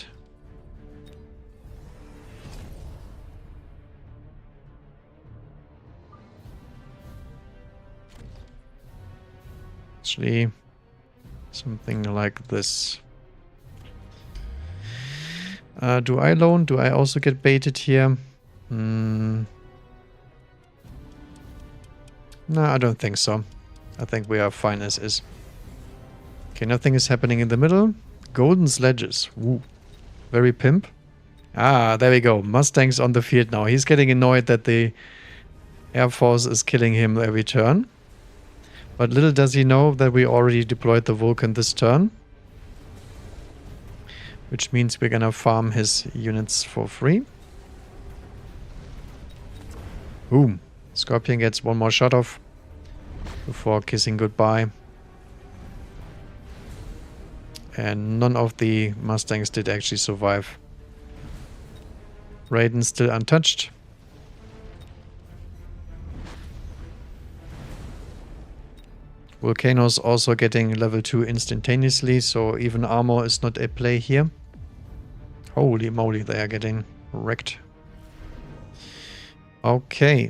Actually, something like this. Do I loan? Do I also get baited here? No, I don't think so. I think we are fine as is. Okay, nothing is happening in the middle. Golden sledges. Woo. Very pimp. Ah, there we go. Mustang's on the field now. He's getting annoyed that the Air Force is killing him every turn. But little does he know that we already deployed the Vulcan this turn. Which means we're gonna farm his units for free. Boom. Scorpion gets one more shot off before kissing goodbye. And none of the Mustangs did actually survive. Raiden still untouched. Volcano's also getting level 2 instantaneously, so even armor is not a play here. Holy moly, they are getting wrecked. Okay.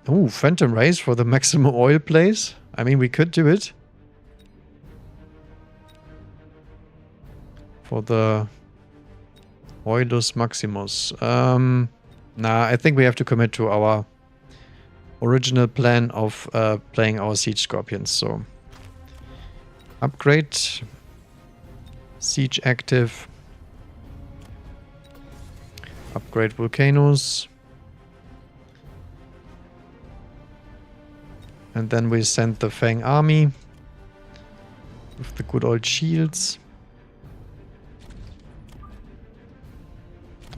Ooh, Phantom Race for the maximum oil plays. I mean, we could do it. For the Oilus Maximus. Nah, I think we have to commit to our original plan of playing our Siege Scorpions. So, upgrade. Siege active. Upgrade Volcanoes. And then we send the Fang army with the good old shields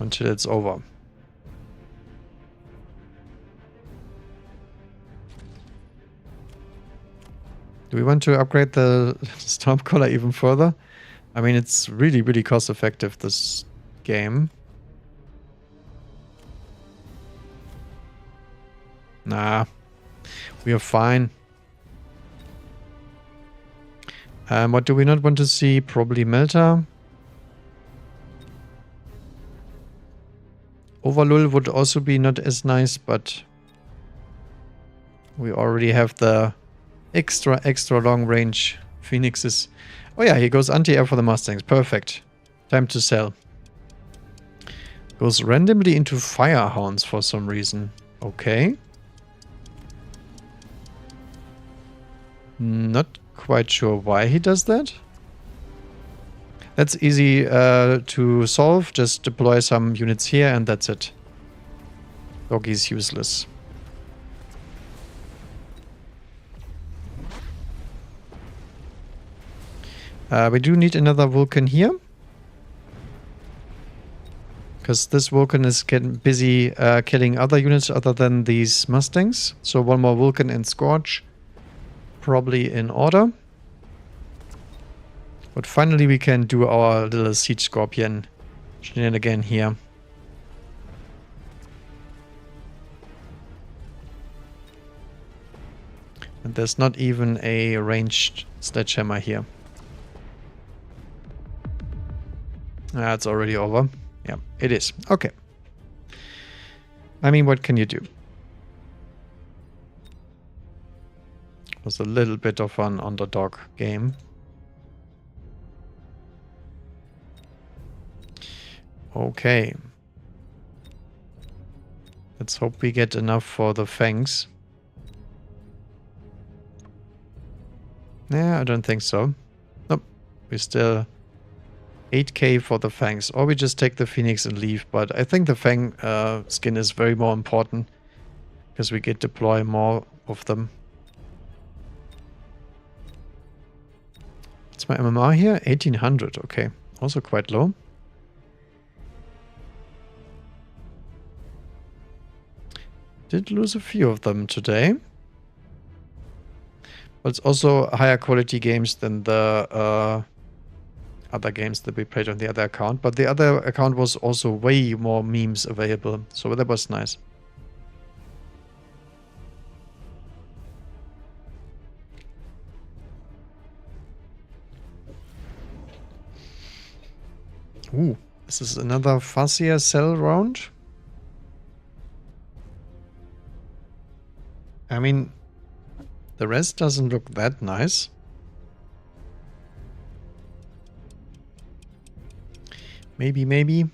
until it's over. Do we want to upgrade the Stormcaller even further? I mean, it's really, really cost effective, this game. Nah. We are fine. What do we not want to see? Probably Melta. Overlul would also be not as nice, but we already have the extra long range Phoenixes. Oh yeah, he goes anti-air for the Mustangs. Perfect. Time to sell. Goes randomly into Firehounds for some reason. Okay. Not quite sure why he does that. That's easy to solve. Just deploy some units here and that's it. Doggy's useless. We do need another Vulcan here. Because this Vulcan is getting busy killing other units other than these Mustangs. So one more Vulcan and Scorch. Probably in order. But finally we can do our little Siege Scorpion shenanigan here. And there's not even a ranged sledgehammer here. Ah, it's already over. Yeah, it is. Okay. I mean, what can you do? It was a little bit of an underdog game. Okay. Let's hope we get enough for the Fangs. Yeah, I don't think so. Nope. We still 8k for the Fangs. Or we just take the Phoenix and leave. But I think the Fang skin is very more important. Because we get deploy more of them. What's my MMR here? 1800. Okay. Also quite low. Did lose a few of them today. But it's also higher quality games than the other games that we played on the other account. But the other account was also way more memes available. So that was nice. Ooh, this is another Farseer cell round. I mean, the rest doesn't look that nice. Maybe.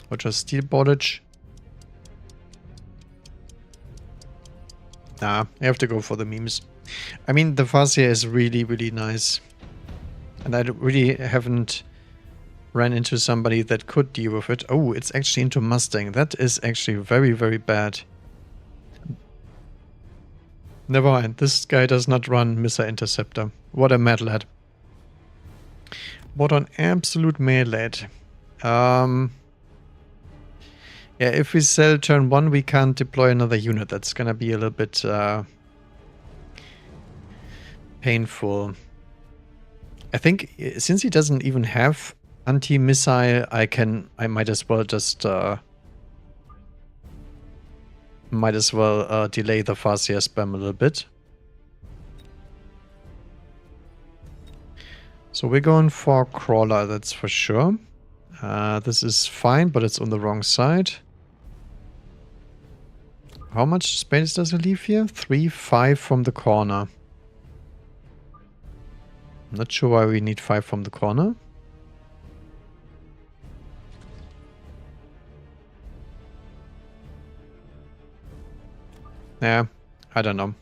Or just steel bordage. Nah, I have to go for the memes. I mean, the Farseer is really, really nice. And I really haven't ran into somebody that could deal with it. Oh, it's actually into Mustang. That is actually very, very bad. Never mind. This guy does not run Missile Interceptor. What a mad lad. What an absolute mad lad. Yeah, Yeah, if we sell turn 1, we can't deploy another unit. That's gonna be a little bit painful. I think since he doesn't even have anti-missile, I might as well just delay the Farseer spam a little bit. So we're going for Crawler, that's for sure. This is fine, but it's on the wrong side. How much space does it leave here? 3, 5 from the corner. I'm not sure why we need 5 from the corner. Yeah, I don't know.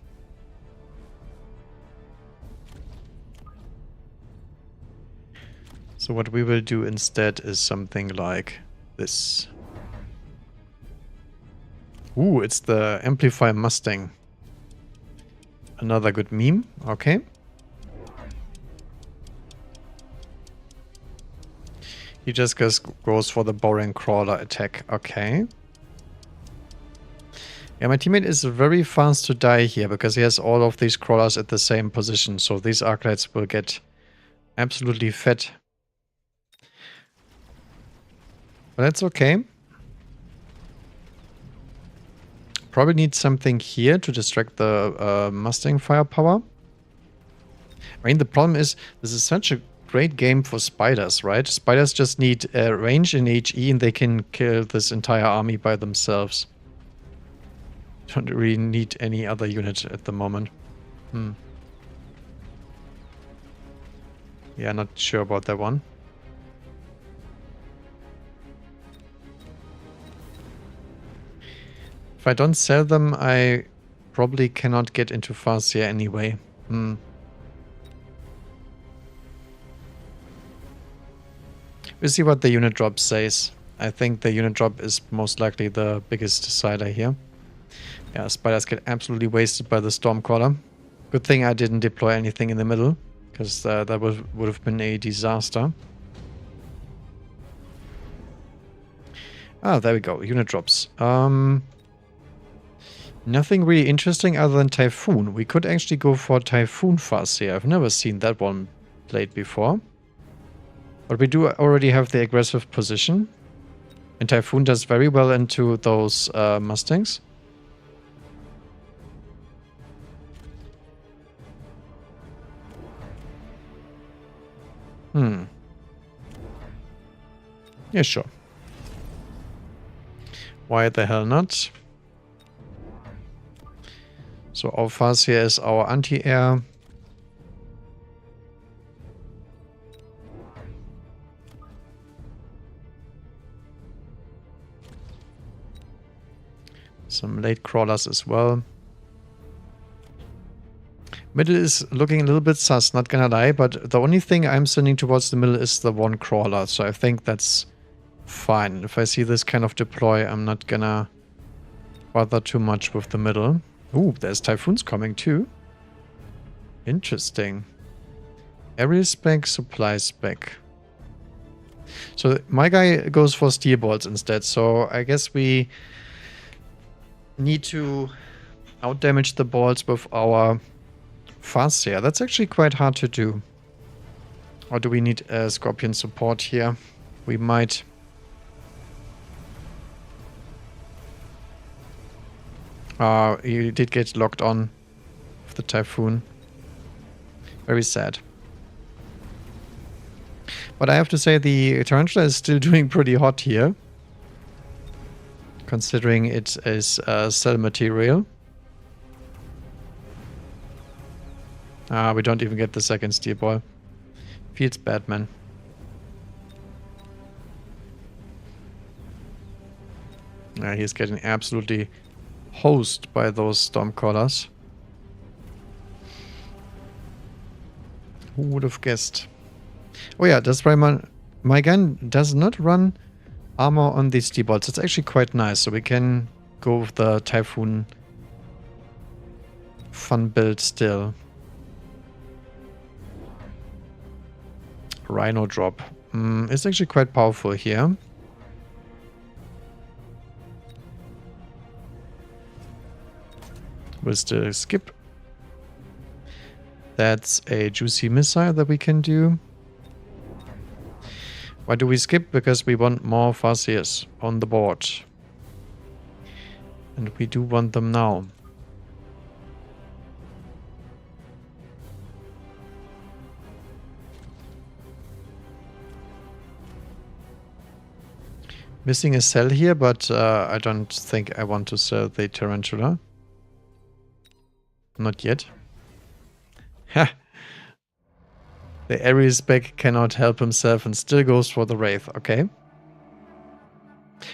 So what we will do instead is something like this. Ooh, it's the Amplify Mustang. Another good meme, okay. He just goes for the boring crawler attack, okay. Yeah, my teammate is very fast to die here because he has all of these crawlers at the same position. So these Arclights will get absolutely fed. But that's okay. Probably need something here to distract the Mustang firepower. I mean, the problem is this is such a great game for spiders, right? Spiders just need range in HE and they can kill this entire army by themselves. Don't really need any other unit at the moment. Yeah, not sure about that one. If I don't sell them, I probably cannot get into Farseer anyway. We'll see what the unit drop says. I think the unit drop is most likely the biggest decider here. Yeah, spiders get absolutely wasted by the Stormcaller. Good thing I didn't deploy anything in the middle, because that would have been a disaster. Ah, there we go. Unit drops. Nothing really interesting other than Typhoon. We could actually go for Typhoon Farseer. I've never seen that one played before. But we do already have the aggressive position. And Typhoon does very well into those Mustangs. Yeah, sure. Why the hell not? So our Farseer is our anti-air. Some late crawlers as well. Middle is looking a little bit sus, not gonna lie, but the only thing I'm sending towards the middle is the one crawler, so I think that's fine. If I see this kind of deploy, I'm not gonna bother too much with the middle. Ooh, there's Typhoons coming too. Interesting. Area spec, supply spec. So my guy goes for steel bolts instead, so I guess we need to outdamage the balls with our Farseer. That's actually quite hard to do. Or do we need Scorpion support here? We might. You did get locked on with the Typhoon. Very sad. But I have to say the Tarantula is still doing pretty hot here. Considering it is cell material. We don't even get the second steel ball. Feels bad, man. He's getting absolutely hosed by those Stormcallers. Who would have guessed? Oh yeah, that's why my gun does not run armor on these steel bolts. It's actually quite nice, so we can go with the Typhoon fun build still. Rhino drop. It's actually quite powerful here. We'll still skip. That's a juicy missile that we can do. Why do we skip? Because we want more Farseers on the board. And we do want them now. Missing a cell here, but I don't think I want to sell the Tarantula. Not yet. Ha! The Ares spec cannot help himself and still goes for the Wraith. Okay.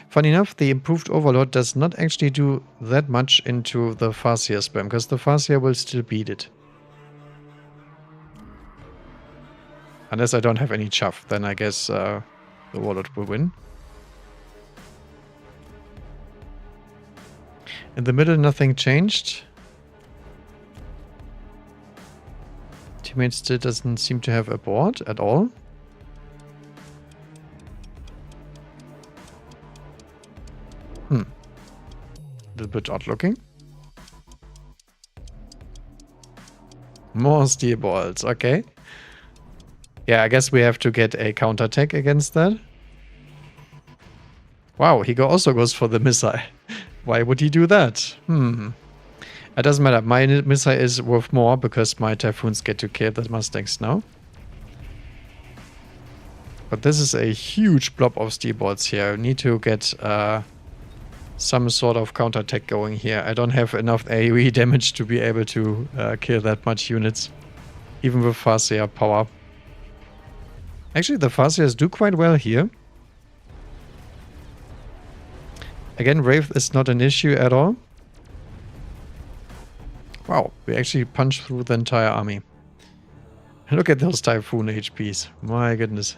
Funny enough, the improved Overlord does not actually do that much into the Farseer spam, because the Farseer will still beat it. Unless I don't have any chuff, then I guess the Warlord will win. In the middle, nothing changed. Teammate still doesn't seem to have a board at all. A little bit odd looking. More steel balls, okay. Yeah, I guess we have to get a counterattack against that. Wow, he also goes for the missile. Why would he do that? It doesn't matter. My missile is worth more because my Typhoons get to kill the Mustangs now. But this is a huge blob of steel balls here. I need to get some sort of counterattack going here. I don't have enough AoE damage to be able to kill that much units. Even with Farseer power. Actually, the Farseers do quite well here. Again, Wraith is not an issue at all. Wow, we actually punched through the entire army. Look at those Typhoon HPs. My goodness.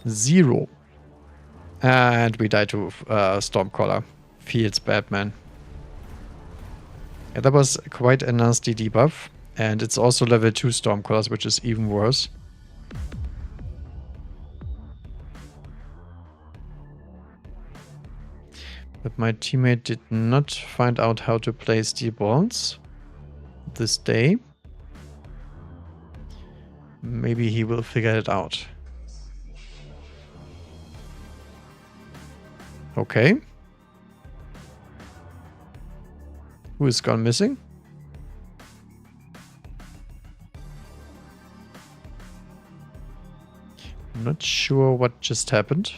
0. And we died to Stormcaller. Feels bad, man. Yeah, that was quite a nasty debuff. And it's also level 2 Stormcallers, which is even worse. But my teammate did not find out how to play steel balls this day. Maybe he will figure it out. Okay. Who is gone missing? I'm not sure what just happened.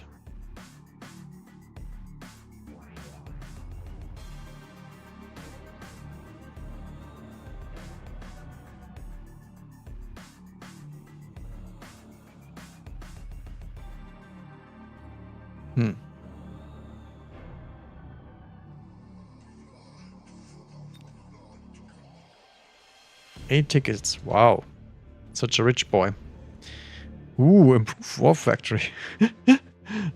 Hmm. Eight tickets. Wow. Such a rich boy. Ooh, improved war factory.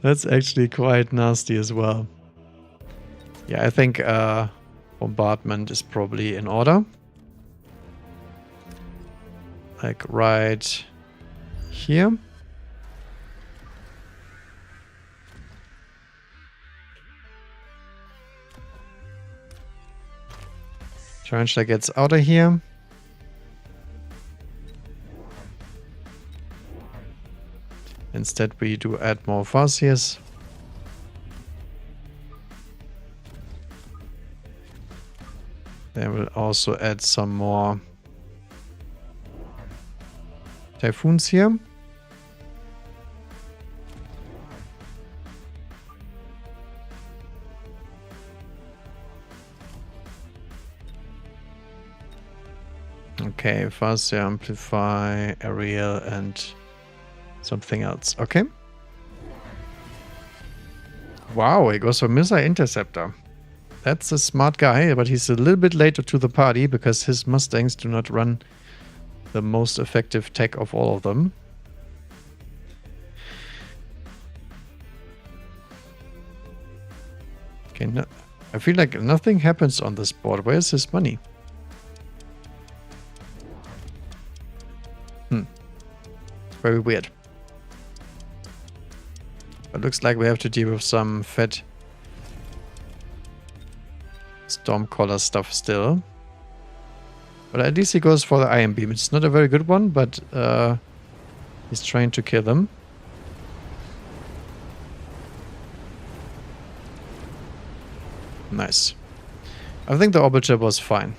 That's actually quite nasty as well. Yeah, I think bombardment is probably in order. Like right here. Tarantula gets out of here. Instead, we do add more Farseers. Then we'll also add some more Typhoons here. Okay, Farseer, Amplify, Aerial, and something else. Okay. Wow, he goes for Missile Interceptor. That's a smart guy, but he's a little bit later to the party because his Mustangs do not run the most effective tech of all of them. Okay, no, I feel like nothing happens on this board. Where's his money? Very weird. But looks like we have to deal with some fat Stormcaller stuff still. But at least he goes for the Iron Beam. It's not a very good one, but he's trying to kill them. Nice. I think the Orbiter was fine.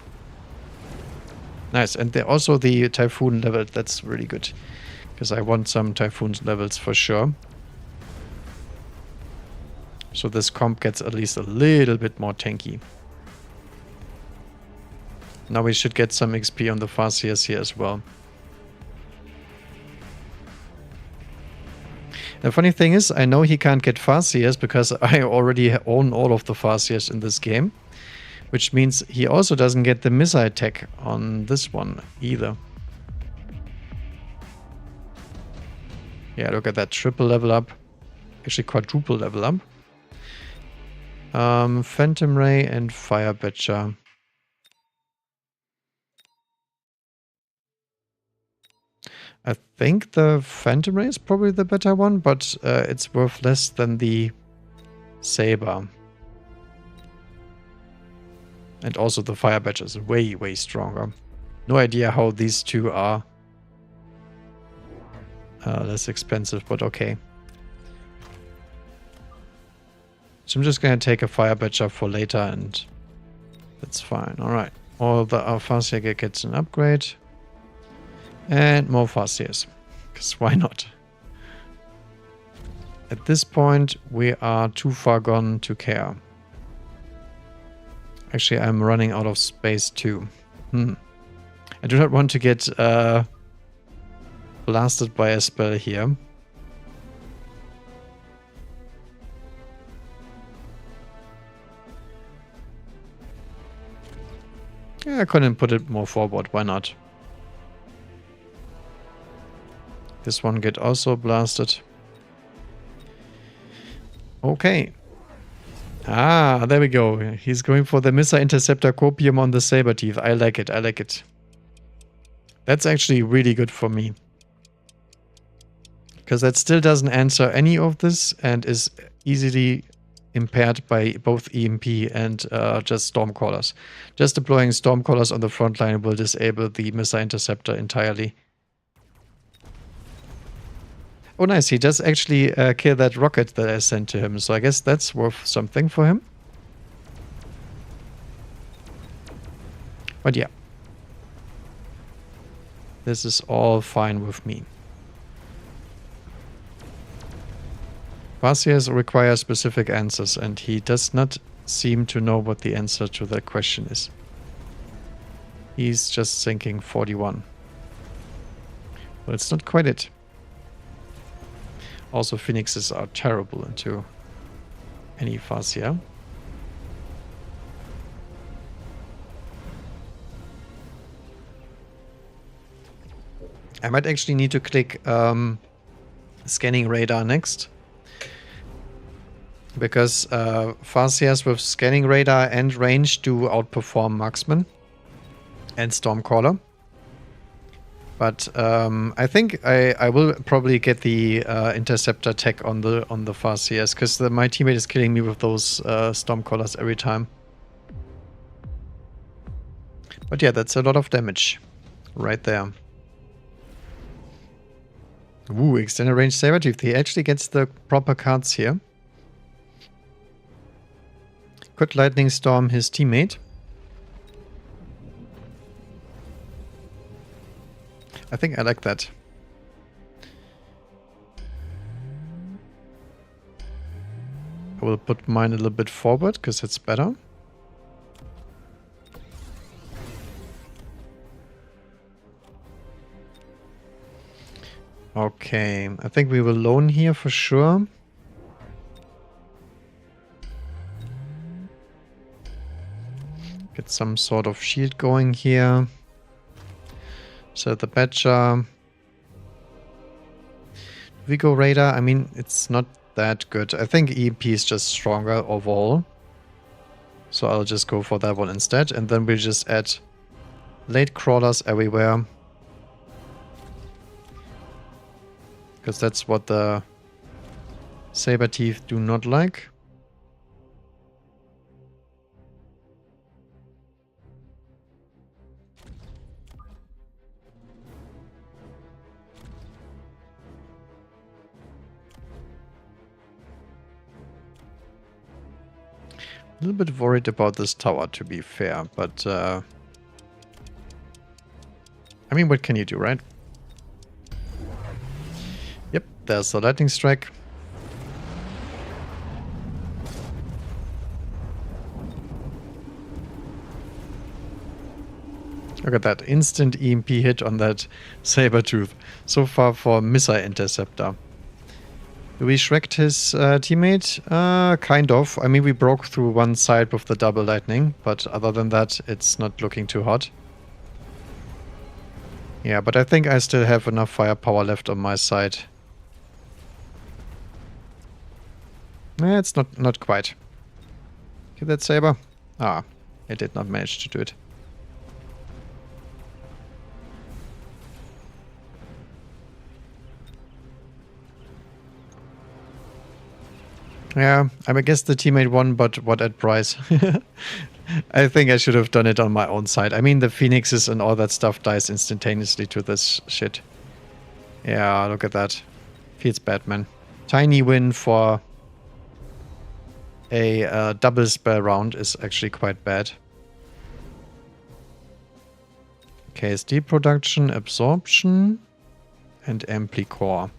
Nice. And also the Typhoon level, that's really good. Because I want some Typhoon levels for sure. So this comp gets at least a little bit more tanky. Now we should get some XP on the Farseers here as well. The funny thing is, I know he can't get Farseers because I already own all of the Farseers in this game. Which means he also doesn't get the missile tech on this one either. Yeah, look at that. Triple level up. Actually quadruple level up. Phantom Ray and Fire Badger. I think the Phantom Ray is probably the better one, but it's worth less than the Saber. And also the Fire Badger is way, way stronger. No idea how these two are less expensive, but okay. So I'm just going to take a Fire Badger for later and that's fine. Alright. All the Farseer gets an upgrade. And more Farseers. Because why not? At this point, we are too far gone to care. Actually, I'm running out of space too. I do not want to get blasted by a spell here. Yeah, I couldn't put it more forward. Why not? This one get also blasted. Okay. Ah, there we go. He's going for the Missile Interceptor Copium on the Saberteeth. I like it. I like it. That's actually really good for me. Because that still doesn't answer any of this and is easily impaired by both EMP and just Stormcallers. Just deploying Stormcallers on the front line will disable the Missile Interceptor entirely. Oh nice, he does actually kill that rocket that I sent to him, so I guess that's worth something for him. But yeah. This is all fine with me. Farseers require specific answers, and he does not seem to know what the answer to that question is. He's just thinking 41. Well, it's not quite it. Also, Phoenixes are terrible into any Farseer. I might actually need to click Scanning Radar next. Because Farseers with Scanning Radar and range do outperform Marksman and Stormcaller. But I think I will probably get the Interceptor tech on the Farseers, because my teammate is killing me with those Stormcallers every time. But yeah, that's a lot of damage right there. Ooh, extended range Sabertooth. He actually gets the proper cards here. Could Lightning Storm his teammate. I think I like that. I will put mine a little bit forward because it's better. Okay, I think we will loan here for sure. Get some sort of shield going here. So the Badger. We go Radar. I mean, it's not that good. I think EMP is just stronger overall. So I'll just go for that one instead. And then we'll just add late crawlers everywhere. Because that's what the Saberteeth do not like. A little bit worried about this tower, to be fair, but I mean, what can you do, right? Yep, there's the lightning strike. Look at that instant EMP hit on that Sabertooth. So far for Missile Interceptor. Do we Shrek'd his teammate? Kind of. I mean, we broke through one side with the double lightning, but other than that, it's not looking too hot. Yeah, but I think I still have enough firepower left on my side. It's not quite. Get that Saber? Ah, it did not manage to do it. Yeah, I guess the teammate won, but what at price? I think I should have done it on my own side. I mean, the phoenixes and all that stuff dies instantaneously to this shit. Yeah, look at that. Feels bad, man. Tiny win for a double spell round is actually quite bad. KSD production, absorption, and Ampli-Core.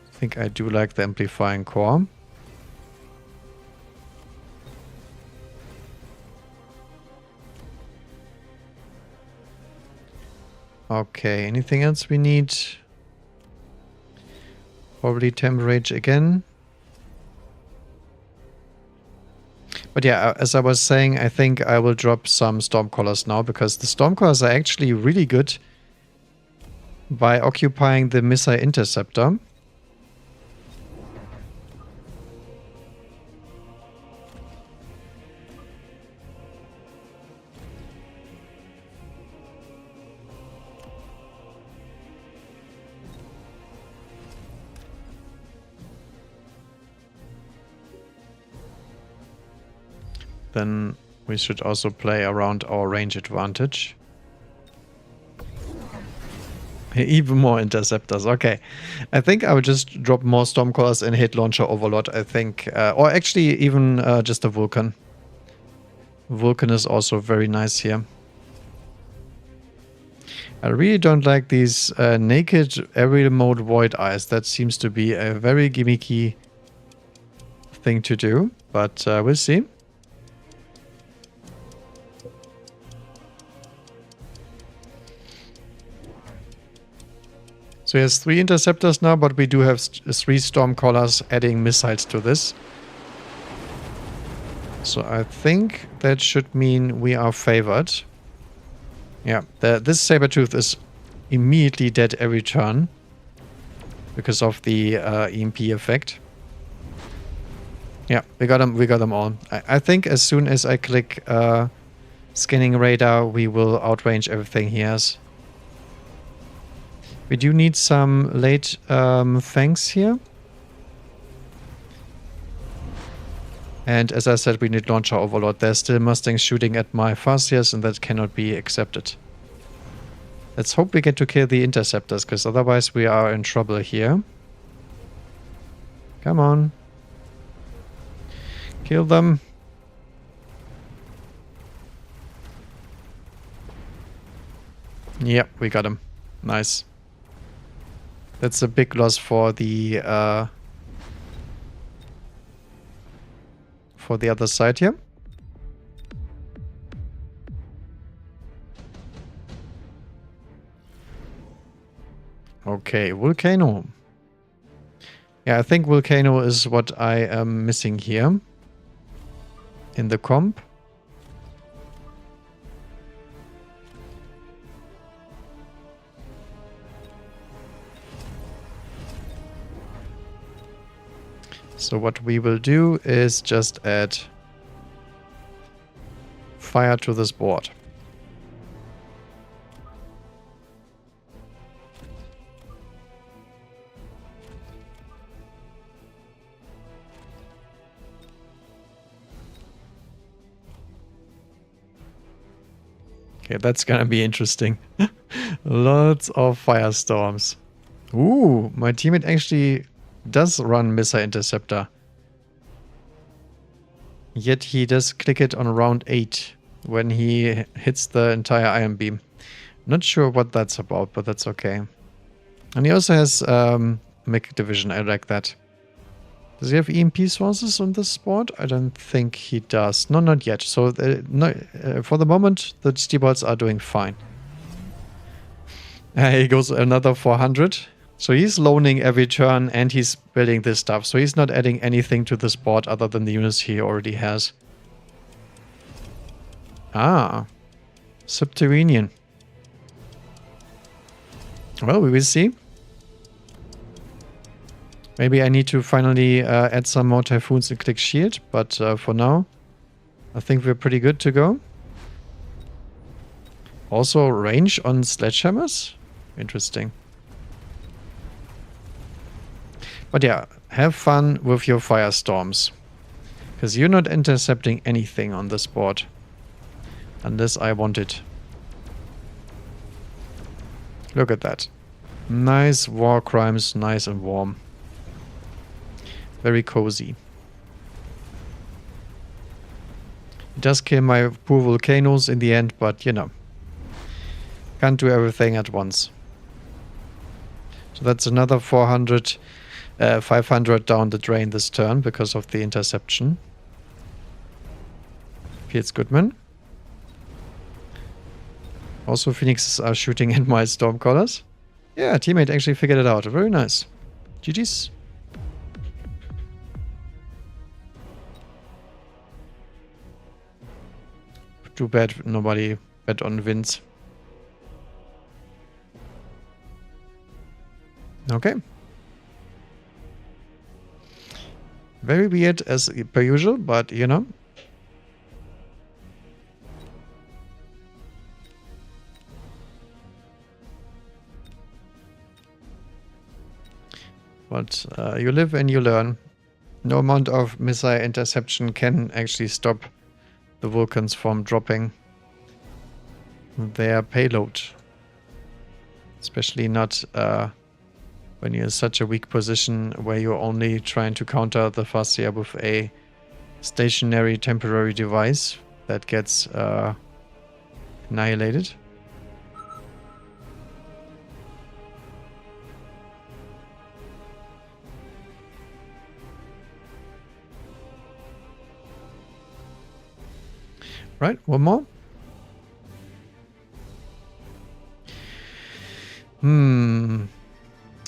I think I do like the amplifying core. Okay, anything else we need? Probably Temperage again. But yeah, as I was saying, I think I will drop some Stormcallers now, because the Stormcallers are actually really good by occupying the Missile Interceptor. Then we should also play around our range advantage. Even more interceptors. Okay. I think I will just drop more Stormcallers and hit Launcher Overlord, I think. Or actually even just a Vulcan. Vulcan is also very nice here. I really don't like these naked aerial mode Void Eyes. That seems to be a very gimmicky thing to do. But we'll see. So he has 3 interceptors now, but we do have 3 Stormcallers adding missiles to this. So I think that should mean we are favored. Yeah, this Sabertooth is immediately dead every turn because of the EMP effect. Yeah, we got them all. I think as soon as I click Scanning Radar, we will outrange everything he has. We do need some late Fangs here. And as I said, we need Launcher Overlord. There's still Mustangs shooting at my Farseers, and that cannot be accepted. Let's hope we get to kill the Interceptors, because otherwise we are in trouble here. Come on. Kill them. Yep, we got him. Nice. That's a big loss for the other side here. Okay, Volcano. Yeah, I think Volcano is what I am missing here in the comp. So what we will do is just add fire to this board. Okay, that's gonna be interesting. Lots of firestorms. Ooh, my teammate actually does run Missile Interceptor. Yet he does click it on round 8 when he hits the entire iron beam. Not sure what that's about, but that's okay. And he also has Mech Division. I like that. Does he have EMP sources on this spot? I don't think he does. No, not yet. So no, for the moment, the Steelballs are doing fine. He goes another 400. So he's loaning every turn and he's building this stuff. So he's not adding anything to this board other than the units he already has. Ah. Subterranean. Well, we will see. Maybe I need to finally add some more Typhoons and click shield. But for now, I think we're pretty good to go. Also range on sledgehammers? Interesting. But yeah, have fun with your firestorms. Because you're not intercepting anything on this board. Unless I want it. Look at that. Nice war crimes, nice and warm. Very cozy. It does kill my poor volcanoes in the end, but you know. Can't do everything at once. So that's another 400... 500 down the drain this turn because of the interception. Feels Goodman. Also, Phoenixes are shooting at my Stormcallers. Yeah, teammate actually figured it out. Very nice. GG's. Too bad nobody bet on wins. Okay. Very weird as per usual, but you know. But you live and you learn. No amount of missile interception can actually stop the Vulcans from dropping their payload. Especially not when you're in such a weak position where you're only trying to counter the Farseer with a stationary temporary device that gets annihilated. Right, one more.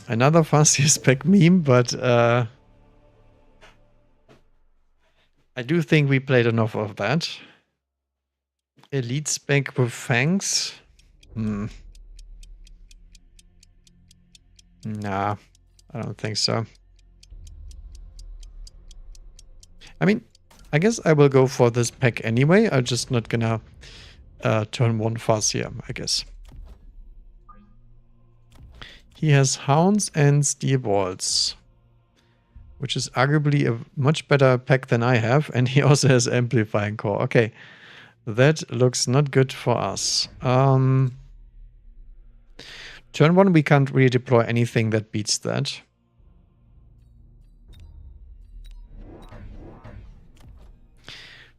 Another Farseer spec meme, but I do think we played enough of that. Elite spec with fangs? Nah, I don't think so. I mean, I guess I will go for this pack anyway. I'm just not gonna turn one Farseer, I guess. He has Hounds and Steel Balls, which is arguably a much better pack than I have, and he also has Amplifying Core. Okay, that looks not good for us. Turn 1, we can't really deploy anything that beats that.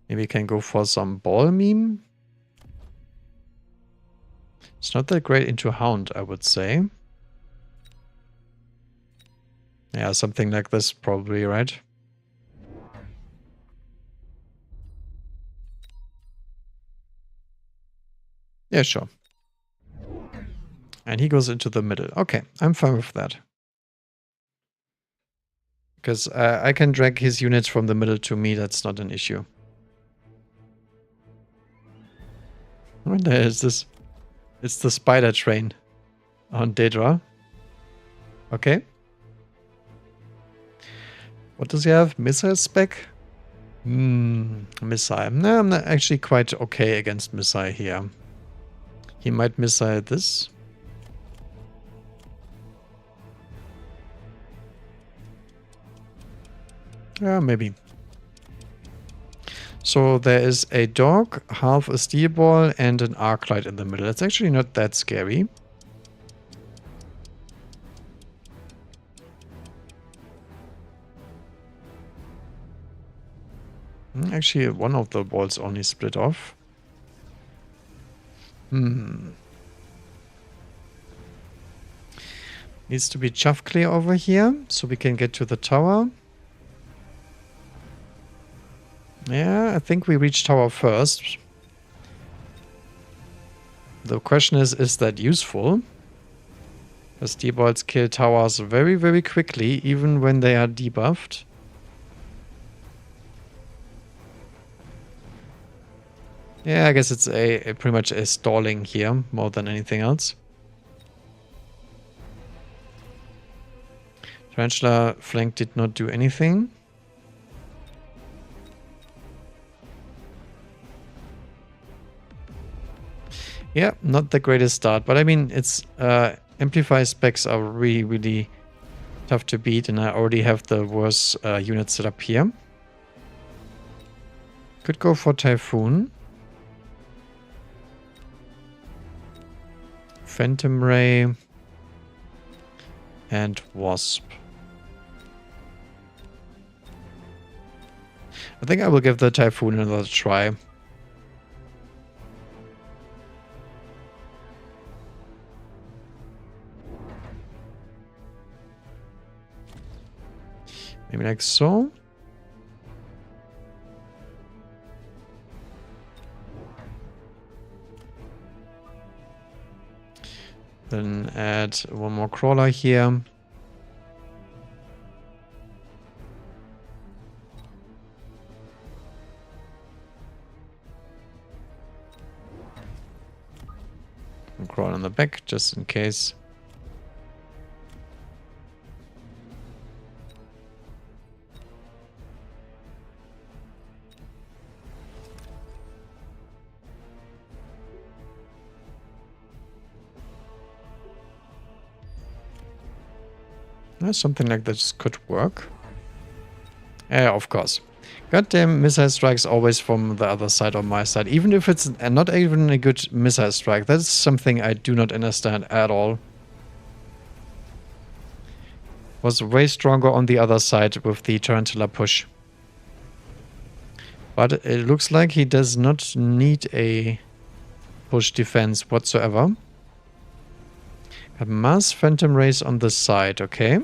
Maybe we can go for some ball meme. It's not that great into Hound, I would say. Yeah, something like this probably, right? Yeah, sure. And he goes into the middle. Okay, I'm fine with that. Because I can drag his units from the middle to me, that's not an issue. What the hell is this? It's the spider train on Daedra. Okay. What does he have? Missile spec? Missile. No, I'm not actually quite okay against missile here. He might missile this. Yeah, maybe. So there is a dog, half a steel ball, and an arc light in the middle. It's actually not that scary. Actually, one of the walls only split off. Needs to be chaff clear over here, so we can get to the tower. Yeah, I think we reach tower first. The question is that useful? Because D-Balls kill towers very, very quickly, even when they are debuffed. Yeah, I guess it's a pretty much a stalling here, more than anything else. Tarantula flank did not do anything. Yeah, not the greatest start, but I mean, it's Amplify specs are really, really tough to beat, and I already have the worst unit set up here. Could go for Typhoon. Phantom Ray. And Wasp. I think I will give the Typhoon another try. Maybe like so. Then add one more crawler here. And crawl on the back just in case. Something like this could work. Of course. Goddamn missile strikes always from the other side or my side. Even if it's not even a good missile strike. That's something I do not understand at all. Was way stronger on the other side with the Tarantula push. But it looks like he does not need a push defense whatsoever. Got mass Phantom Rays on the side, okay.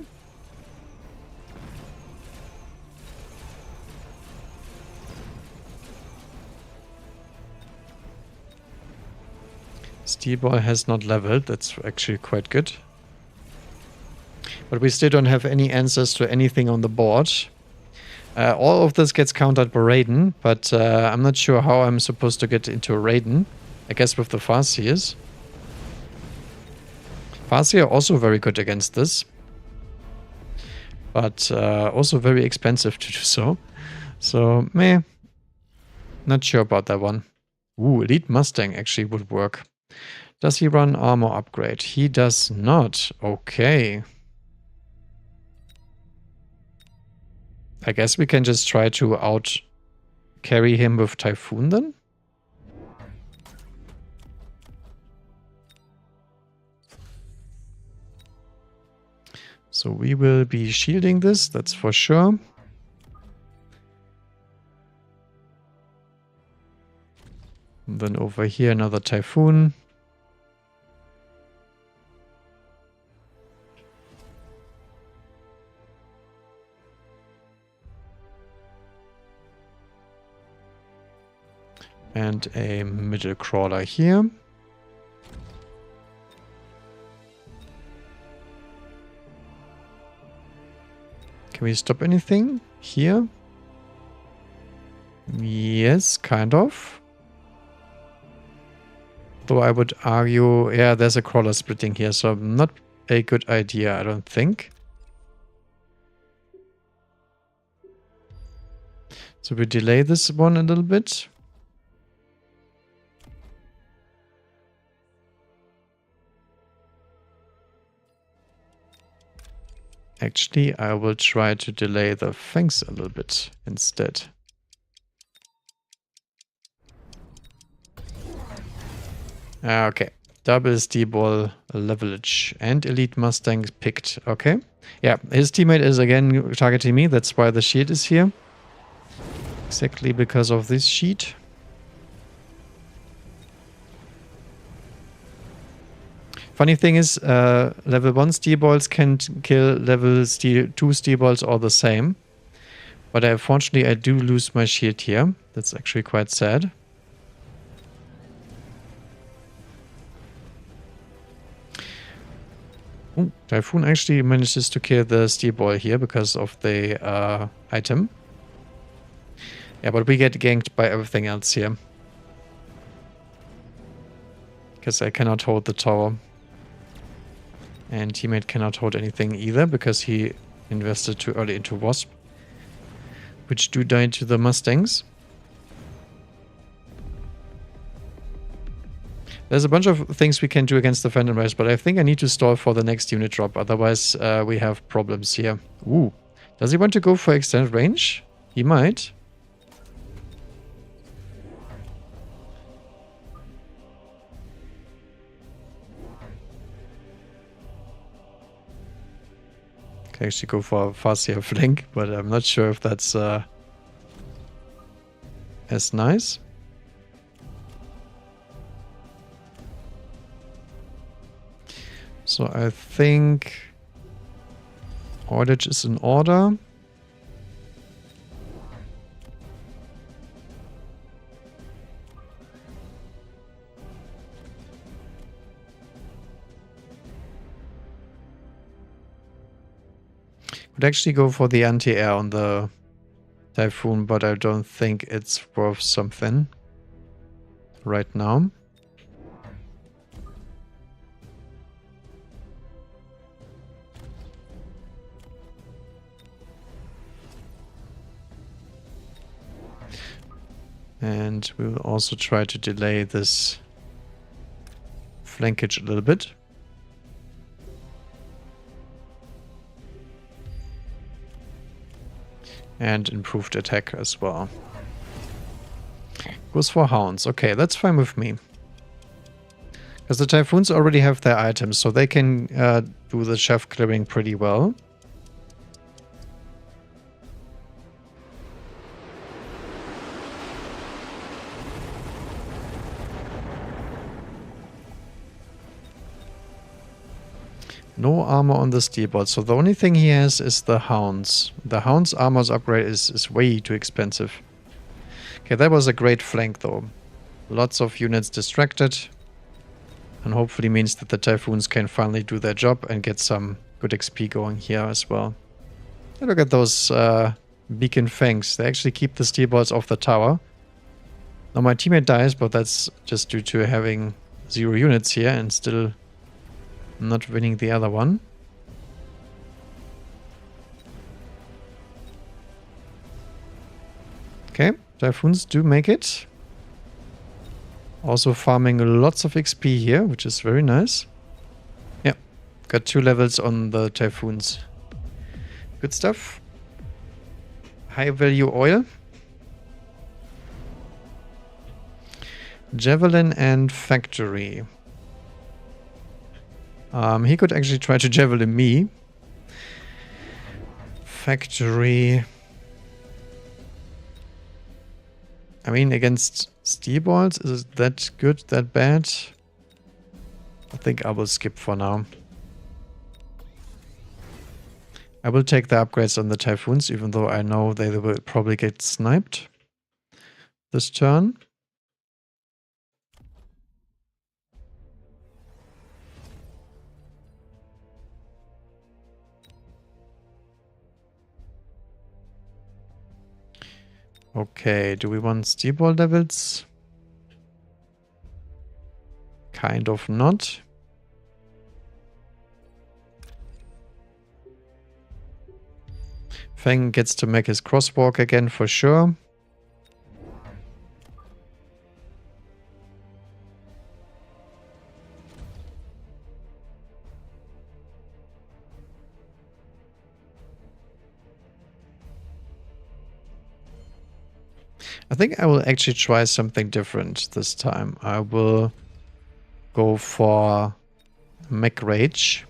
Steel Ball has not leveled, that's actually quite good. But we still don't have any answers to anything on the board. All of this gets countered by Raiden, but I'm not sure how I'm supposed to get into Raiden. I guess with the Farseers. Farseer are also very good against this. But also very expensive to do so. So, meh. Not sure about that one. Ooh, Elite Mustang actually would work. Does he run armor upgrade? He does not. Okay. I guess we can just try to out carry him with Typhoon then? So we will be shielding this, that's for sure. And then over here another Typhoon. And a middle crawler here. Can we stop anything here? Yes, kind of. Though I would argue, yeah, there's a crawler splitting here, so not a good idea, I don't think. So we delay this one a little bit. Actually, I will try to delay the fangs a little bit instead. Okay, double Steel-Ball leverage and Elite Mustang picked. Okay, yeah, his teammate is again targeting me. That's why the shield is here. Exactly because of this sheet. Funny thing is, level 1 steel balls can kill level 2 steel balls all the same. But unfortunately, I do lose my shield here. That's actually quite sad. Ooh, Typhoon actually manages to kill the steel ball here because of the item. Yeah, but we get ganked by everything else here. Because I cannot hold the tower. And teammate cannot hold anything either because he invested too early into Wasp. Which do die to the Mustangs. There's a bunch of things we can do against the Phantom Race, but I think I need to stall for the next unit drop. Otherwise, we have problems here. Ooh. Does he want to go for extended range? He might. Can actually go for a faster flank, but I'm not sure if that's as nice. So I think Ordage is in order. Would actually go for the anti-air on the Typhoon, but I don't think it's worth something right now. And we will also try to delay this flankage a little bit. And improved attack as well. Goes for Hounds. Okay, that's fine with me. Because the Typhoons already have their items, so they can do the chef clearing pretty well. No armor on the steel bot, so the only thing he has is the Hounds. The Hounds armor's upgrade is way too expensive. Okay, that was a great flank though. Lots of units distracted. And hopefully means that the Typhoons can finally do their job and get some good XP going here as well. And look at those beacon fangs. They actually keep the steel balls off the tower. Now my teammate dies, but that's just due to having 0 units here and still not winning the other one. Okay, Typhoons do make it. Also farming lots of XP here, which is very nice. Yeah, got 2 levels on the Typhoons. Good stuff. High value oil. Javelin and Factory. He could actually try to javelin me. Factory. I mean, against steel balls, is it that good, that bad? I think I will skip for now. I will take the upgrades on the Typhoons, even though I know they will probably get sniped this turn. Okay, do we want steel ball levels? Kind of not. Fang gets to make his crosswalk again for sure. I think I will actually try something different this time. I will go for Mech Rage.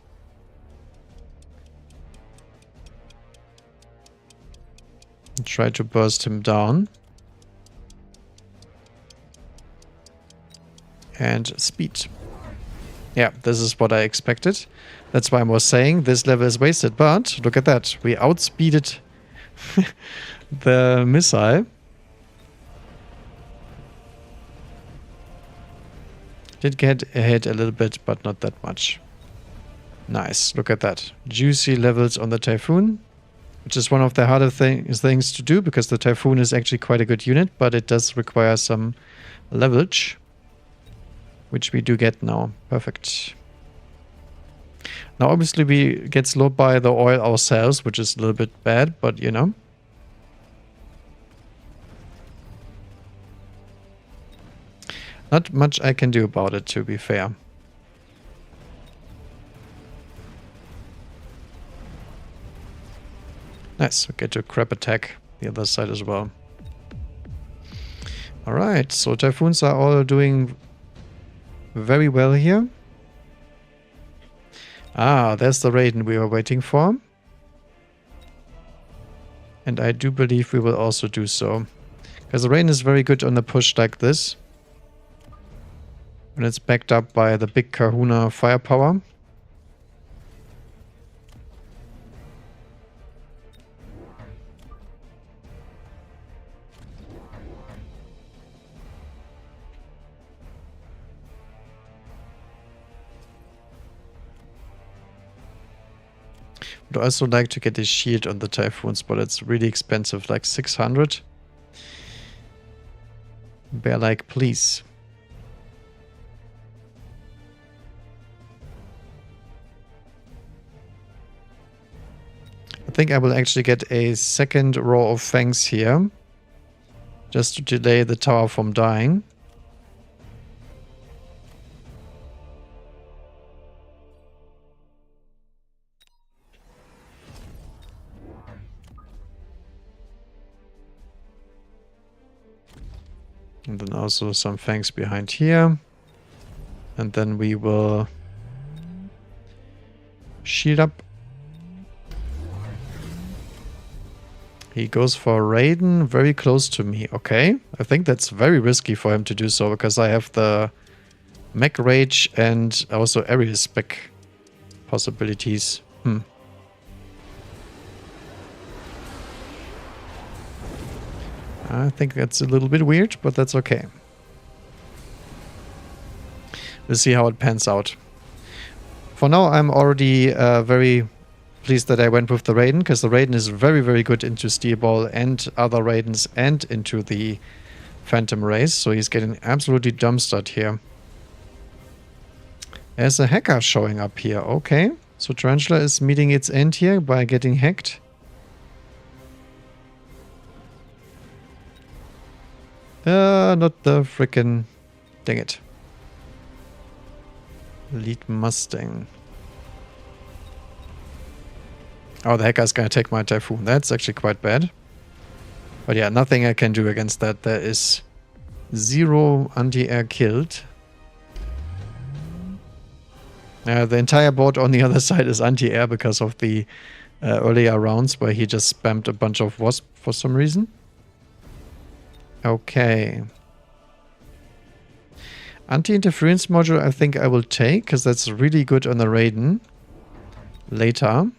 Try to burst him down. And speed. Yeah, this is what I expected. That's why I was saying this level is wasted. But look at that. We outspeeded the missile. Did get ahead a little bit, but not that much. Nice. Look at that. Juicy levels on the Typhoon, which is one of the harder things to do because the Typhoon is actually quite a good unit, but it does require some leverage, which we do get now. Perfect. Now, obviously, we get slowed by the oil ourselves, which is a little bit bad, but you know. Not much I can do about it, to be fair. Nice, we get to crab attack the other side as well. Alright, so Typhoons are all doing very well here. Ah, there's the Raiden we were waiting for. And I do believe we will also do so. Because the Raiden is very good on a push like this. When it's backed up by the big Kahuna firepower. Would also like to get a shield on the Typhoons, but it's really expensive, like 600. Bear like, please. I think I will actually get a second row of fangs here. Just to delay the tower from dying. And then also some fangs behind here. And then we will shield up. He goes for Raiden, very close to me. Okay, I think that's very risky for him to do so, because I have the Mech Rage and also area spec possibilities. I think that's a little bit weird, but that's okay. We'll see how it pans out. For now, I'm already very pleased that I went with the Raiden, because the Raiden is very, very good into Steel Ball and other Raidens and into the Phantom Race, so he's getting absolutely dumpstered here. There's a hacker showing up here. Okay, so Tarantula is meeting its end here by getting hacked. Not the frickin'... Dang it. Lead Mustang. Oh, the hacker's gonna take my Typhoon. That's actually quite bad. But yeah, nothing I can do against that. There is 0 anti-air killed. The entire board on the other side is anti-air because of the earlier rounds where he just spammed a bunch of Wasp for some reason. Okay. Anti-interference module I think I will take, because that's really good on the Raiden. Later.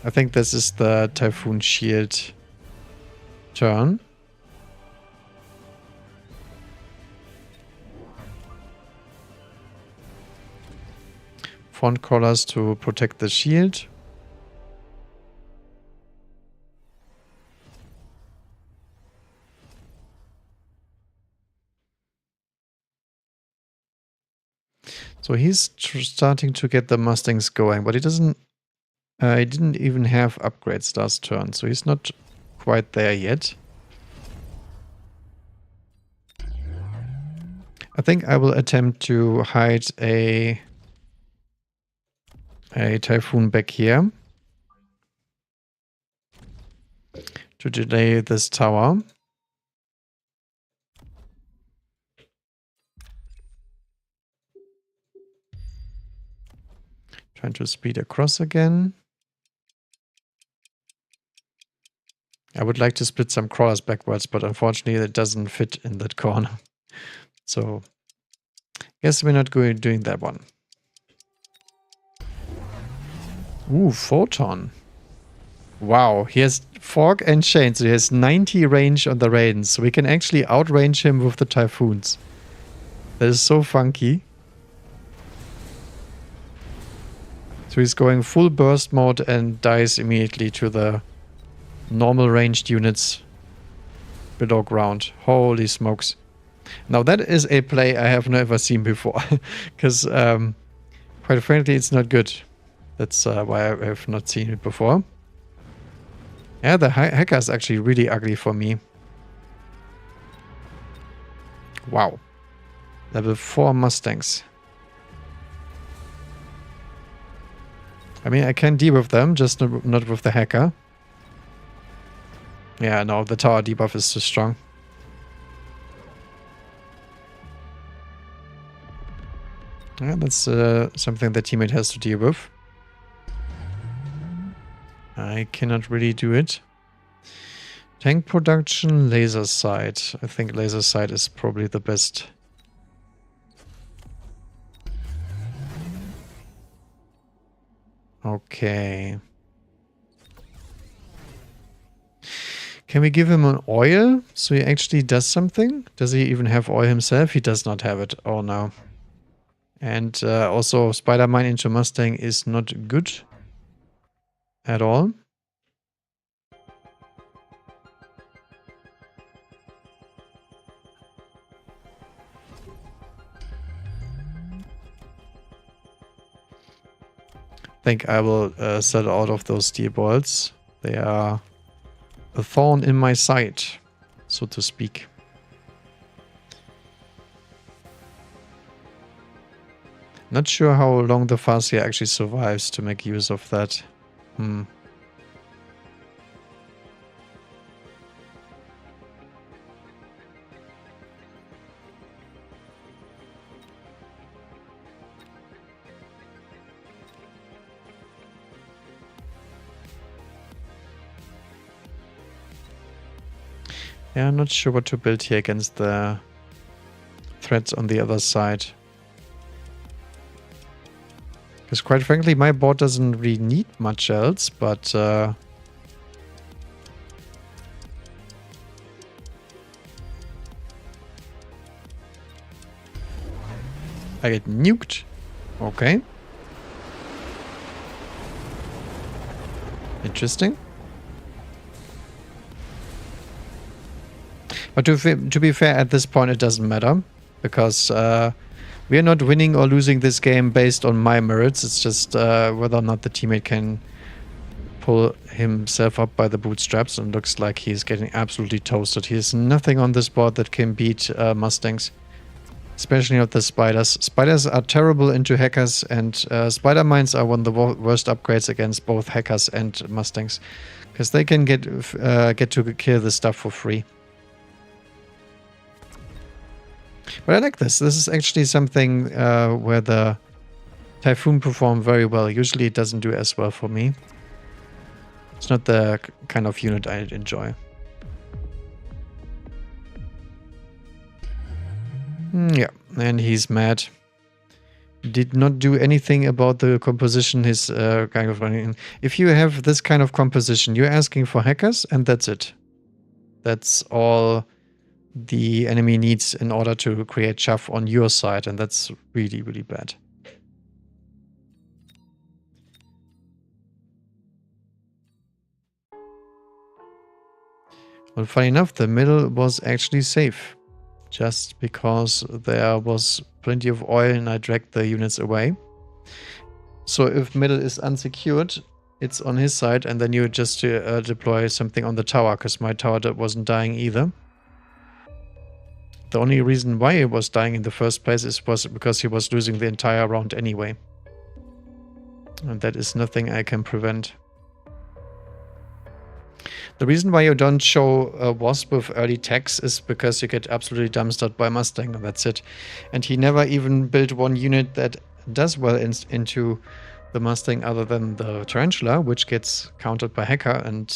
I think this is the Typhoon Shield turn. Front collars to protect the shield. So he's starting to get the Mustangs going, but he doesn't... he didn't even have upgrades last turn, so he's not quite there yet. I think I will attempt to hide a Typhoon back here to delay this tower. Trying to speed across again. I would like to split some crawlers backwards, but unfortunately it doesn't fit in that corner. So, guess we're not doing that one. Ooh, Photon. Wow, he has Fork and Chain, so he has 90 range on the Raidens. So we can actually outrange him with the Typhoons. That is so funky. So he's going full burst mode and dies immediately to the normal ranged units below ground. Holy smokes. Now that is a play I have never seen before. Because, quite frankly, it's not good. That's why I have not seen it before. Yeah, the hacker is actually really ugly for me. Wow. Level 4 Mustangs. I mean, I can deal with them, just not with the hacker. Yeah, no, the tower debuff is too strong. Yeah, that's something the teammate has to deal with. I cannot really do it. Tank production, laser sight. I think laser sight is probably the best. Okay. Can we give him an oil so he actually does something? Does he even have oil himself? He does not have it. Oh no. And also Spider Mine into Mustang is not good at all. I think I will sell out of those steel bolts. They are a thorn in my side, so to speak. Not sure how long the Farseer actually survives to make use of that. Yeah, I'm not sure what to build here against the threats on the other side. Because quite frankly, my board doesn't really need much else, but... I get nuked. Okay. Interesting. But to be fair, at this point it doesn't matter. Because we are not winning or losing this game based on my merits. It's just whether or not the teammate can pull himself up by the bootstraps. And looks like he's getting absolutely toasted. He has nothing on this board that can beat Mustangs. Especially not the spiders. Spiders are terrible into hackers, and spider mines are one of the worst upgrades against both hackers and Mustangs. Because they can get to kill the stuff for free. But I like this. This is actually something where the Typhoon performed very well. Usually it doesn't do as well for me. It's not the kind of unit I enjoy. Yeah, and he's mad. Did not do anything about the composition he's kind of running in. If you have this kind of composition, you're asking for hackers, and that's it. That's all the enemy needs in order to create chaff on your side, and that's really, really bad. Well, funny enough, the middle was actually safe. Just because there was plenty of oil and I dragged the units away. So if middle is unsecured, it's on his side, and then you just deploy something on the tower, because my tower wasn't dying either. The only reason why he was dying in the first place was because he was losing the entire round anyway. And that is nothing I can prevent. The reason why you don't show a Wasp with early techs is because you get absolutely dumpstered by Mustang, and that's it. And he never even built one unit that does well into the Mustang other than the Tarantula, which gets countered by Hacker, and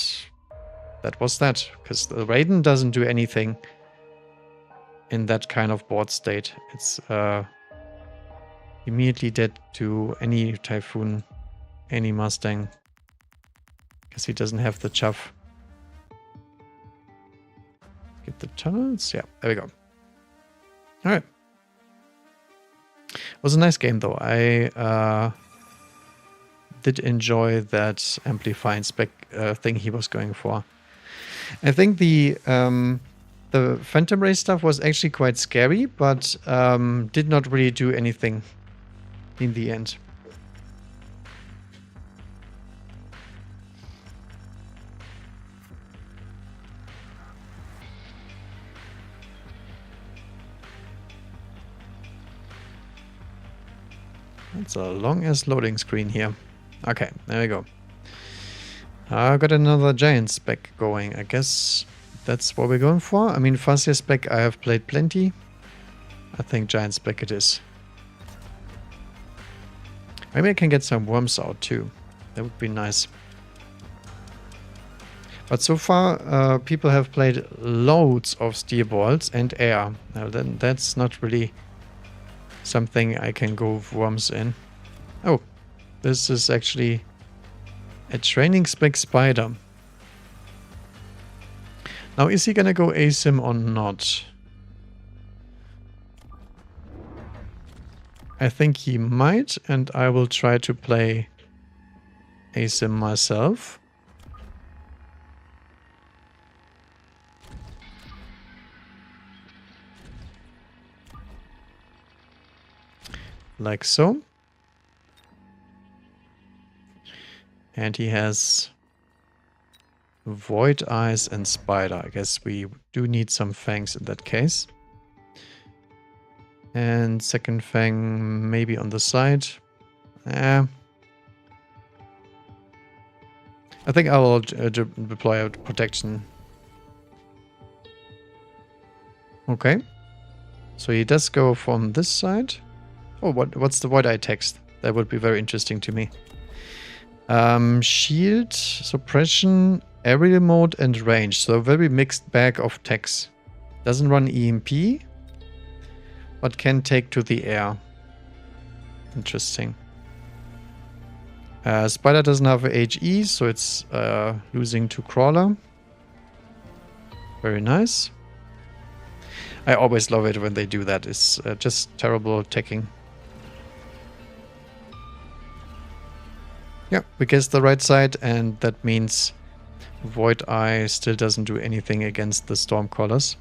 that was that. Because the Raiden doesn't do anything in that kind of board state. It's immediately dead to any Typhoon, any Mustang. Because he doesn't have the chuff. Get the tunnels. Yeah, there we go. Alright. It was a nice game though. I did enjoy that amplifying spec thing he was going for. I think the Phantom Ray stuff was actually quite scary, but did not really do anything in the end. It's a long-ass loading screen here. Okay, there we go. I got another giant spec going. I guess that's what we're going for. I mean, Fuzzy spec I have played plenty. I think giant spec it is. Maybe I can get some worms out too. That would be nice. But so far, people have played loads of steel balls and air. Now then, that's not really something I can go worms in. Oh, this is actually a training spec spider. Now, is he gonna go ASIM or not? I think he might, and I will try to play ASIM myself. Like so. And he has Void Eyes and Spider. I guess we do need some fangs in that case. And second fang maybe on the side. I think I will deploy a protection. Okay. So he does go from this side. Oh, what's the Void Eye text? That would be very interesting to me. Shield, suppression, aerial mode, and range. So a very mixed bag of techs. Doesn't run EMP, but can take to the air. Interesting. Spider doesn't have a HE, so it's losing to Crawler. Very nice. I always love it when they do that. It's just terrible teching. Yeah, we guessed the right side, and that means Void Eye still doesn't do anything against the Stormcallers.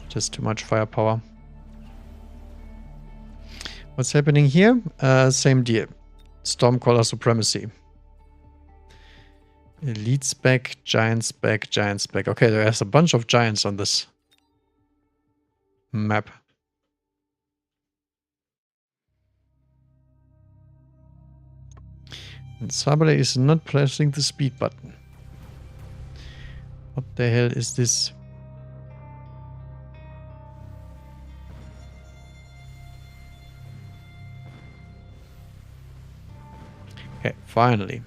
Just too much firepower. What's happening here? Same deal. Stormcaller supremacy. Elite spec, giant spec, giant spec. Okay, there's a bunch of giants on this map. And Sabre is not pressing the speed button. What the hell is this? Okay, finally.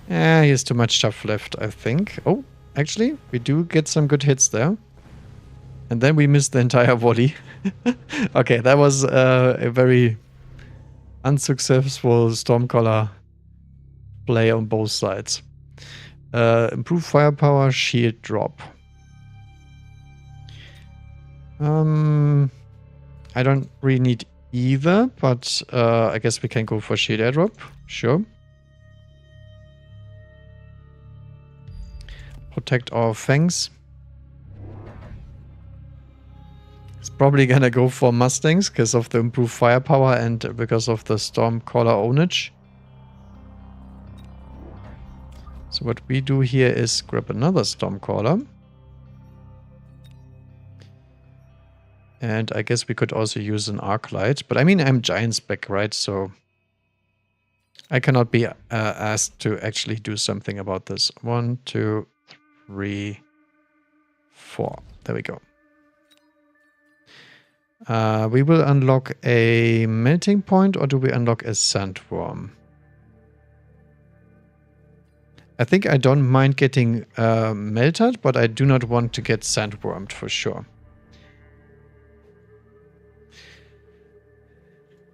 He has too much stuff left, I think. Oh, actually, we do get some good hits there. And then we missed the entire volley. Okay, that was a very unsuccessful Stormcaller play on both sides. Improve firepower, shield drop. I don't really need either, but I guess we can go for shield airdrop. Sure. Protect our fangs. It's probably gonna go for Mustangs because of the improved firepower and because of the Stormcaller ownage. So what we do here is grab another Stormcaller. And I guess we could also use an Arclight. But I mean, I'm giant spec, right? So I cannot be asked to actually do something about this. 1, 2, 3, 4. There we go. We will unlock a melting point, or do we unlock a sandworm? I think I don't mind getting melted, but I do not want to get sandwormed for sure.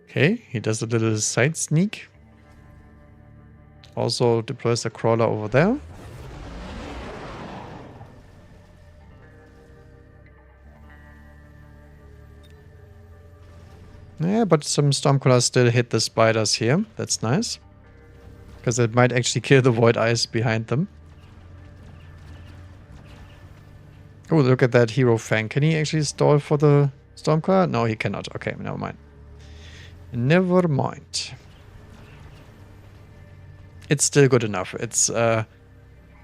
Okay, he does a little side sneak. Also deploys a crawler over there. Yeah, but some Stormcrawlers still hit the spiders here. That's nice. Because it might actually kill the Void Eyes behind them. Oh, look at that Hero Fang. Can he actually stall for the Stormcrawler? No, he cannot. Okay, never mind. Never mind. It's still good enough. It's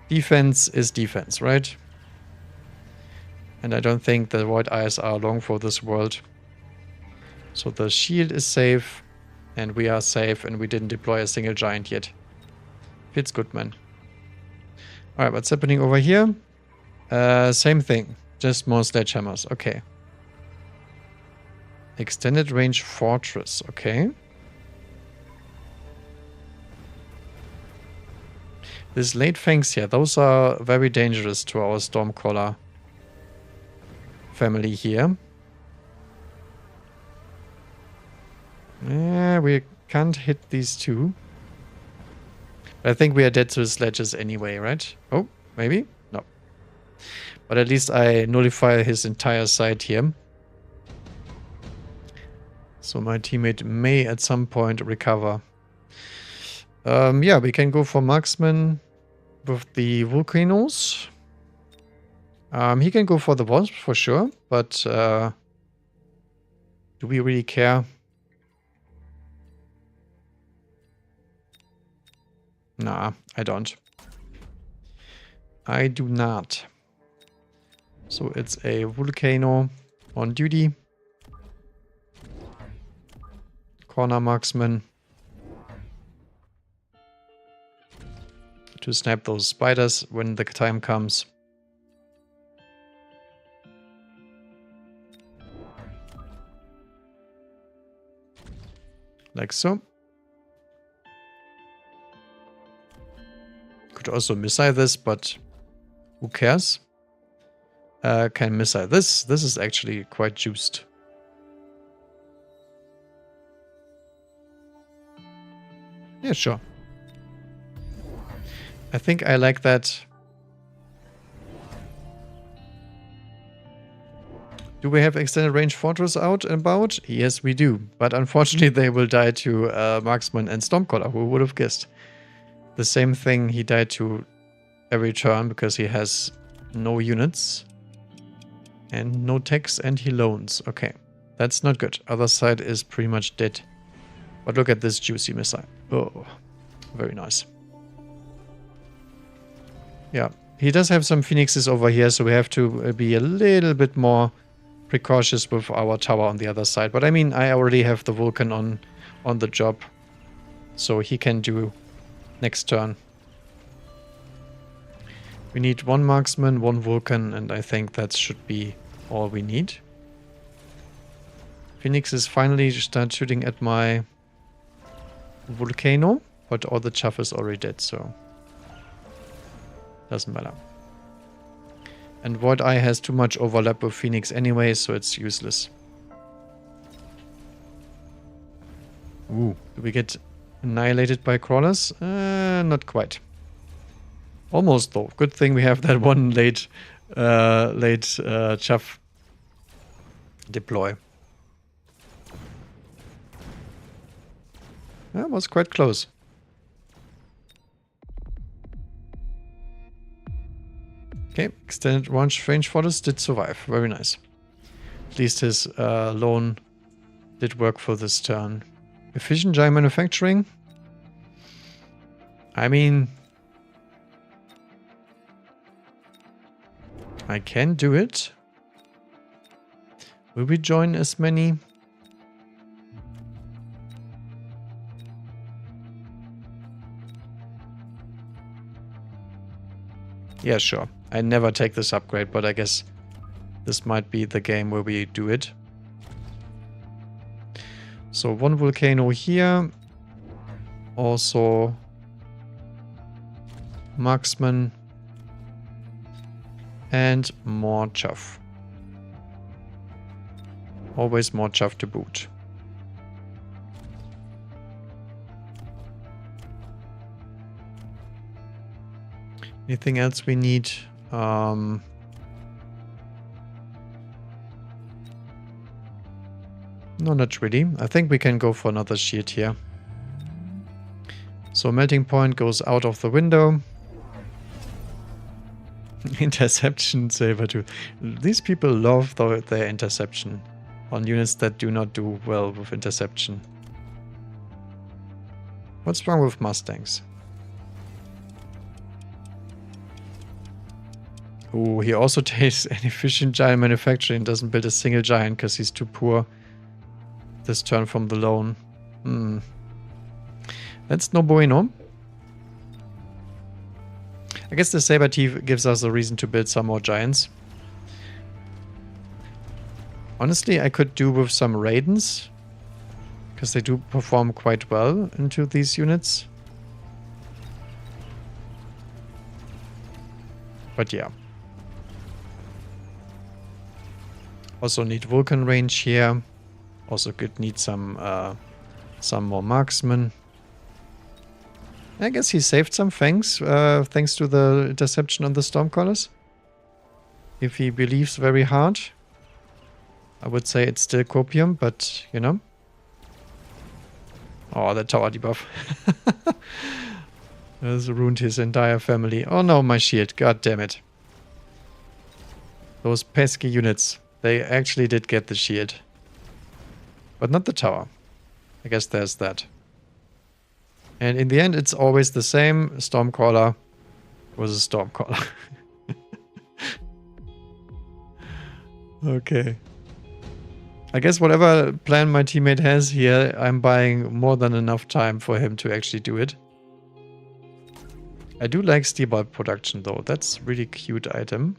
defense is defense, right? And I don't think the Void Eyes are long for this world. So the shield is safe, and we are safe, and we didn't deploy a single giant yet. Feels good, man. Alright, what's happening over here? Same thing, just more sledgehammers. Okay. Extended range fortress. Okay. These late fangs here, those are very dangerous to our Stormcrawler family here. Yeah, we can't hit these two. I think we are dead to the sledges anyway, right? Oh, maybe? No. But at least I nullify his entire side here. So my teammate may at some point recover. Yeah, we can go for marksman with the volcanoes. He can go for the wasp for sure, but do we really care? Nah, I don't. I do not. So it's a volcano on duty. Corner marksman. To snap those spiders when the time comes. Like so. Could also missile this, but who cares? Can missile this. This is actually quite juiced. Yeah, sure. I think I like that. Do we have extended range fortress out and about? Yes, we do. But unfortunately, they will die to marksman and stormcaller. Who would have guessed? The same thing he died to every turn because he has no units and no techs and he loans. Okay, that's not good. Other side is pretty much dead. But look at this juicy missile. Oh, very nice. Yeah, he does have some phoenixes over here, so we have to be a little bit more precautious with our tower on the other side. But I mean, I already have the Vulcan on the job, so he can do next turn. We need one marksman, one Vulcan, and I think that should be all we need. Phoenixes finally start shooting at my volcano, but all the chaff is already dead, so doesn't matter. And Void Eye has too much overlap with Phoenix anyway, so it's useless. Ooh, do we get annihilated by crawlers? Not quite. Almost though. Good thing we have that one late chaff deploy. That was quite close. Okay, extended range fortress did survive. Very nice. At least his loan did work for this turn. Efficient giant manufacturing. I mean, I can do it. Will we join as many? Yeah, sure. I never take this upgrade, but I guess this might be the game where we do it. So one volcano here. Also marksman, and more chaff. Always more chaff to boot. Anything else we need? No, not really. I think we can go for another shield here. So melting point goes out of the window. Interception saber too. These people love their interception on units that do not do well with interception. What's wrong with Mustangs? Oh, he also takes an efficient giant manufacturing and doesn't build a single giant because he's too poor this turn from the loan. That's no bueno. I guess the Saber Teeth gives us a reason to build some more giants. Honestly, I could do with some Raidens, because they do perform quite well into these units. But yeah. Also need Vulcan range here. Also could need some more marksmen. I guess he saved some things thanks to the interception on the Stormcallers. If he believes very hard. I would say it's still copium, but you know. Oh, the tower debuff. Has ruined his entire family. Oh no, my shield. God damn it. Those pesky units. They actually did get the shield. But not the tower. I guess there's that. And in the end, it's always the same. Stormcaller was a Stormcaller. Okay. I guess whatever plan my teammate has here, I'm buying more than enough time for him to actually do it. I do like steel bulb production though. That's a really cute item.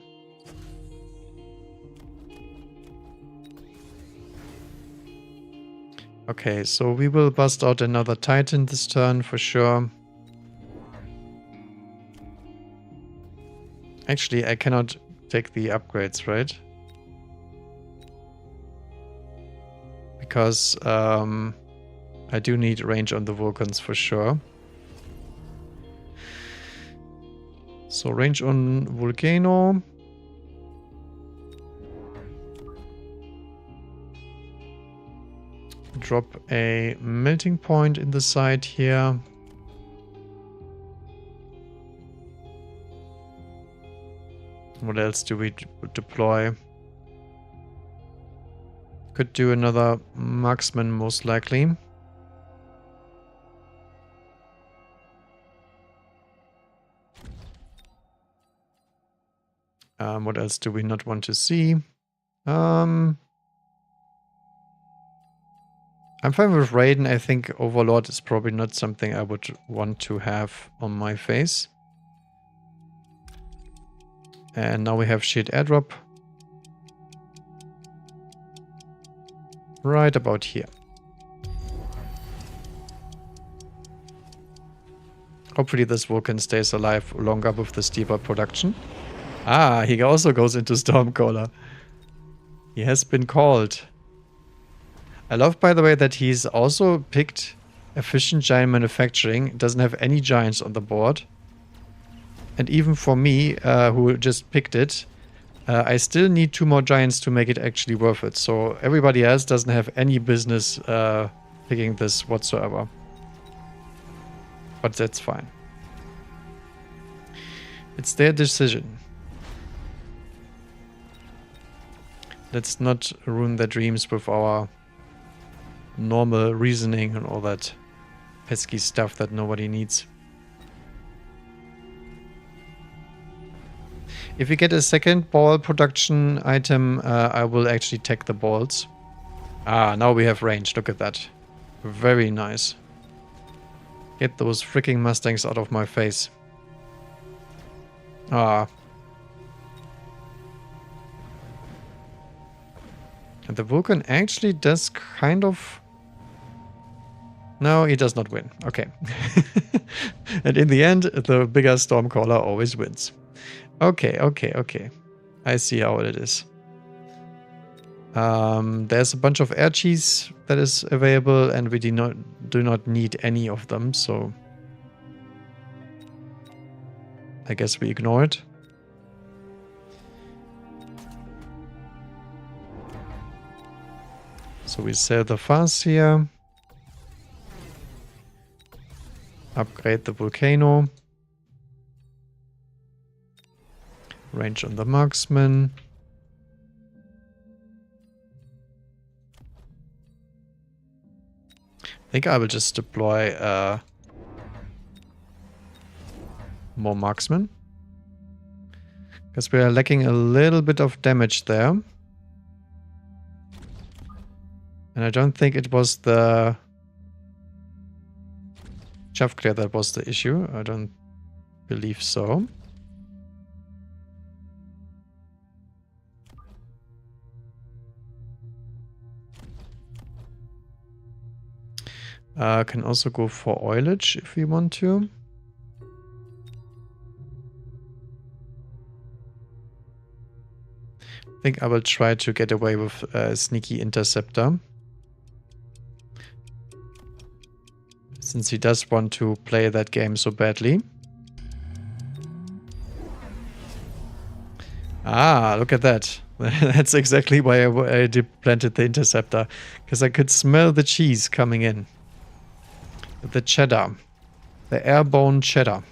Okay, so we will bust out another Titan this turn for sure. Actually, I cannot take the upgrades, right? Because I do need range on the Vulcans for sure. So range on Volcano. Drop a melting point in the side here. What else do we deploy? Could do another marksman most likely. What else do we not want to see? I'm fine with Raiden. I think Overlord is probably not something I would want to have on my face. And now we have Shield Airdrop. Right about here. Hopefully this Vulcan stays alive longer with the steeper production. Ah, he also goes into Stormcaller. He has been called. I love, by the way, that he's also picked efficient giant manufacturing. It doesn't have any giants on the board. And even for me, who just picked it, I still need 2 more giants to make it actually worth it. So everybody else doesn't have any business picking this whatsoever. But that's fine. It's their decision. Let's not ruin their dreams with our normal reasoning and all that pesky stuff that nobody needs. If we get a second ball production item, I will actually take the balls. Ah, now we have range. Look at that. Very nice. Get those freaking Mustangs out of my face. Ah. And the Vulcan actually does kind of No, he does not win. Okay. And in the end, the bigger Stormcaller always wins. Okay, okay, okay. I see how it is. There's a bunch of air cheese that is available, and we do not need any of them, so I guess we ignore it. So we sell the Farseer. Upgrade the Volcano. Range on the Marksman. I think I will just deploy more Marksmen. Because we are lacking a little bit of damage there. And I don't think it was the Javclear that was the issue. I don't believe so. Can also go for oilage if we want to. I think I will try to get away with Sneaky Interceptor. Since he does want to play that game so badly. Ah, look at that. That's exactly why I planted the Interceptor. Because I could smell the cheese coming in. The cheddar. The airborne cheddar.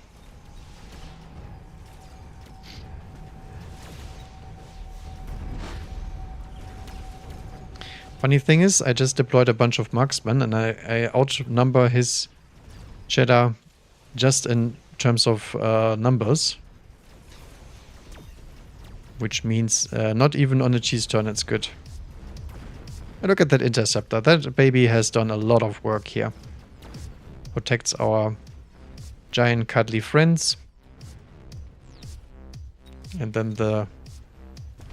Funny thing is, I just deployed a bunch of marksmen and I outnumber his cheddar just in terms of numbers. Which means not even on a cheese turn it's good. And look at that Interceptor. That baby has done a lot of work here. Protects our giant cuddly friends. And then the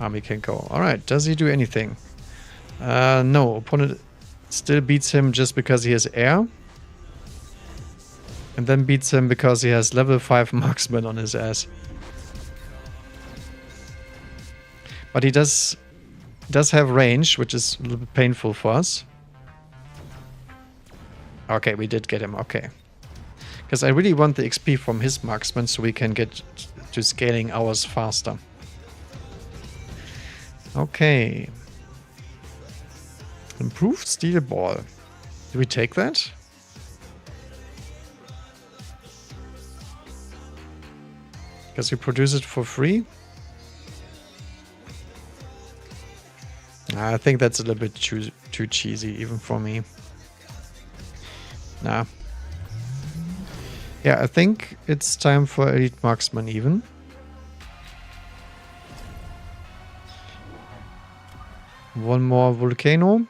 army can go. Alright, does he do anything? No, opponent still beats him just because he has air. And then beats him because he has level 5 marksman on his ass. But he does have range, which is a little bit painful for us. Okay, we did get him, okay. Because I really want the XP from his marksman so we can get to scaling ours faster. Okay. Improved steel ball. Do we take that? Because we produce it for free? I think that's a little bit too cheesy even for me. Nah. Yeah, I think it's time for Elite Marksman even. One more Volcano.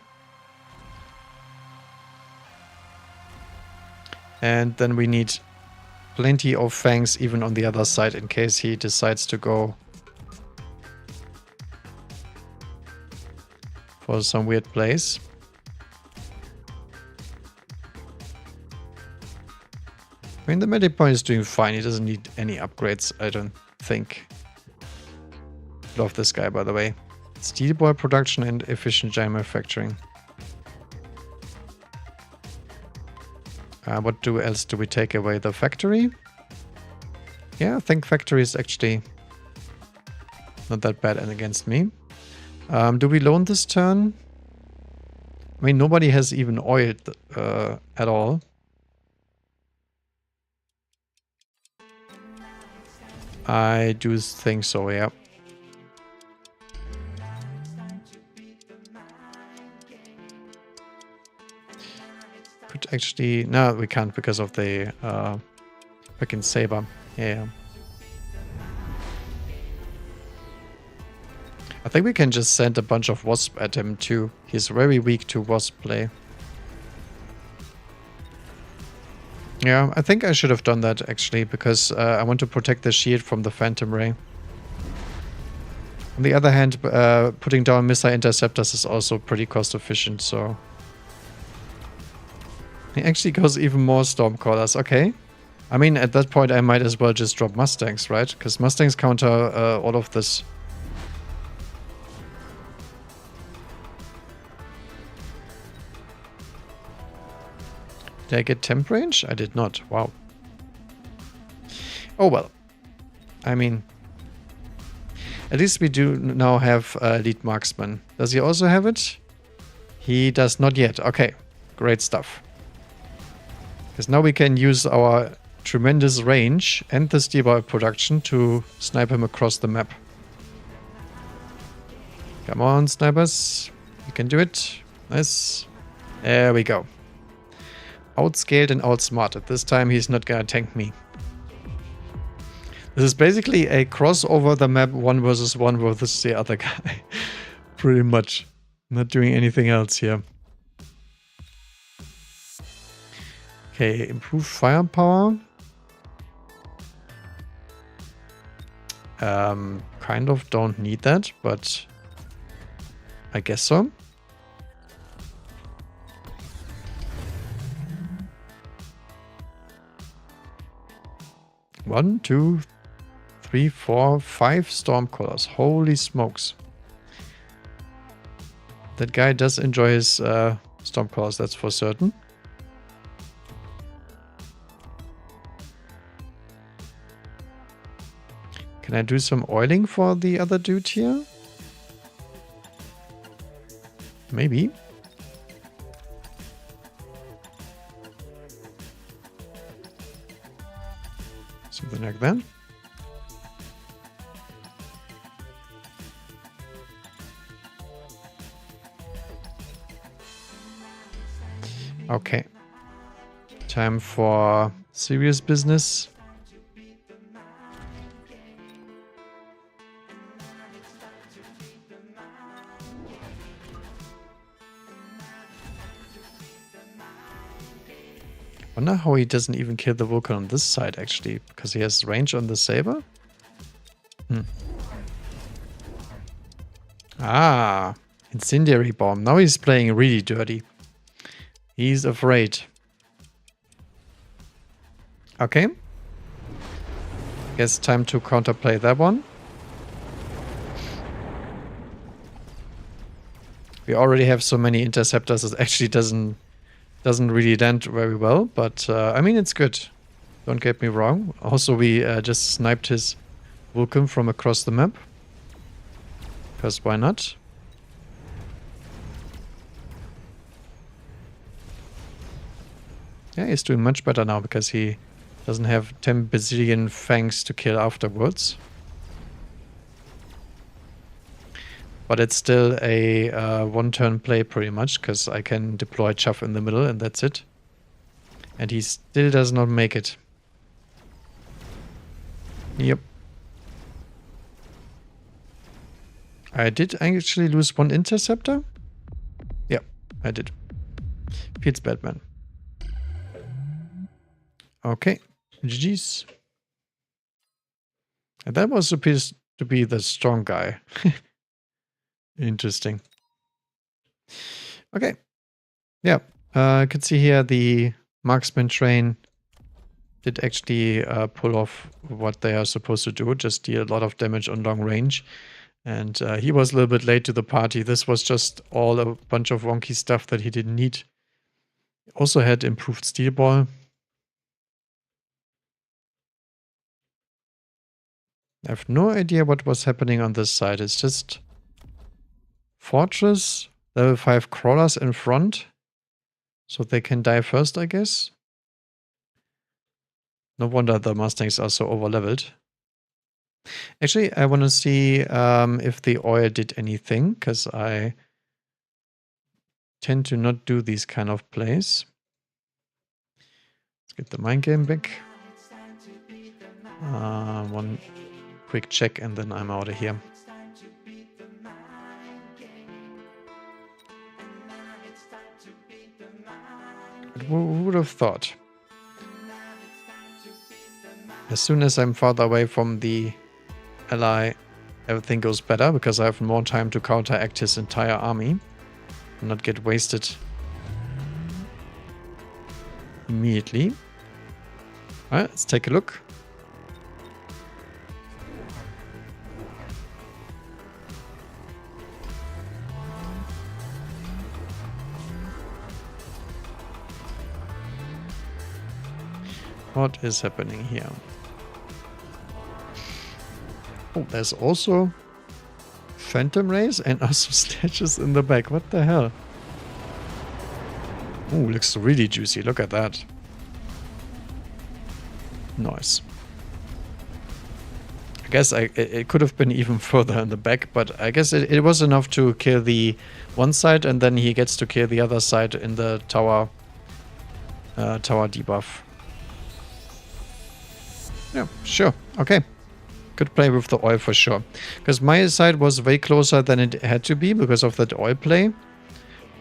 And then we need plenty of fangs even on the other side in case he decides to go for some weird place. I mean, the medic point is doing fine. He doesn't need any upgrades, I don't think. Love this guy, by the way. Steel ball production and efficient giant manufacturing. What else do we take away? The factory? Yeah, I think factory is actually not that bad against me. Do we loan this turn? I mean, nobody has even oiled at all. I do think so, yeah. Could actually... No, we can't because of the freaking saber. Yeah. I think we can just send a bunch of wasp at him too. He's very weak to wasp play. Yeah, I think I should have done that actually, because I want to protect the shield from the Phantom Ray. On the other hand, putting down missile interceptors is also pretty cost efficient, so... He actually goes even more Stormcallers. Okay. I mean, at that point, I might as well just drop Mustangs, right? Because Mustangs counter all of this. Did I get temp range? I did not. Wow. Oh, well. I mean, at least we do now have Elite Marksman. Does he also have it? He does not yet. Okay. Great stuff. Because now we can use our tremendous range and the steel ball production to snipe him across the map. Come on, snipers. You can do it. Nice. There we go. Outscaled and outsmarted. This time he's not gonna tank me. This is basically a crossover the map 1 versus 1 versus the other guy. Pretty much. Not doing anything else here. Okay, improved firepower. Kind of don't need that, but I guess so. One, two, 3, 4, 5 Stormcallers. Holy smokes. That guy does enjoy his Stormcallers, that's for certain. Can I do some oiling for the other dude here? Maybe. Something like that. Okay. Time for serious business. Wonder how he doesn't even kill the Vulcan on this side, actually, because he has range on the saber. Ah, incendiary bomb. Now he's playing really dirty. He's afraid. Okay. Guess time to counterplay that one. We already have so many interceptors, it actually doesn't really land very well, but I mean, it's good. Don't get me wrong. Also, we just sniped his Vulcan from across the map. Because why not? Yeah, he's doing much better now because he doesn't have 10 bazillion fangs to kill afterwards. But it's still a one-turn play pretty much, because I can deploy Chuff in the middle and that's it. And he still does not make it. Yep. I did actually lose one interceptor? Yeah, I did. Feels bad, man. Okay, GG's. And that was supposed to be the strong guy. Interesting. Okay. Yeah, I can see here the marksman train did actually pull off what they are supposed to do, just deal a lot of damage on long range. And he was a little bit late to the party. This was just all a bunch of wonky stuff that he didn't need. Also had improved steel ball. I have no idea what was happening on this side. It's just fortress, level 5 crawlers in front. So they can die first, I guess. No wonder the Mustangs are so overleveled. Actually, I want to see if the oil did anything, because I tend to not do these kind of plays. Let's get the mind game back. One quick check and then I'm out of here. But who would have thought? As soon as I'm farther away from the ally, everything goes better because I have more time to counteract his entire army and not get wasted. immediately. All right, let's take a look. What is happening here? Oh, there's also Phantom Rays and also statues in the back. What the hell? Oh, looks really juicy. Look at that. Nice. I guess it could have been even further in the back, but I guess it was enough to kill the one side, and then he gets to kill the other side in the tower debuff. Yeah, sure. Okay. Good play with the oil for sure. Because my side was way closer than it had to be because of that oil play.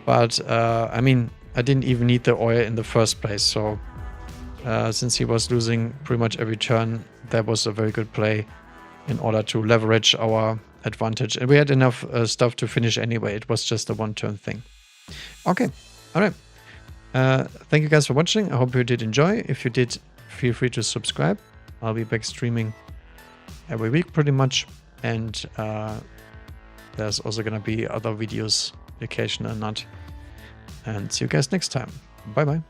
But, I mean, I didn't even need the oil in the first place. So, since he was losing pretty much every turn, that was a very good play in order to leverage our advantage. And we had enough stuff to finish anyway. It was just a one-turn thing. Okay. All right. Thank you guys for watching. I hope you did enjoy. If you did, feel free to subscribe. I'll be back streaming every week pretty much, and there's also gonna be other videos, occasional or not. And see you guys next time. Bye bye.